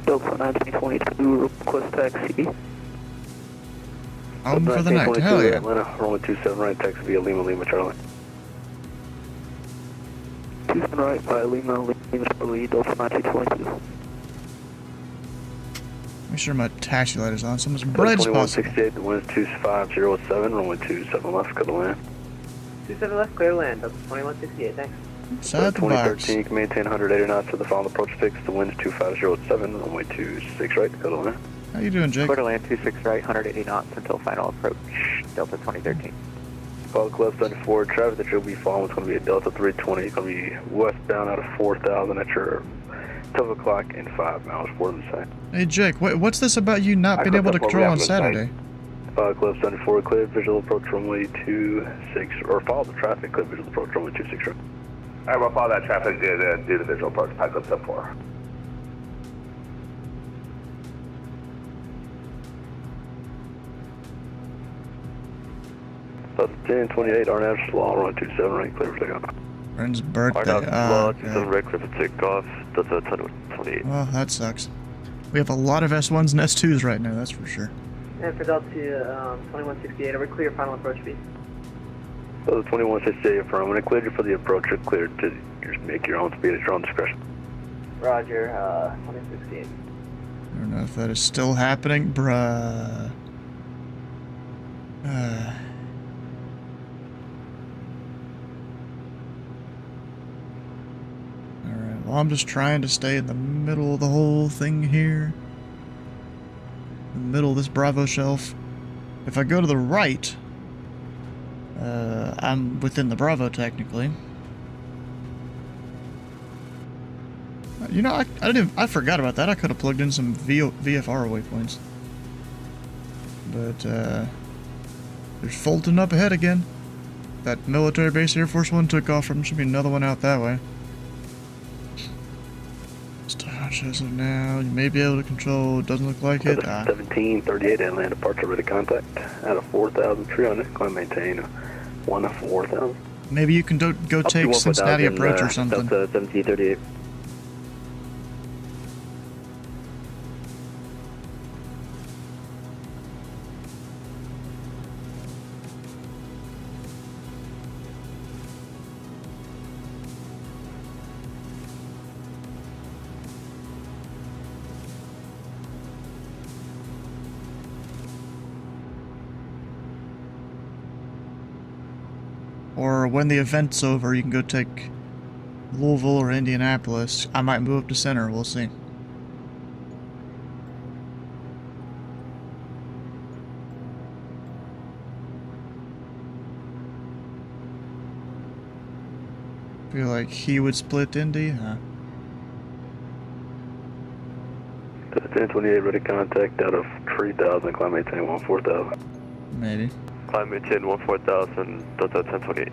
Delta 1922, request taxi. Home for the night, hell yeah. Atlanta, runway 27 right, taxi via Lima, Charlie. 27 right by Lima, Charlie, Delta 1922. Make sure my taxi light is on. So much bread's possible. 2168, the wind is 2507, runway 27 left, clear to land. 27 left, clear to land, Delta 2168, thanks. Inside the box. 2013, you can maintain 180 knots to the final approach fix. The wind is 2507, runway 26 right, clear to land. How you doing, Jake? Clear to land 26 right, 180 knots until final approach, Delta 2013. Follow Club 74, traffic that you'll be following is going to be at Delta 320. It's going to be westbound out of 4,000 at your 12 o'clock and 5 miles for the site. Hey, Jake, what's this about you not being able to control on Saturday? Club 74, clear visual approach runway 26, or follow the traffic, clear visual approach runway 26 right. Alright, we'll follow that traffic, do the visual approach, Club 74. That's 1028, RNAV slaw, runway 27 right, clear for takeoff. Friend's birthday. Slaw, 27 right, clear for takeoff, that's 1028. Well, that sucks. We have a lot of S1s and S2s right now, that's for sure. And for Delta 2168, are we clear final approach speed? So the 2168 affirm, when I cleared you for the approach, you're cleared to just make your own speed at your own discretion. Roger, 2068. I don't know if that is still happening, bruh. Alright, well, I'm just trying to stay in the middle of the whole thing here. In the middle of this Bravo shelf. If I go to the right, I'm within the Bravo technically. You know, I forgot about that. I could have plugged in some VFR waypoints. But there's Fulton up ahead again. That military base Air Force One took off from. Should be another one out that way. As of now, you may be able to control. Doesn't look like it. 1738 Atlanta departure ready contact out of 4,300. Climb maintain 1 of 4,000. Maybe you can go take Cincinnati approach or something. Delta 1738. Or when the event's over, you can go take Louisville or Indianapolis. I might move up to center, we'll see. Feel like he would split Indy, huh? 1028 ready contact out of 3,000. Climb maintain 4,000. Maybe. Climb maintain 4000, Delta 1028.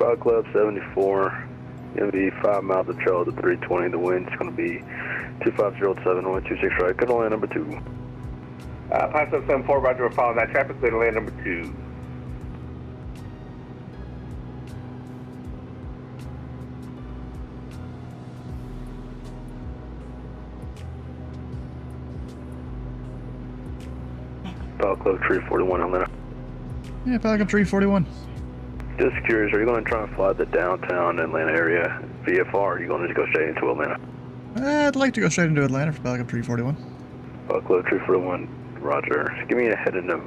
5 Club 74, going to be 5 miles of trail to 320. The wind's going to be 2507126 right. Good on land number 2. 5774, Roger, we're following that traffic, clear to land number 2. Five Club 341 Atlanta. Yeah, Falcon 341. Just curious, are you going to try and fly the downtown Atlanta area VFR, or are you going to go straight into Atlanta? I'd like to go straight into Atlanta for Falcon 341. Club 341, Roger. Give me a heading of,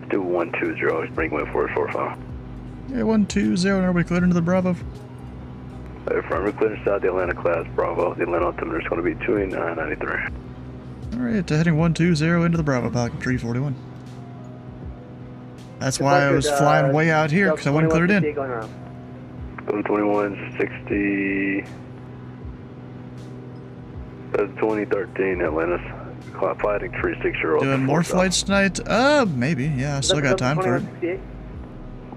do 120, bring wind 445. Yeah, 120, and are we cleared into the Bravo? Front, we're cleared inside the Atlanta class Bravo. The Atlanta altimeter is going to be 2993. Alright, heading 120 into the Bravo, Falcon 341. That's why I was flying way out here, because I wasn't cleared in. 2160. That's 2013 Atlantis. Fighting 360. Doing more flights tonight? Maybe. Yeah, I still got time for it.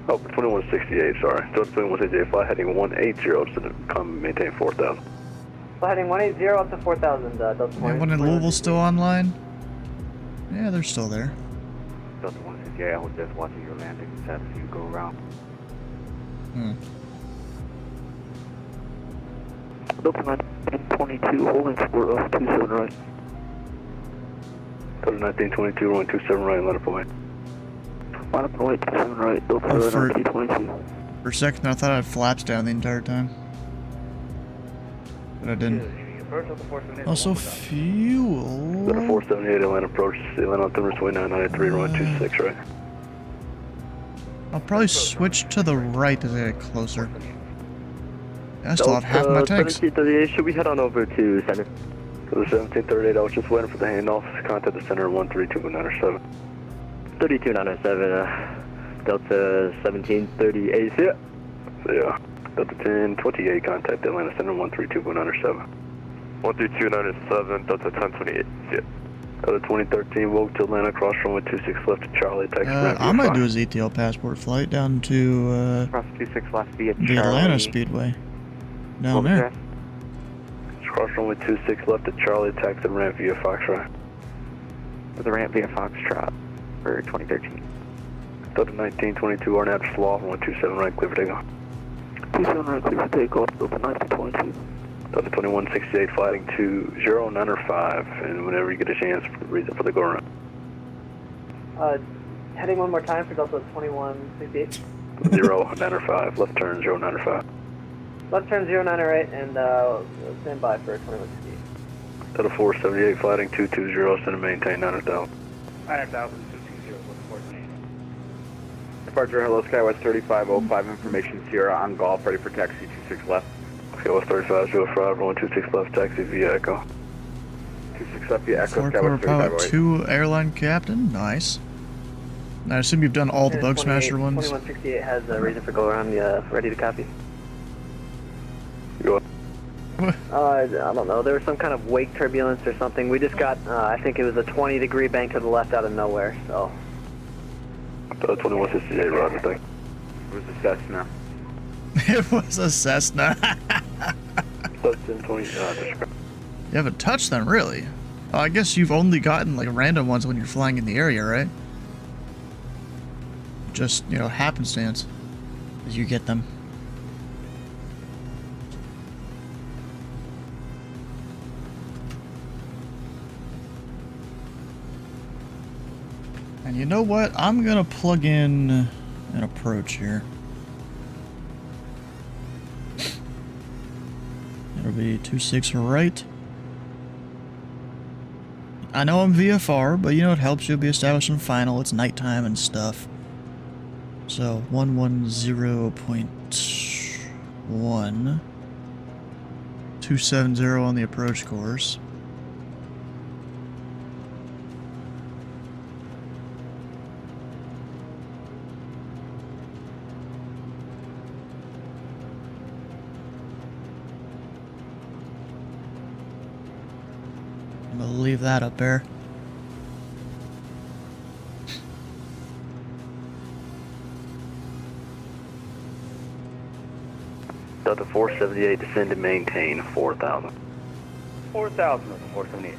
Oh, 2168, sorry. So 2168, fly heading 180, so come maintain 4,000. Fly heading 180 up to 4,000, Delta 20. And when in Louisville still online? Yeah, they're still there. Delta 168, I was just watching your landing as you go around. Delta 1922, holding for 27 right. Delta 1922, rolling 27 right, line up away. Line up away, 27 right, Delta 1922. For a second, I thought I had flaps down the entire time. But I didn't. Also, fuel. Delta 478, Atlanta approach, Atlanta altimeter 2993, rolling 26 right. I'll probably switch to the right as I get closer. I still have half my tanks. 1738, should we head on over to center? So the 1738, I was just waiting for the handoff. Contact the center 132907. 32907, Delta 1738, yeah. So yeah, Delta 1028, contact Atlanta center 132907. 13297, Delta 1028, yeah. Delta 2013, Vogue to Atlanta, cross runway 26 left to Charlie, taxi. I might do a ZTL passport flight down to Cross 26 left via the Atlanta Speedway. Down there. Cross runway 26 left to Charlie, taxi ramp via Foxtrot. For the ramp via Foxtrot for 2013. Delta 1922, Arnett Slaw, 127 right, clear for takeoff. 27 right, clear for takeoff, Delta 1922. Delta 2168, flighting 20905, and whenever you get a chance, reason for the go around. Heading one more time for Delta 2168. 0905, left turn 0905. Left turn 0908, and stand by for 2168. Delta 478, flighting 220, send and maintain 900,000. 900,000, 220, looking forward to name. Departure, hello, Skywest 3505, information Sierra on golf, ready for taxi 26 left. Skywest 3505, rolling 26 left, taxi via Echo. 26 left via Echo, 4-quarter Skywest pilot 3508. 2 airline captain, nice. I assume you've done all the Bug Smasher ones? 2168 has a reason for go around, ready to copy. Go on. I don't know, there was some kind of wake turbulence or something. We just got, I think it was a 20-degree bank to the left out of nowhere, so. 2168, Roger, thank you. It was a Cessna. It was a Cessna. You haven't touched them, really? Oh, I guess you've only gotten, like, random ones when you're flying in the area, right? Just, you know, happenstance as you get them. And you know what? I'm gonna plug in an approach here. It'll be 26 right. I know I'm VFR, but you know it helps you be established in final. It's nighttime and stuff. So 110.1 270 on the approach course. I'm gonna leave that up there. Delta 478, descend to maintain 4,000. 4,000, 478.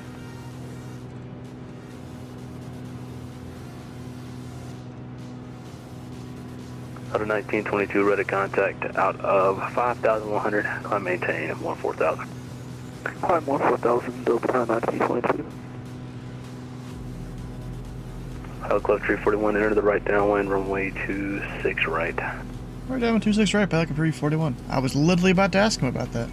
Out of 1922, ready contact out of 5,100, climb maintain 14,000. Climb 14,000, Delta 1922. Pilot Club 341, enter the right downwind, runway 26 right. Right down 26 right, Pelican 341. I was literally about to ask him about that.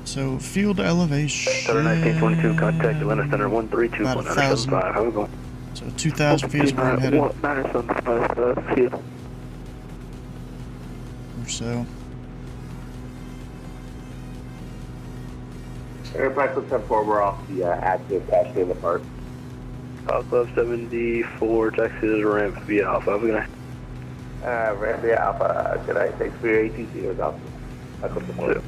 So, field elevation... Out of 1922, contact Atlanta Center 132.975, how we going? So 2,000 feet is where I'm headed. 975 feet. Or so. Airplane Club 74, we're off the active Ash Taylor Park. Pilot Club 74, taxi ramp via Alpha, have a good night. Ramp via Alpha, good night. Thanks for your ATC, it was awesome. Pilot Club 74.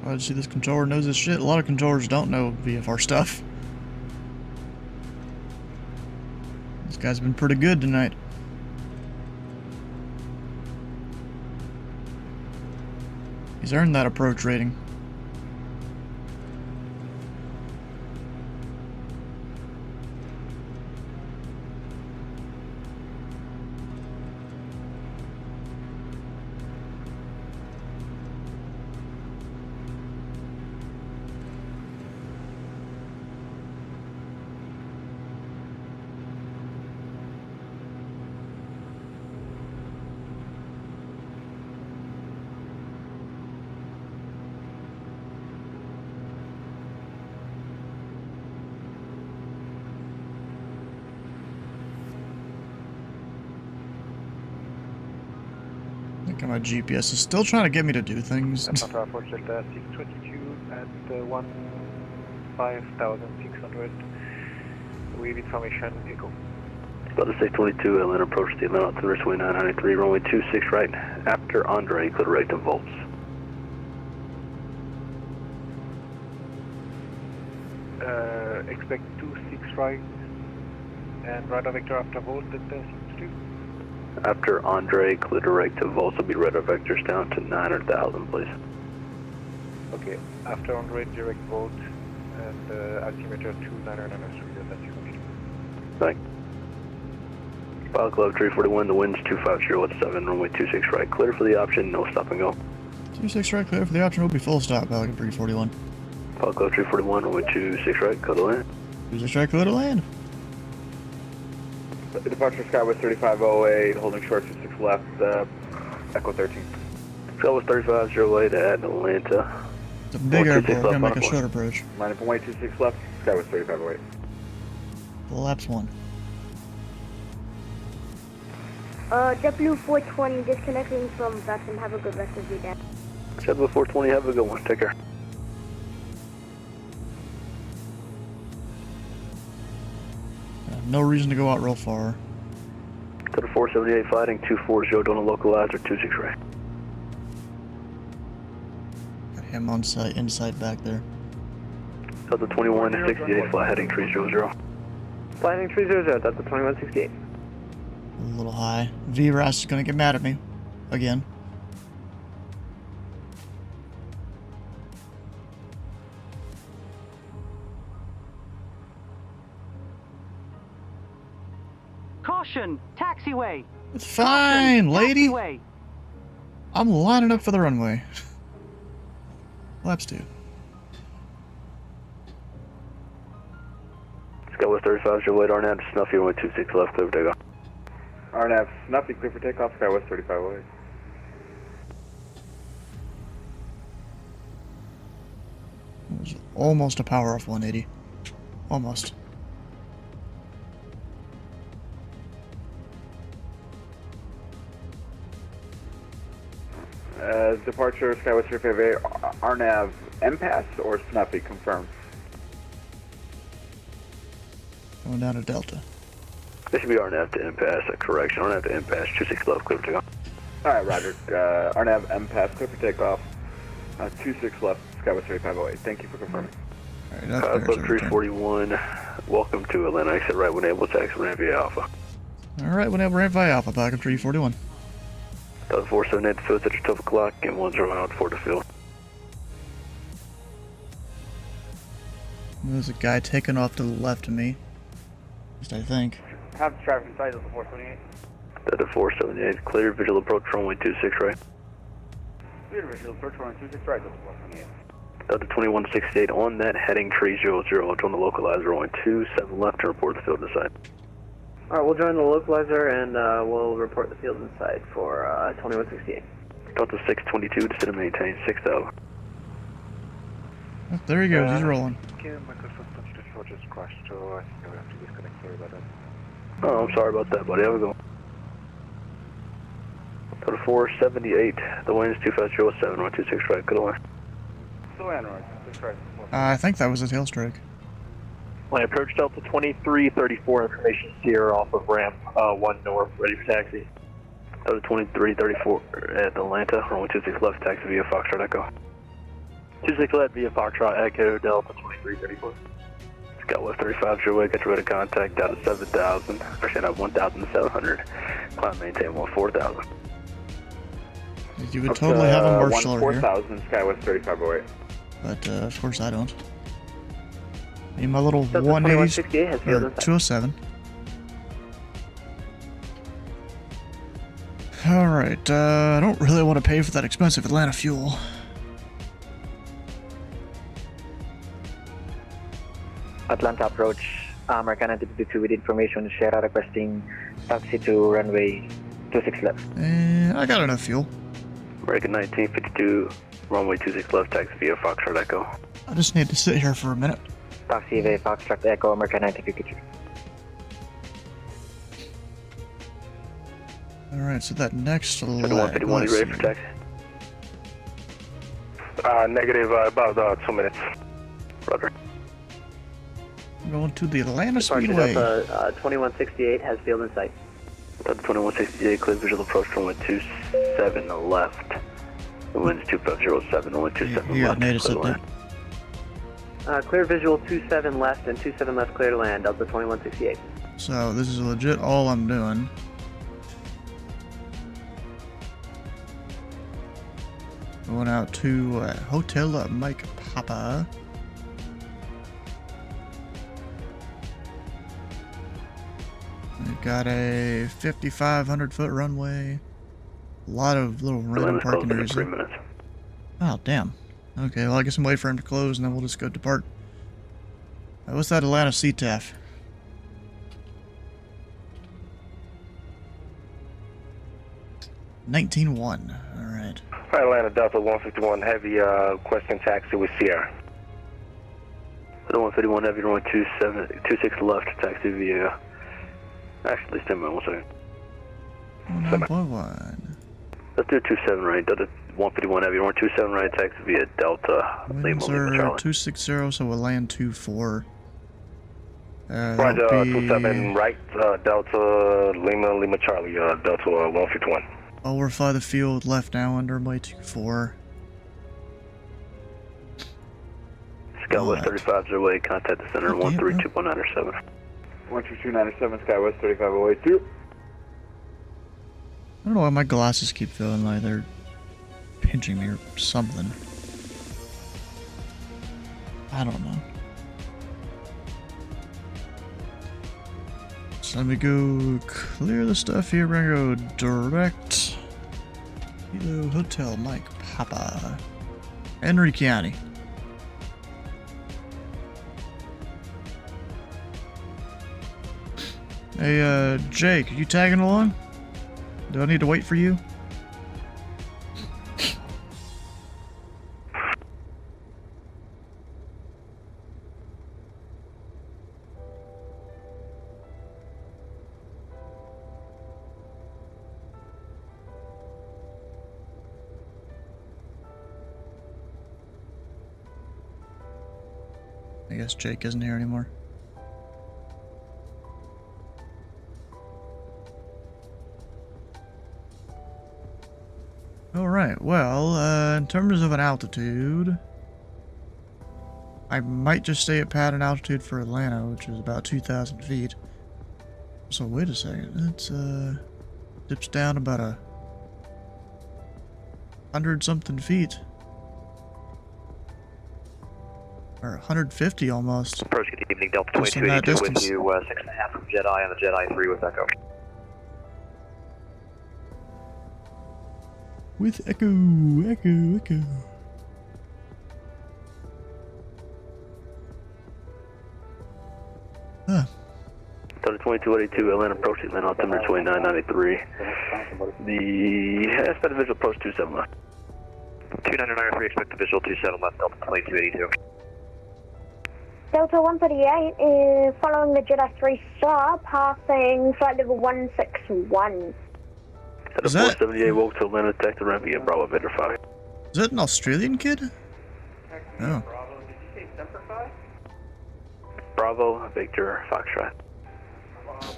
I see this controller knows this shit. A lot of controllers don't know VFR stuff. This guy's been pretty good tonight. He's earned that approach rating. My GPS is still trying to get me to do things. Approach Delta 622 at 15,600 with information echo. Delta 622, Atlanta approach the Atlanta to Raceway 993, runway 26 right, after Andre, clear right to Volts. Expect 26 right and radar vector after Volt Delta 622. After Andre, clear direct to Volts will be radar vectors down to 900,000, please. Okay, after Andre, direct Volt and altimeter 2993, that's 622. Thanks. Pilot Club 341, the wind's 250 at 7, runway 26 right, clear for the option, no stop and go. 26 right, clear for the option, will be full stop, Pelican 341. Pilot Club 341, runway 26 right, go to land. 26 right, go to land. Departure Skywest 3508, holding short 26 left, Echo 13. Skywest 3508 at Atlanta. It's a big airport, we're gonna make a short approach. Line up 126 left, Skywest 3508. Laps 1. JetBlue 420 disconnecting from Boston. Have a good rest of your day. JetBlue 420, have a good one, take care. No reason to go out real far. To the 478 fighting 240 doing a localizer 26 right. Got him on site, inside back there. Delta 2168 fly heading 300. Fly heading 300, Delta 2168. A little high. VRAS is gonna get mad at me. Again. Caution! Taxiway! It's fine, lady! Taxiway! I'm lining up for the runway. Laps 2. Skywest 35, your late RNAV, Snuffy, 126 left, clear for takeoff. RNAV, Snuffy, clear for takeoff, Skywest 35 away. It was almost a power off 180. Almost. Departure, Skywest 35 RNAV, MPAS or Snuffy, confirmed. Going down to Delta. This should be RNAV to impasse, a correction. RNAV to impasse, 26 left, clear for takeoff. Alright, Roger. RNAV, MPAS, clear for takeoff. 26 left, Skywest 3508. Thank you for confirming. Alright, Club 341, welcome to Atlanta, exit right when able, taxi ramp via Alpha. Alright, whenever ramp via Alpha, back up 341. Delta 478 to field, at 12 o'clock, and 10 out for the field. There's a guy taking off to the left of me. At least I think. Have traffic inside Delta 478. Delta 478, clear visual approach runway 26 right. Clear visual approach runway 26 right, Delta 478. Delta 2168 on that heading 300, join the localizer runway 27 left to report the field inside. Alright, we'll join the localizer and we'll report the field inside for 2168. Delta 622, descend and maintain 6,000. Oh, there he goes, he's rolling. Just crashed, so I think I would have to disconnect. Sorry about that. Oh, I'm sorry about that, buddy. Have a go. Delta 478, the wind is 2507, 126 right, good away. So, Android, 6 right. I think that was a tail strike. When I approach Delta 2334, information Sierra off of ramp 1 north, ready for taxi. Delta 2334 at Atlanta, runway 26 left, taxi via Foxtrot Echo. 26 left via Foxtrot Echo, Delta 2334. Skywest 35, your way, get your way to contact, down to 7,000, actually not 1,700, climb maintain 14,000. You would totally have a marshal here. 4,000, Skywest 3508. But of course I don't. Need my little Delta 180 has field or inside. 207. Alright, I don't really want to pay for that expensive Atlanta fuel. Atlanta approach, American 952 with information, Sierra requesting taxi to runway 26 left. I got enough fuel. American 1952, runway 26 left, taxi via Foxtrot Echo. I just need to sit here for a minute. Taxi via Foxtrot Echo, American 1952. Alright, so that next leg, 151, you ready for taxi? Negative, about 2 minutes. Roger. I'm going to the Atlanta Departure Speedway. Delta 2168 has field in sight. Delta 2168, clear visual approach runway 27 left. The wind is 2507, runway 27 You got left. native clear up there. Clear visual 27 left and 27 left clear to land, Delta 2168. So this is legit all I'm doing. Going out to Hotel Mike Papa. We've got a 5,500 foot runway. A lot of little random parking areas. 3 minutes. Oh, damn. Okay, well, I guess I'm waiting for him to close and then we'll just go depart. What's that Atlanta CTAF? $19,100. Alright. Atlanta Delta 151 Heavy, question taxi with Sierra. Delta 151 Heavy, runway 26 left, taxi via... Actually, stand by 1 second. 9.1. Let's do 27 right, Delta 151 Heavy, runway 27 right, taxi via Delta. Winds are 260, so we'll land 24. Roger, 27 right, Delta, Lima Charlie, Delta 151. We're fly the field left now under runway 24. Skywest 3508, contact the center 132197. 12297, Skywest 35082. I don't know why my glasses keep feeling like they're pinching me or something. I don't know. So let me go clear the stuff here. We're gonna go direct. Kilo Hotel Mike Papa. Henry County. Hey, Jake, you tagging along? Do I need to wait for you? I guess Jake isn't here anymore. Alright, well, in terms of an altitude, I might just stay at pattern altitude for Atlanta, which is about 2,000 feet. So wait a second, it's, dips down about 100-something feet. Or 150 almost. Approach, good evening, Delta Just in that 2282 with distance. you, 6.5 from Jedi on the Jedi 3 with Echo. With Echo. Huh. Delta 2282, Atlanta approach, Atlanta altimeter 2993. The expect visual approach 27 left. 2993, expect the visual 27 left, Delta 2282. Delta 138 is following the Jedi 3 star, passing flight level 161. Delta 478, woke to Atlanta, detected ramp via Bravo Victor 5. Is that an Australian kid? Oh. Bravo, did you say Semper Fi? Bravo Victor Foxtrot.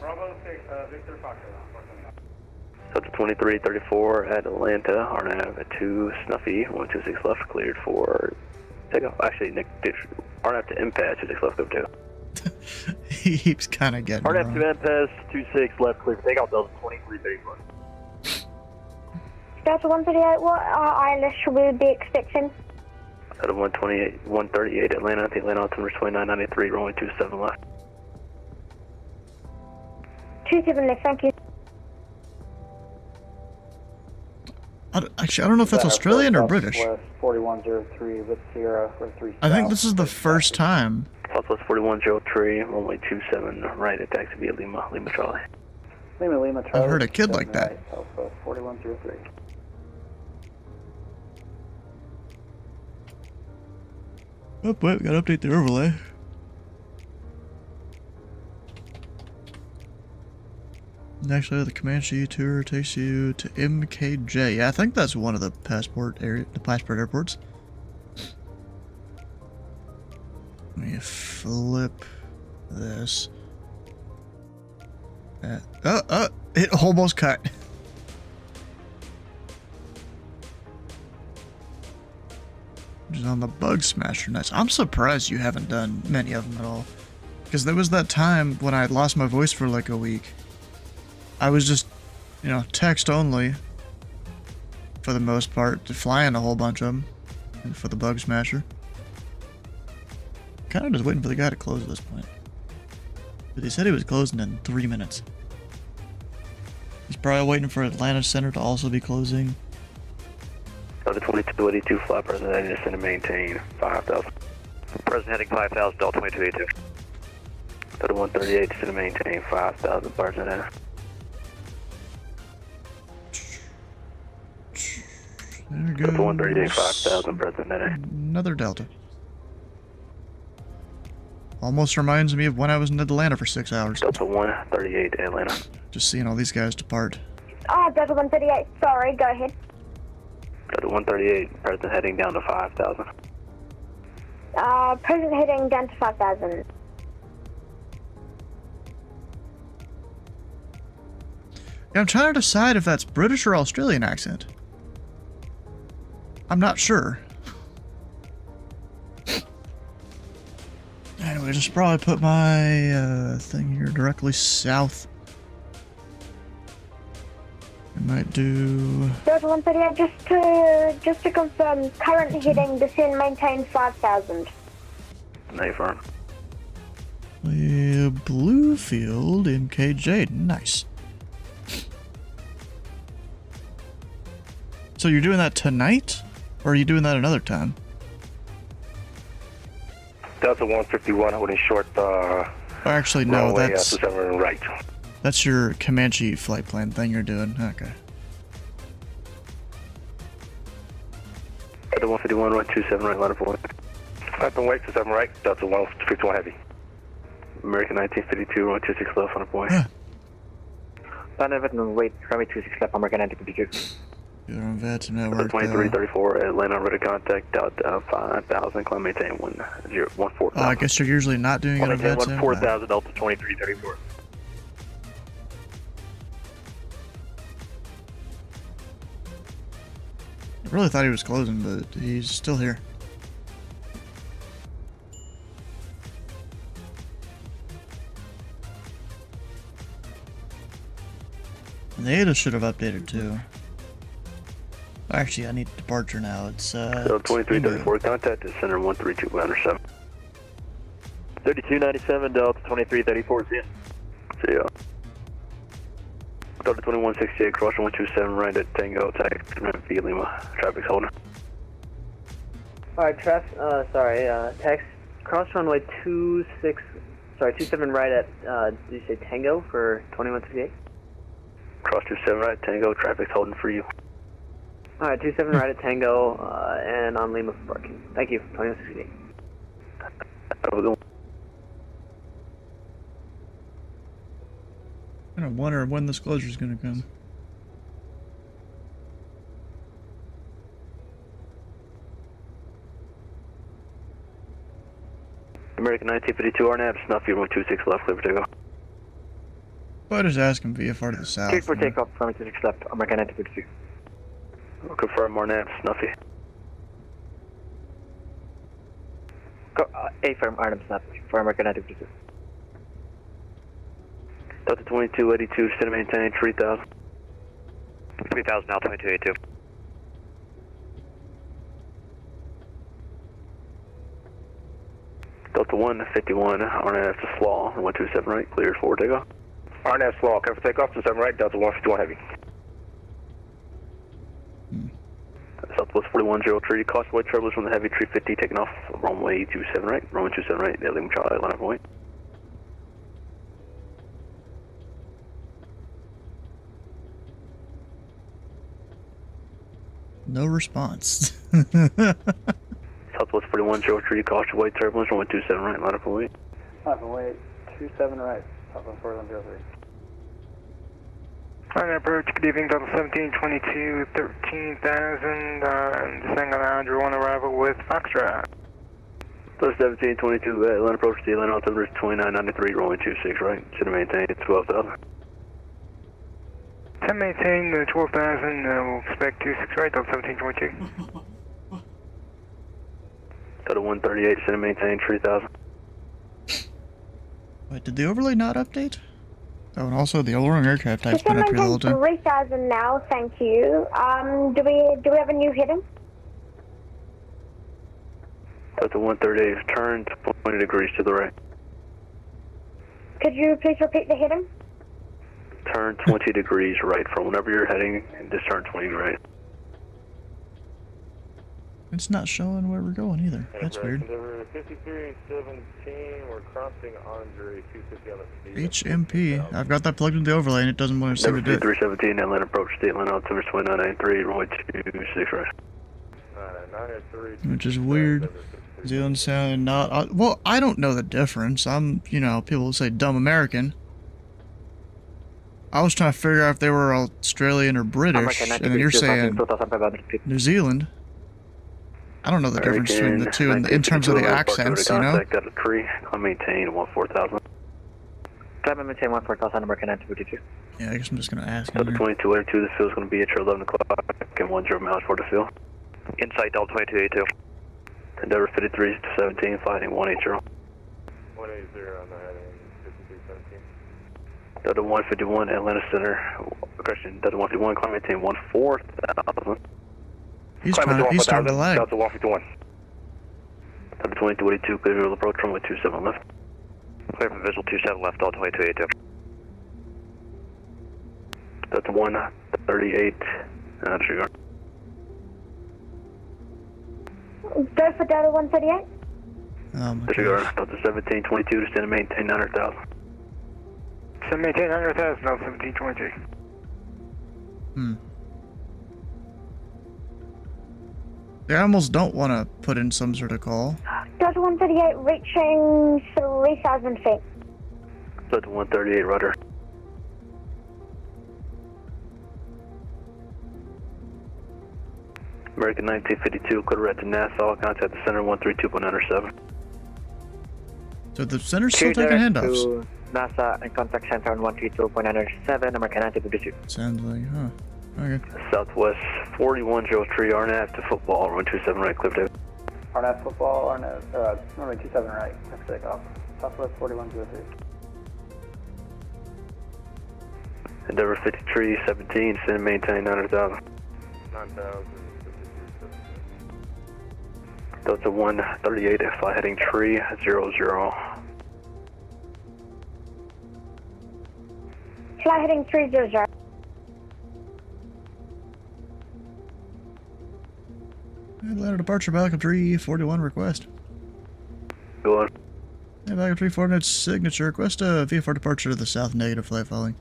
Bravo, Victor Foxtrot. Delta 2334 at Atlanta, RNAV at 2 Snuffy, 126 left, cleared for takeoff. Actually, Nick, RNAV to impasse, 26 left, go 2. He keeps kind of getting RNAV wrong. to impasse, 26 left, cleared for takeoff, Delta 2334. Delta 138, what ILS should we be expecting? Delta 138 Atlanta, the Atlanta altimeter 2993, runway 27 left. 27 left, thank you. Actually, I don't know if that's Australian or British. West 4103 with Sierra for 3 I think this is the first time. Southwest 4103, runway 27 right, at taxi via Lima Charlie. Lima Charlie. I've heard a kid like that. Right, Southwest 4103. Oh, wait, we gotta update the overlay. Actually, the Comanche tour takes you to MKJ. Yeah, I think that's one of the passport airports. Let me flip this. It almost cut. Which is on the Bug Smasher. Nice. I'm surprised you haven't done many of them at all. Because there was that time when I lost my voice for like a week. I was just, text only. For the most part. Flying a whole bunch of them. And for the Bug Smasher. Kind of just waiting for the guy to close at this point. But he said he was closing in 3 minutes. He's probably waiting for Atlanta Center to also be closing. Delta 2282, fly President heading to maintain 5,000. President heading 5,000, Delta 2282. Delta 138 to maintain 5,000, President. There we go. Delta 138, 5,000, President. Another Delta. Almost reminds me of when I was in Atlanta for 6 hours. Delta 138, Atlanta. Just seeing all these guys depart. Delta 138, sorry, go ahead. Delta 138, President heading down to 5,000. President heading down to 5,000. I'm trying to decide if that's British or Australian accent. I'm not sure. Anyway, just probably put my thing here directly south. I might do... Delta 138, just to confirm, current heading, descend, maintain 5,000. Nice firm. Bluefield MKJ, nice. So you're doing that tonight? Or are you doing that another time? Delta 151 holding short, Actually, no, runway, that's... 27 right. That's your Comanche flight plan thing you're doing. Okay. Delta 151, right 27 right, line of point. Delta 127 right, Delta 151 heavy. American 1952, runway 26 left, on a point. Line of it and wait, runway 26 left, American 1952. You're on VET network. 2334, Atlanta, ready contact, Delta 5000, climb maintain 1014. Oh, I guess you're usually not doing it on VET. 14,000, Delta 2334. I really thought he was closing, but he's still here. And the ADA should have updated too. Actually, I need departure now. It's 2334, contact is center 132 7. 3297, Delta 2334, see ya. See ya. Delta 2168, cross 127 right at Tango, taxi V Lima, traffic's holding. Alright, tax, cross runway 27 right at, did you say Tango for 2168? Cross 27 right at Tango, traffic's holding for you. Alright, 27 right at Tango, and on Lima for parking. Thank you, 2168. Have a good one. I wonder when this closure is going to come. American 1952 RNAV, Snuffy, 126 left, clear for takeoff. Well, just ask him VFR to the south. Clear for takeoff, from 26 left, American 1952. We'll confirm RNAV, Snuffy. A firm, Arnhem Snuffy, for American 1952. Delta 2282, center maintain 3000. 3000 now, 2282. Delta 151, RNAV to Slaw, 127 right, cleared for takeoff. RNAV Slaw, clear for takeoff, 27 right, Delta 151 heavy. Southwest 41 tree, Causeway travelers from the heavy 350 taking off, runway 27 right, runway 27 right, Lima Charlie, line of point. No response. Southwest 41 tree, Causeway turbulence, runway 27 right, line of point. Runway 27 right, Southwest 4103. Alright, approach, good evening, Delta 1722, 13,000, descending on Andrew 1 arrival with FatRat. Delta 1722, Atlanta approach to the Atlanta altimeter is 2993, runway 26 right, should have maintained 12,000. 10 maintain 12,000, we'll expect 26 right, Delta 1722. Delta 138, should have maintained 3000. Wait, did the overlay not update? Oh, and also the Allure aircraft type's been up here the whole time. 3,000 now, thank you. Do we have a new heading? Delta 138, turn 20 degrees to the right. Could you please repeat the heading? Turn 20 degrees right from whenever you're heading, and just turn 20 right. It's not showing where we're going either. That's weird. 5317, we're crossing Andre 250 HMP. I've got that plugged into the overlay and it doesn't want to seem to do it. 317, Atlanta approach to the Atlanta altimeter 2993, runway 26 right. Which is weird. Zealand sound not... well, I don't know the difference. I'm, you know, people say dumb American. I was trying to figure out if they were Australian or British, and then you're saying New Zealand. I don't know the difference between the two in terms of the accents, you know? Got a tree, I'll maintain 14,000. Climb and maintain 14,000, American 952. Yeah, I guess I'm just gonna ask Delta him. 2282, the field's going to be at your 11 o'clock and 10 miles for the field. Insight Delta 2282. Endeavor 5317, flighting 180. 180 on the heading, 5317. Delta 151, Atlanta Center. Correction, Delta 151, climb and maintain 14,000. He's trying to lag. Delta 151. Delta 2282, clear visual approach, runway 27 left. Clear for visual 27 left, Delta 2282. Delta 138, disregard. Go for Delta 138. Disregard, Delta 1722, descend and maintain 900,000. Descend maintain 900,000, Delta 1722. They almost don't want to put in some sort of call. Delta 138 reaching 3,000 feet. Delta 138, rudder. American 1952, clear red to Nassau, contact the center 132.907. So the center's still taking handoffs. To NASA and contact center on 132.907, American 1952. Sounds like, huh. Okay. Southwest 4103, RNAV to football, runway 27 right, clear David. RNAV football, RNAV, runway 27 right, let's take off. Southwest 4103. Endeavor 5317, send and maintain 900,000. 9,000. Delta 138, fly heading tree 00. Fly heading 300. Atlanta departure, backup 341 request. Go on. Yeah, backup 349 signature request VFR departure to the south, negative flight following.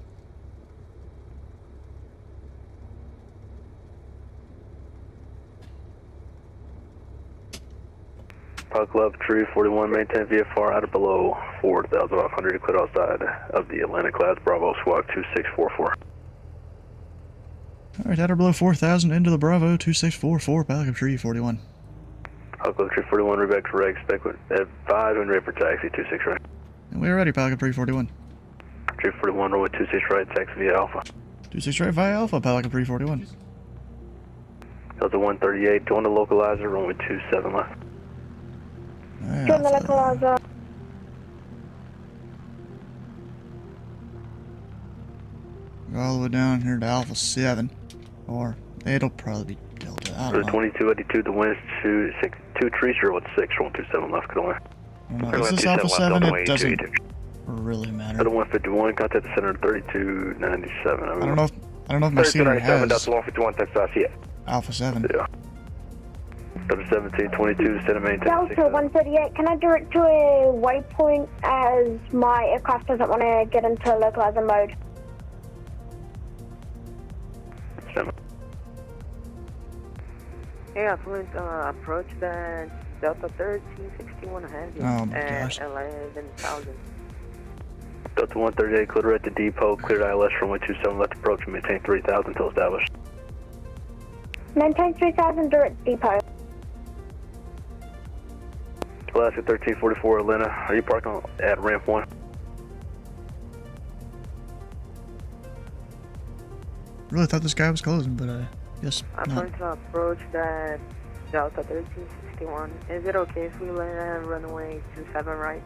Park Love, Tree 41, maintain VFR out of below 4,500, clear outside of the Atlanta class, Bravo, Squawk 2644. Alright, at or below 4,000 into the Bravo 2644, backup Tree 41. Park Love, Tree 41, reback to reg, spec at 5 and ready for taxi 26 right. And we're ready, Pelican 341. Tree 41, runway 26 right, taxi via Alpha. 26 right via Alpha, Pelican 341. Delta 138, join the localizer, runway 27 left. Join the localizer. All the way down here to Alpha 7. Or it'll probably be Delta. I don't know. 2282, the wind's 2 trees, 016, 127 left, go away. This is Alpha 7, it doesn't really matter. Delta 151, contact the center 3297. I don't know if my scenery has Delta 151, Texas, yeah. Alpha 7. Yeah. Delta 1722, center maintain. Delta 138, can I direct to a waypoint as my aircraft doesn't want to get into localizer mode? Yeah, please approach the Delta 1361 ahead at 11,000. Delta 138, clear at the depot, cleared ILS from 127 left approach and maintain 3,000 until established. Maintain 3,000 direct depot. Alaska 1344, Atlanta, are you parking at ramp 1? Really thought this guy was closing, but yes. I'm going to approach that Delta 1361. Is it okay if we land runway 27 right?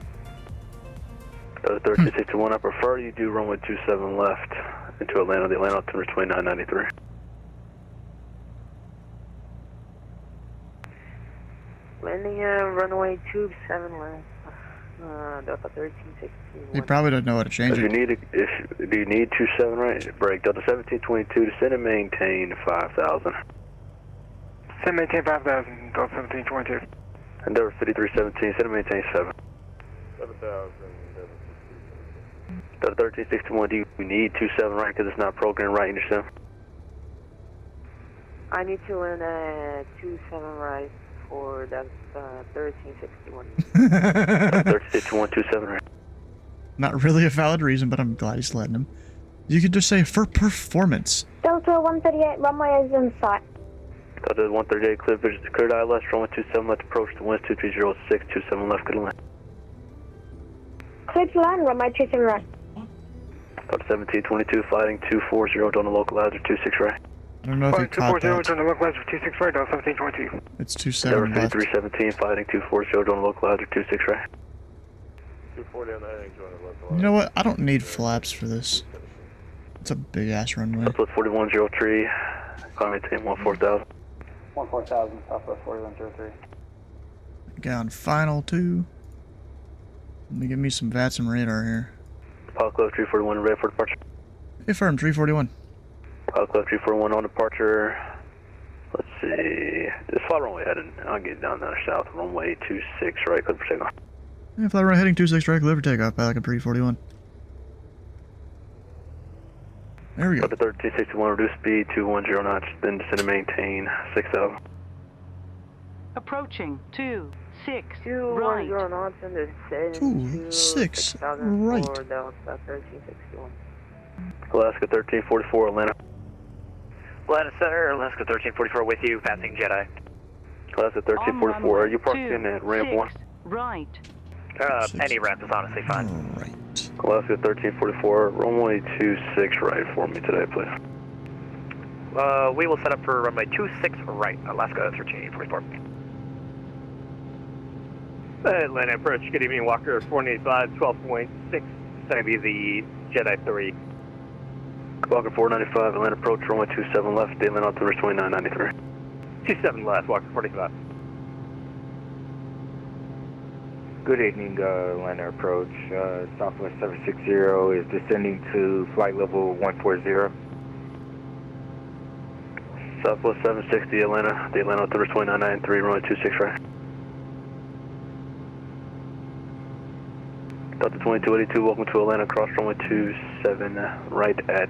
Delta 1361, I prefer you do runway 27 left into Atlanta, the Atlanta altimeter 2993. Landing runway 27 left. Delta 1361. He probably doesn't know how to change Do it. you need 27 right? Break Delta 1722, descend and maintain 5,000. Descend maintain 5,000, Delta 1722. Endeavor 5317, descend and maintain 7. 7,000. Delta 1361, do you need 27 right because it's not programmed right in your sim? I need to land at 27 right for that 1361. 1361, 27 right. Not really a valid reason, but I'm glad he's letting him. You could just say, for performance. Delta 138, runway is in sight. Delta 138, cleared ILS, runway 27 left approach, the wind's 2306, 27 left, good land. Clear to land, runway 27 right. Delta 1722, fighting 240 on the localizer 26 right. I don't know if you caught that. on the localizer 26 right, Delta 1722. It's 27 left. 5317, fighting 240 on the localizer 26 right. 240 on the heading, join the localizer. You know what? I don't need flaps for this. It's a big ass runway. Southwest 4103, climb maintain 14,000. 14,000, Southwest 4103. Get on final 2. Let me give me some VATS and radar here. Pilot Club 341 ready for departure. Affirm 341. Pilot Club 341 on departure. Let's see. Just fly runway heading. I'll get down there south. Runway 26 right, clear for takeoff. Yeah, fly right heading 26 right, clear for takeoff. Pilot 341. There we go. Delta 1361, reduce speed 210 knots, then descend and maintain 6,000. Approaching 26 right. right. Knots and descend 26 right. Delta 1361. Alaska 1344, Atlanta. Atlanta Center, Alaska 1344 with you, passing Jedi. Alaska 1344, are you parked in at ramp 1? Right. Any ramp is honestly fine. Right. Alaska 1344, runway 26 right for me today, please. We will set up for runway 26 right, Alaska 1344. Atlanta approach, good evening, Walker 485, 12.6, it's going to be the Jedi 3. Walker 495, Atlanta approach, runway 27 left, Atlanta altimeter 2993. 27 left, Walker 45. Good evening, Atlanta approach. Southwest 760 is descending to flight level 140. Southwest 760, Atlanta, the Atlanta altimeter 2993, runway 26 right. Delta 2282, welcome to Atlanta, cross runway 27 right at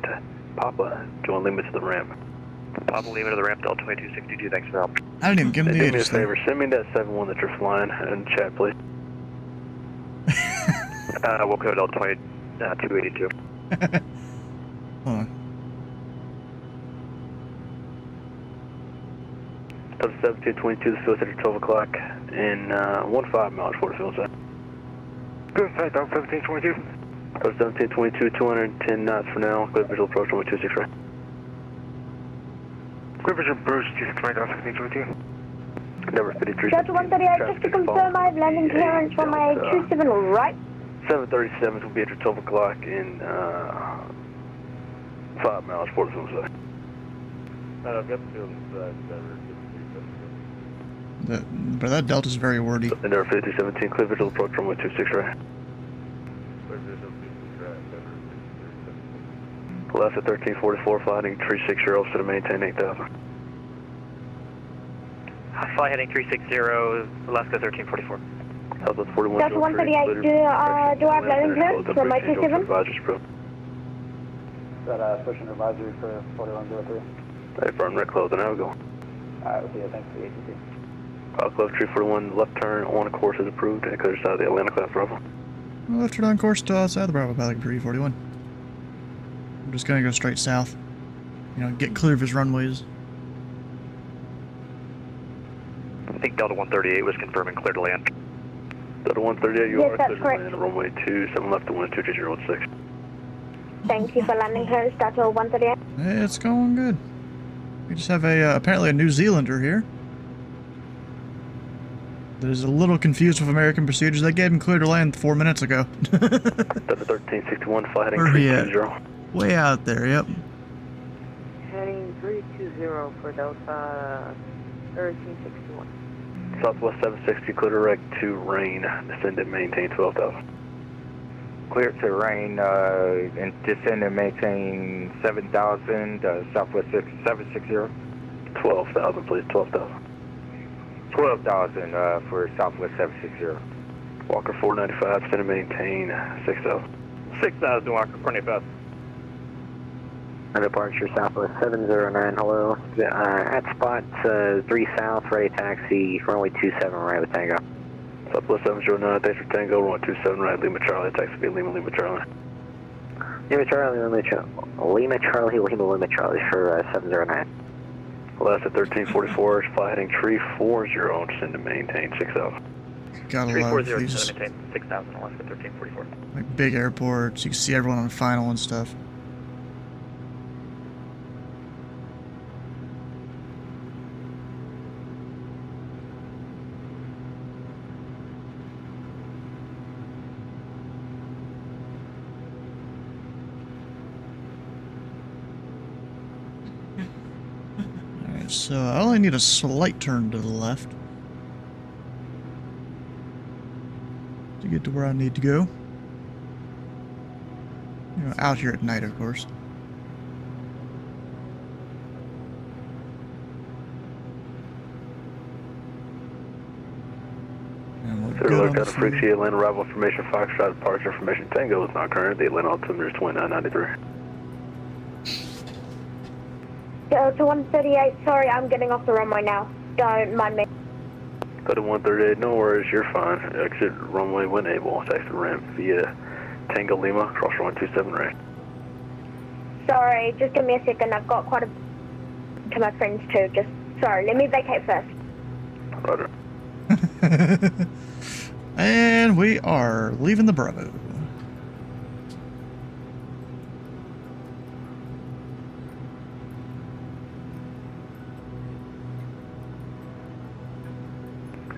Papa. Join Lima to the ramp. Papa Lima to the ramp, Delta 2262, thanks for the help. I didn't even give him the Do me a ages there. favor, send me that 7-1 that you're flying in chat, please. We'll go Delta 282. Hold on. Delta 1722, the field set at 12 o'clock in 15 miles for the field set. Good sight, Delta 1722. Delta 1722, 210 knots for now, clear visual approach runway 26 right. Clear visual approach 26 right, Delta 1722. Number 53. Delta 138, just to confirm I have landing clearance for my 27 right. 737 will be at 12 o'clock in 5 miles for the field set. I've got the field inside, But that Delta's very wordy. Number 5317, clear visual approach runway 26 right. Alaska 1344, fighting 360, set to maintain 8,000. Fly heading 360, Alaska 1344. Southwest 41. Delta 138, do I have landing clearance for my 27? Is that pushing advisory for 4103? Hey, burn red closing, how we going? Alright, we'll see you, thanks for the ATC. Pilot Club 341, left turn on course is approved, and clear side of the Atlanta class Bravo. Left turn on course to outside the Bravo, Pilot 341. I'm just gonna go straight south. You know, get clear of his runways. I think Delta 138 was confirming clear to land. Delta 138, you Yes, are that's clear to correct. land, runway 27 left to 12306. Thank you for landing clearance, Delta 138. Hey, it's going good. We just have a apparently a New Zealander here. That is a little confused with American procedures. They gave him clear to land 4 minutes ago. Delta 1361, fly heading Where he at? 320. Way out there, yep. Heading 320 for Delta 1361. Southwest 760, clear direct to rain, descend and maintain 12,000. Clear to rain, and descend and maintain 7,000, Southwest 760. 12,000, please, 12,000. 12,000 for Southwest 760. Walker 495, descend and maintain 6,000. 6,000, Walker 495. Departure Southwest 709, hello. At spot 3 south, ready taxi, runway 27 right with Tango. Southwest 709, thanks for Tango, runway 27 right, Lima Charlie, taxi be Lima Charlie. Lima Charlie, Lima Charlie for 709. Alaska 1344, fly heading 340, descend to maintain 6,000. Gotta love 340 these, to maintain 6,000 Alaska 1344. like, big airports. You can see everyone on final and stuff. Alright, so I only need a slight turn to the left to get to where I need to go. You know, out here at night, of course. And we're good on the Got a frequency Atlanta arrival information Foxtrot departure information Tango is not current. The Atlanta altimeter is 2993. Delta 138, sorry, I'm getting off the runway now. Don't mind me. Delta 138, no worries, you're fine. Exit runway when able. Exit ramp via Tango Lima, cross runway 27 right. Sorry, just give me a second. I've got quite a to my friends too. Just sorry, let me vacate first. Roger. And we are leaving the Bravo.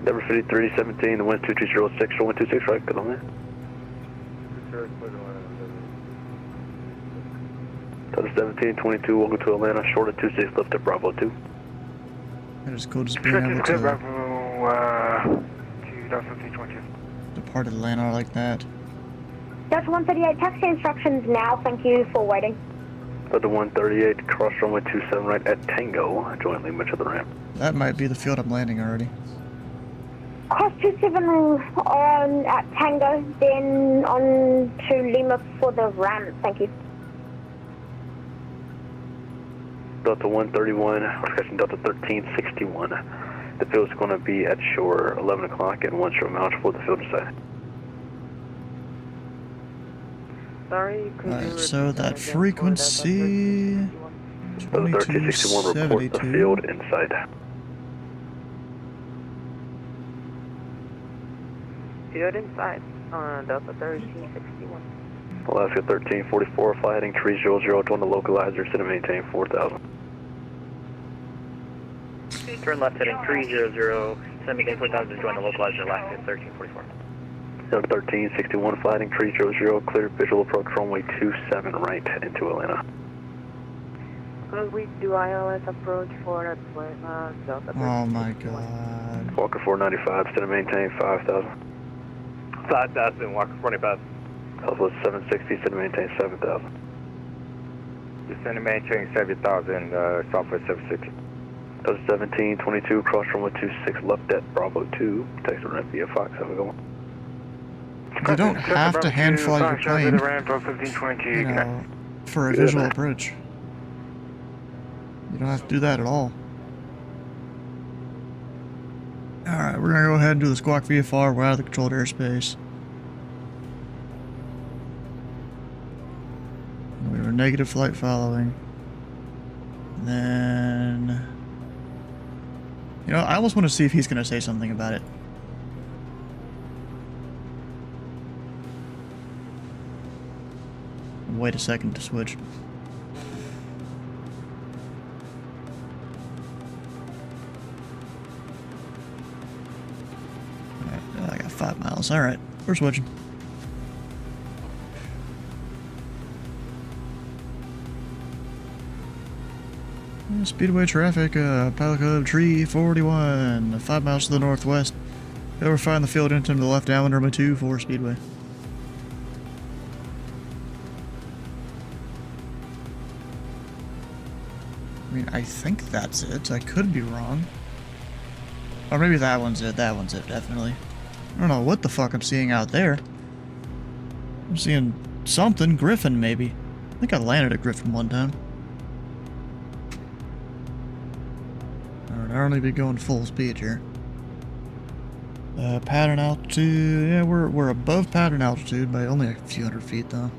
Number 5317, the wind's 2206 or 126, right? Good on there. Delta 1722, welcome to Atlanta, short of 26, lift up Bravo 2. That is cool, just being able to depart Atlanta like that. Delta 138, taxi instructions now. Thank you for waiting. Delta 138, cross runway 27 right at Tango, join Lima to the ramp. That might be the field I'm landing already. Cross 27 on at Tango, then on to Lima for the ramp. Thank you. Delta 131, we're catching Delta 1361. The field's going to be at shore 11 o'clock and 1 short mile for the field side. Sorry, Alright, so that frequency... Delta 1361, report the field inside. Field inside on Delta 1361. Alaska 1344, fly heading 300 to the localizer, set and maintain 4,000. Turn left heading 300, send maintain 4,000 to join the localizer Alaska 1344. Delta 1361, fly heading 300, clear visual approach runway 27 right into Atlanta. Could we do ILS approach for Atlanta, Delta 1361? Oh my god. Walker 495, set and maintain 5,000. 5,000, Walker 45. Southwest 760, set and maintain 7,000. Descend and maintain 7,000, Southwest 760. Delta 1722, cross runway 26 left at Bravo 2, text the ramp via Fox, have a go on. You don't have to hand fly your plane, you know, for a visual approach. You don't have to do that at all. Alright, we're gonna go ahead and do the squawk VFR. We're out of the controlled airspace. We were negative flight following. And then... You know, I almost want to see if he's gonna say something about it. Wait a second to switch. Alright, I got 5 miles. Alright, we're switching. Speedway traffic, pilot code 341, 5 miles to the northwest. Over find the field into the left downwind runway 24 Speedway. I mean, I think that's it. I could be wrong. Or maybe that one's it. That one's it, definitely. I don't know what the fuck I'm seeing out there. I'm seeing something. Griffin, maybe. I think I landed a Griffin one time. Alright, I'll only be going full speed here. Pattern altitude. Yeah, we're above pattern altitude by only a few hundred feet, though.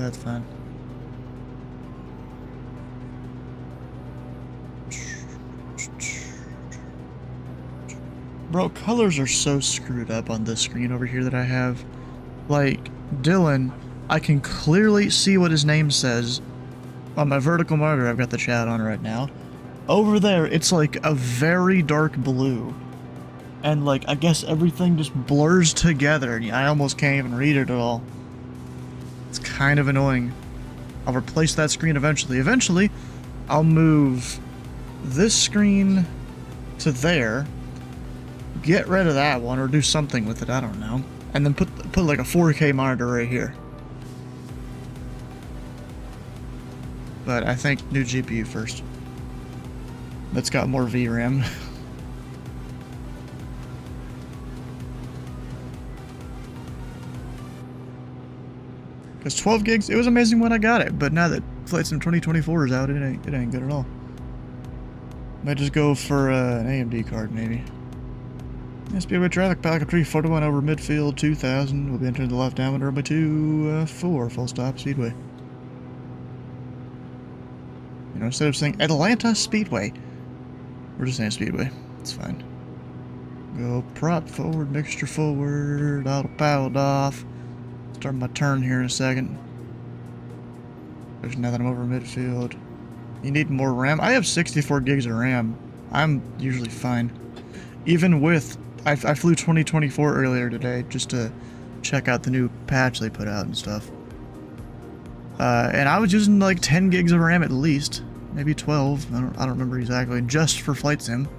That's fine. Bro, colors are so screwed up on this screen over here that I have. Like, Dylan, I can clearly see what his name says. On my vertical monitor, I've got the chat on right now. Over there, it's like a very dark blue. And like, I guess everything just blurs together, and I almost can't even read it at all. It's kind of annoying. I'll replace that screen eventually. Eventually, I'll move this screen to there, get rid of that one, or do something with it, I don't know. And then put like a 4K monitor right here. But I think new GPU first. That's got more VRAM. Because 12 gigs, it was amazing when I got it, but now that Flight Sim 2024 is out, it ain't good at all. Might just go for an AMD card, maybe. Speedway traffic, Pelican 341 over midfield, 2000. We'll be entering the left downwind runway 24, full stop, Speedway. You know, instead of saying Atlanta Speedway, we're just saying Speedway. It's fine. Go prop forward, mixture forward, autopilot off. Start my turn here in a second. There's nothing over midfield. You need more RAM? I have 64 gigs of RAM. I'm usually fine. Even with... I flew 2024 earlier today just to check out the new patch they put out and stuff. And I was using like 10 gigs of RAM at least. Maybe 12. I don't remember exactly. Just for Flight Sim.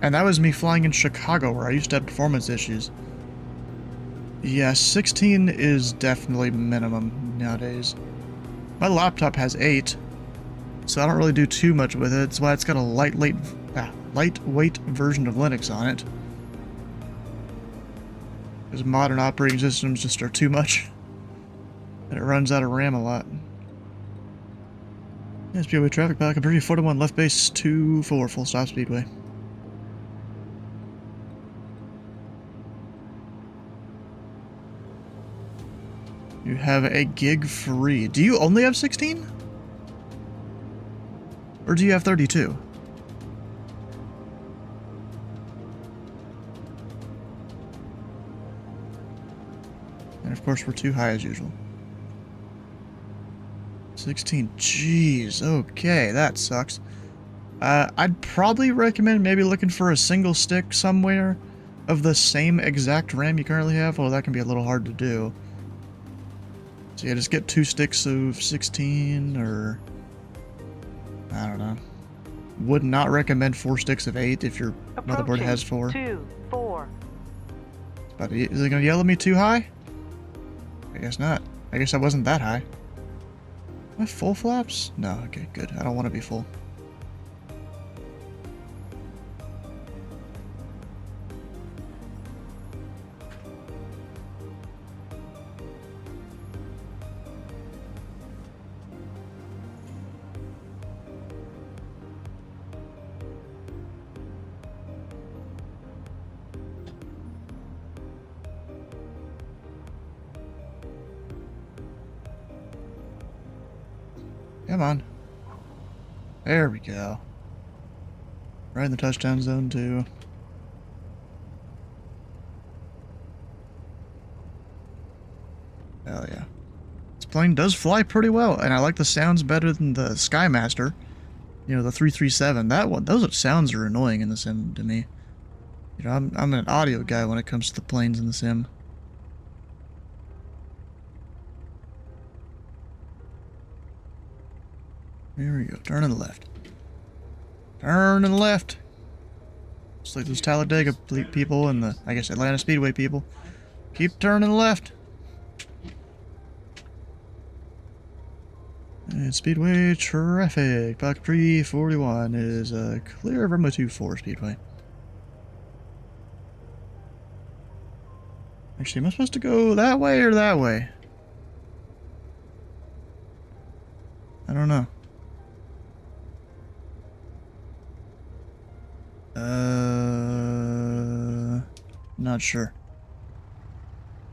And that was me flying in Chicago where I used to have performance issues. Yeah, 16 is definitely minimum nowadays. My laptop has 8, so I don't really do too much with it. That's why it's got a lightweight version of Linux on it. Because modern operating systems just are too much. And it runs out of RAM a lot. Speedway traffic, Pelican 341, left base 24, full stop, Speedway. You have a gig free. Do you only have 16? Or do you have 32? And of course we're too high as usual. 16. Jeez, okay, that sucks. I'd probably recommend maybe looking for a single stick somewhere of the same exact RAM you currently have, although that can be a little hard to do. So yeah, just get 2 sticks of 16, or... I don't know. Would not recommend 4 sticks of 8 if your motherboard has 4. 2, 4. But is it gonna yell at me too high? I guess not. I guess I wasn't that high. Am I full flaps? No, okay, good. I don't want to be full. Come on. There we go. Right in the touchdown zone, too. Hell yeah. This plane does fly pretty well, and I like the sounds better than the Skymaster. You know, the 337. That one, those sounds are annoying in the sim to me. You know, I'm an audio guy when it comes to the planes in the sim. Here we go. Turn on the left. Turn on the left. Just like those Talladega people and the, I guess, Atlanta Speedway people. Keep turning left. And Speedway traffic. Pelican 341 is clear of runway 24 Speedway. Actually, am I supposed to go that way or that way? I don't know. Not sure.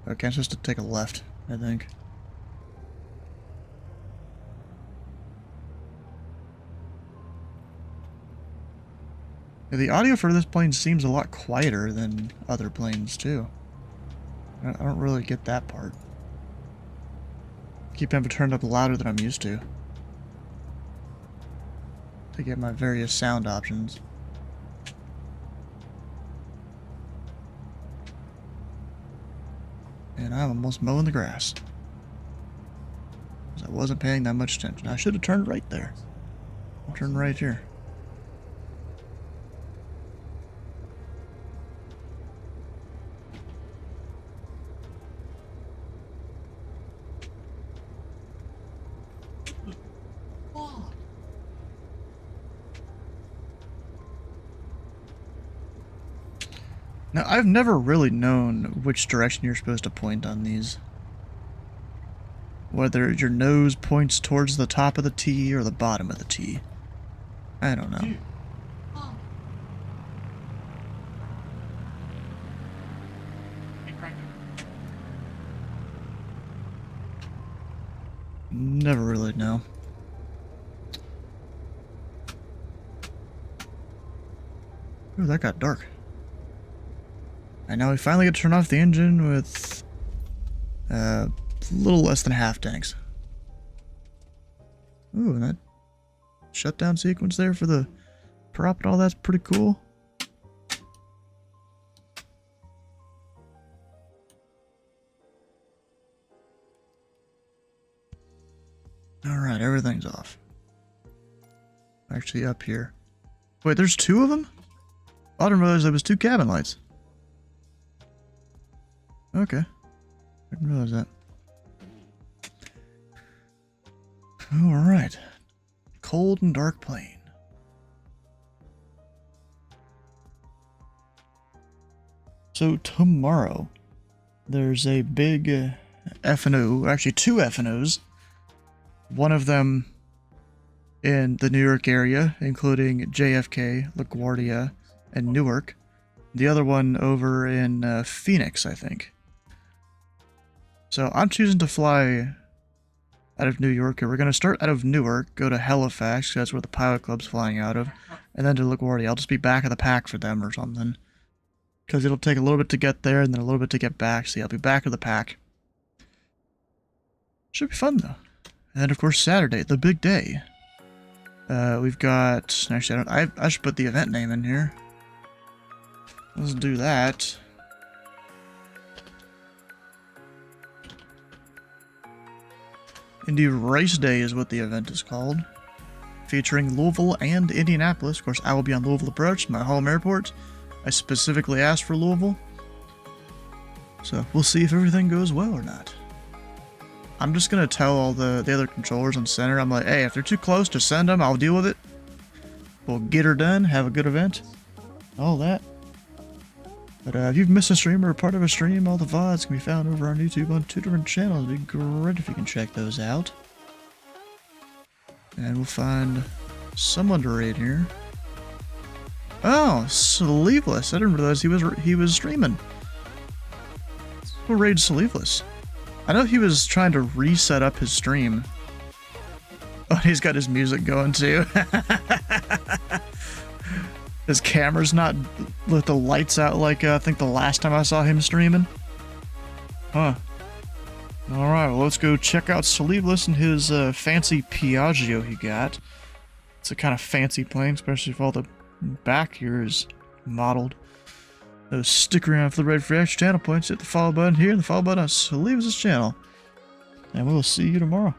Okay, I'm supposed to take a left, I think. Yeah, the audio for this plane seems a lot quieter than other planes, too. I don't really get that part. Keep having to turn it up louder than I'm used to get my various sound options. And I'm almost mowing the grass. Because I wasn't paying that much attention. I should have turned right there. I'll turn right here. Now, I've never really known which direction you're supposed to point on these. Whether your nose points towards the top of the T or the bottom of the T. I don't know. Never really know. Ooh, that got dark. And now we finally get to turn off the engine with a little less than half tanks. Ooh, and that shutdown sequence there for the prop and all that's pretty cool. Alright, everything's off. Actually up here. Wait, there's two of them? I didn't realize there was two cabin lights. Okay. I didn't realize that. Alright. Cold and dark plane. So tomorrow, there's a big F&O, actually two F&Os. One of them in the New York area, including JFK, LaGuardia, and Newark. The other one over in Phoenix, I think. So I'm choosing to fly out of New York. We're going to start out of Newark, go to Halifax, because that's where the pilot club's flying out of, and then to LaGuardia. I'll just be back of the pack for them or something. Because it'll take a little bit to get there and then a little bit to get back. See, I'll be back of the pack. Should be fun, though. And then, of course, Saturday, the big day. We've got... Actually, I should put the event name in here. Let's do that. Indy Race Day is what the event is called. Featuring Louisville and Indianapolis. Of course, I will be on Louisville Approach, my home airport. I specifically asked for Louisville. So, we'll see if everything goes well or not. I'm just going to tell all the other controllers on center, I'm like, hey, if they're too close, just send them, I'll deal with it. We'll get her done, have a good event. All that. But if you've missed a stream or a part of a stream, all the VODs can be found over on YouTube on 2 different channels. It'd be great if you can check those out. And we'll find someone to raid here. Oh, Sleeveless. I didn't realize he was streaming. We'll raid Sleeveless. I know he was trying to reset up his stream. Oh, he's got his music going too. His camera's not with the lights out like I think the last time I saw him streaming. Huh. Alright, well let's go check out Sleeveless and his fancy Piaggio he got. It's a kind of fancy plane, especially if all the back here is modeled. So stick around for the Red Fresh channel points. Hit the follow button here and the follow button on Sleeveless' channel. And we'll see you tomorrow.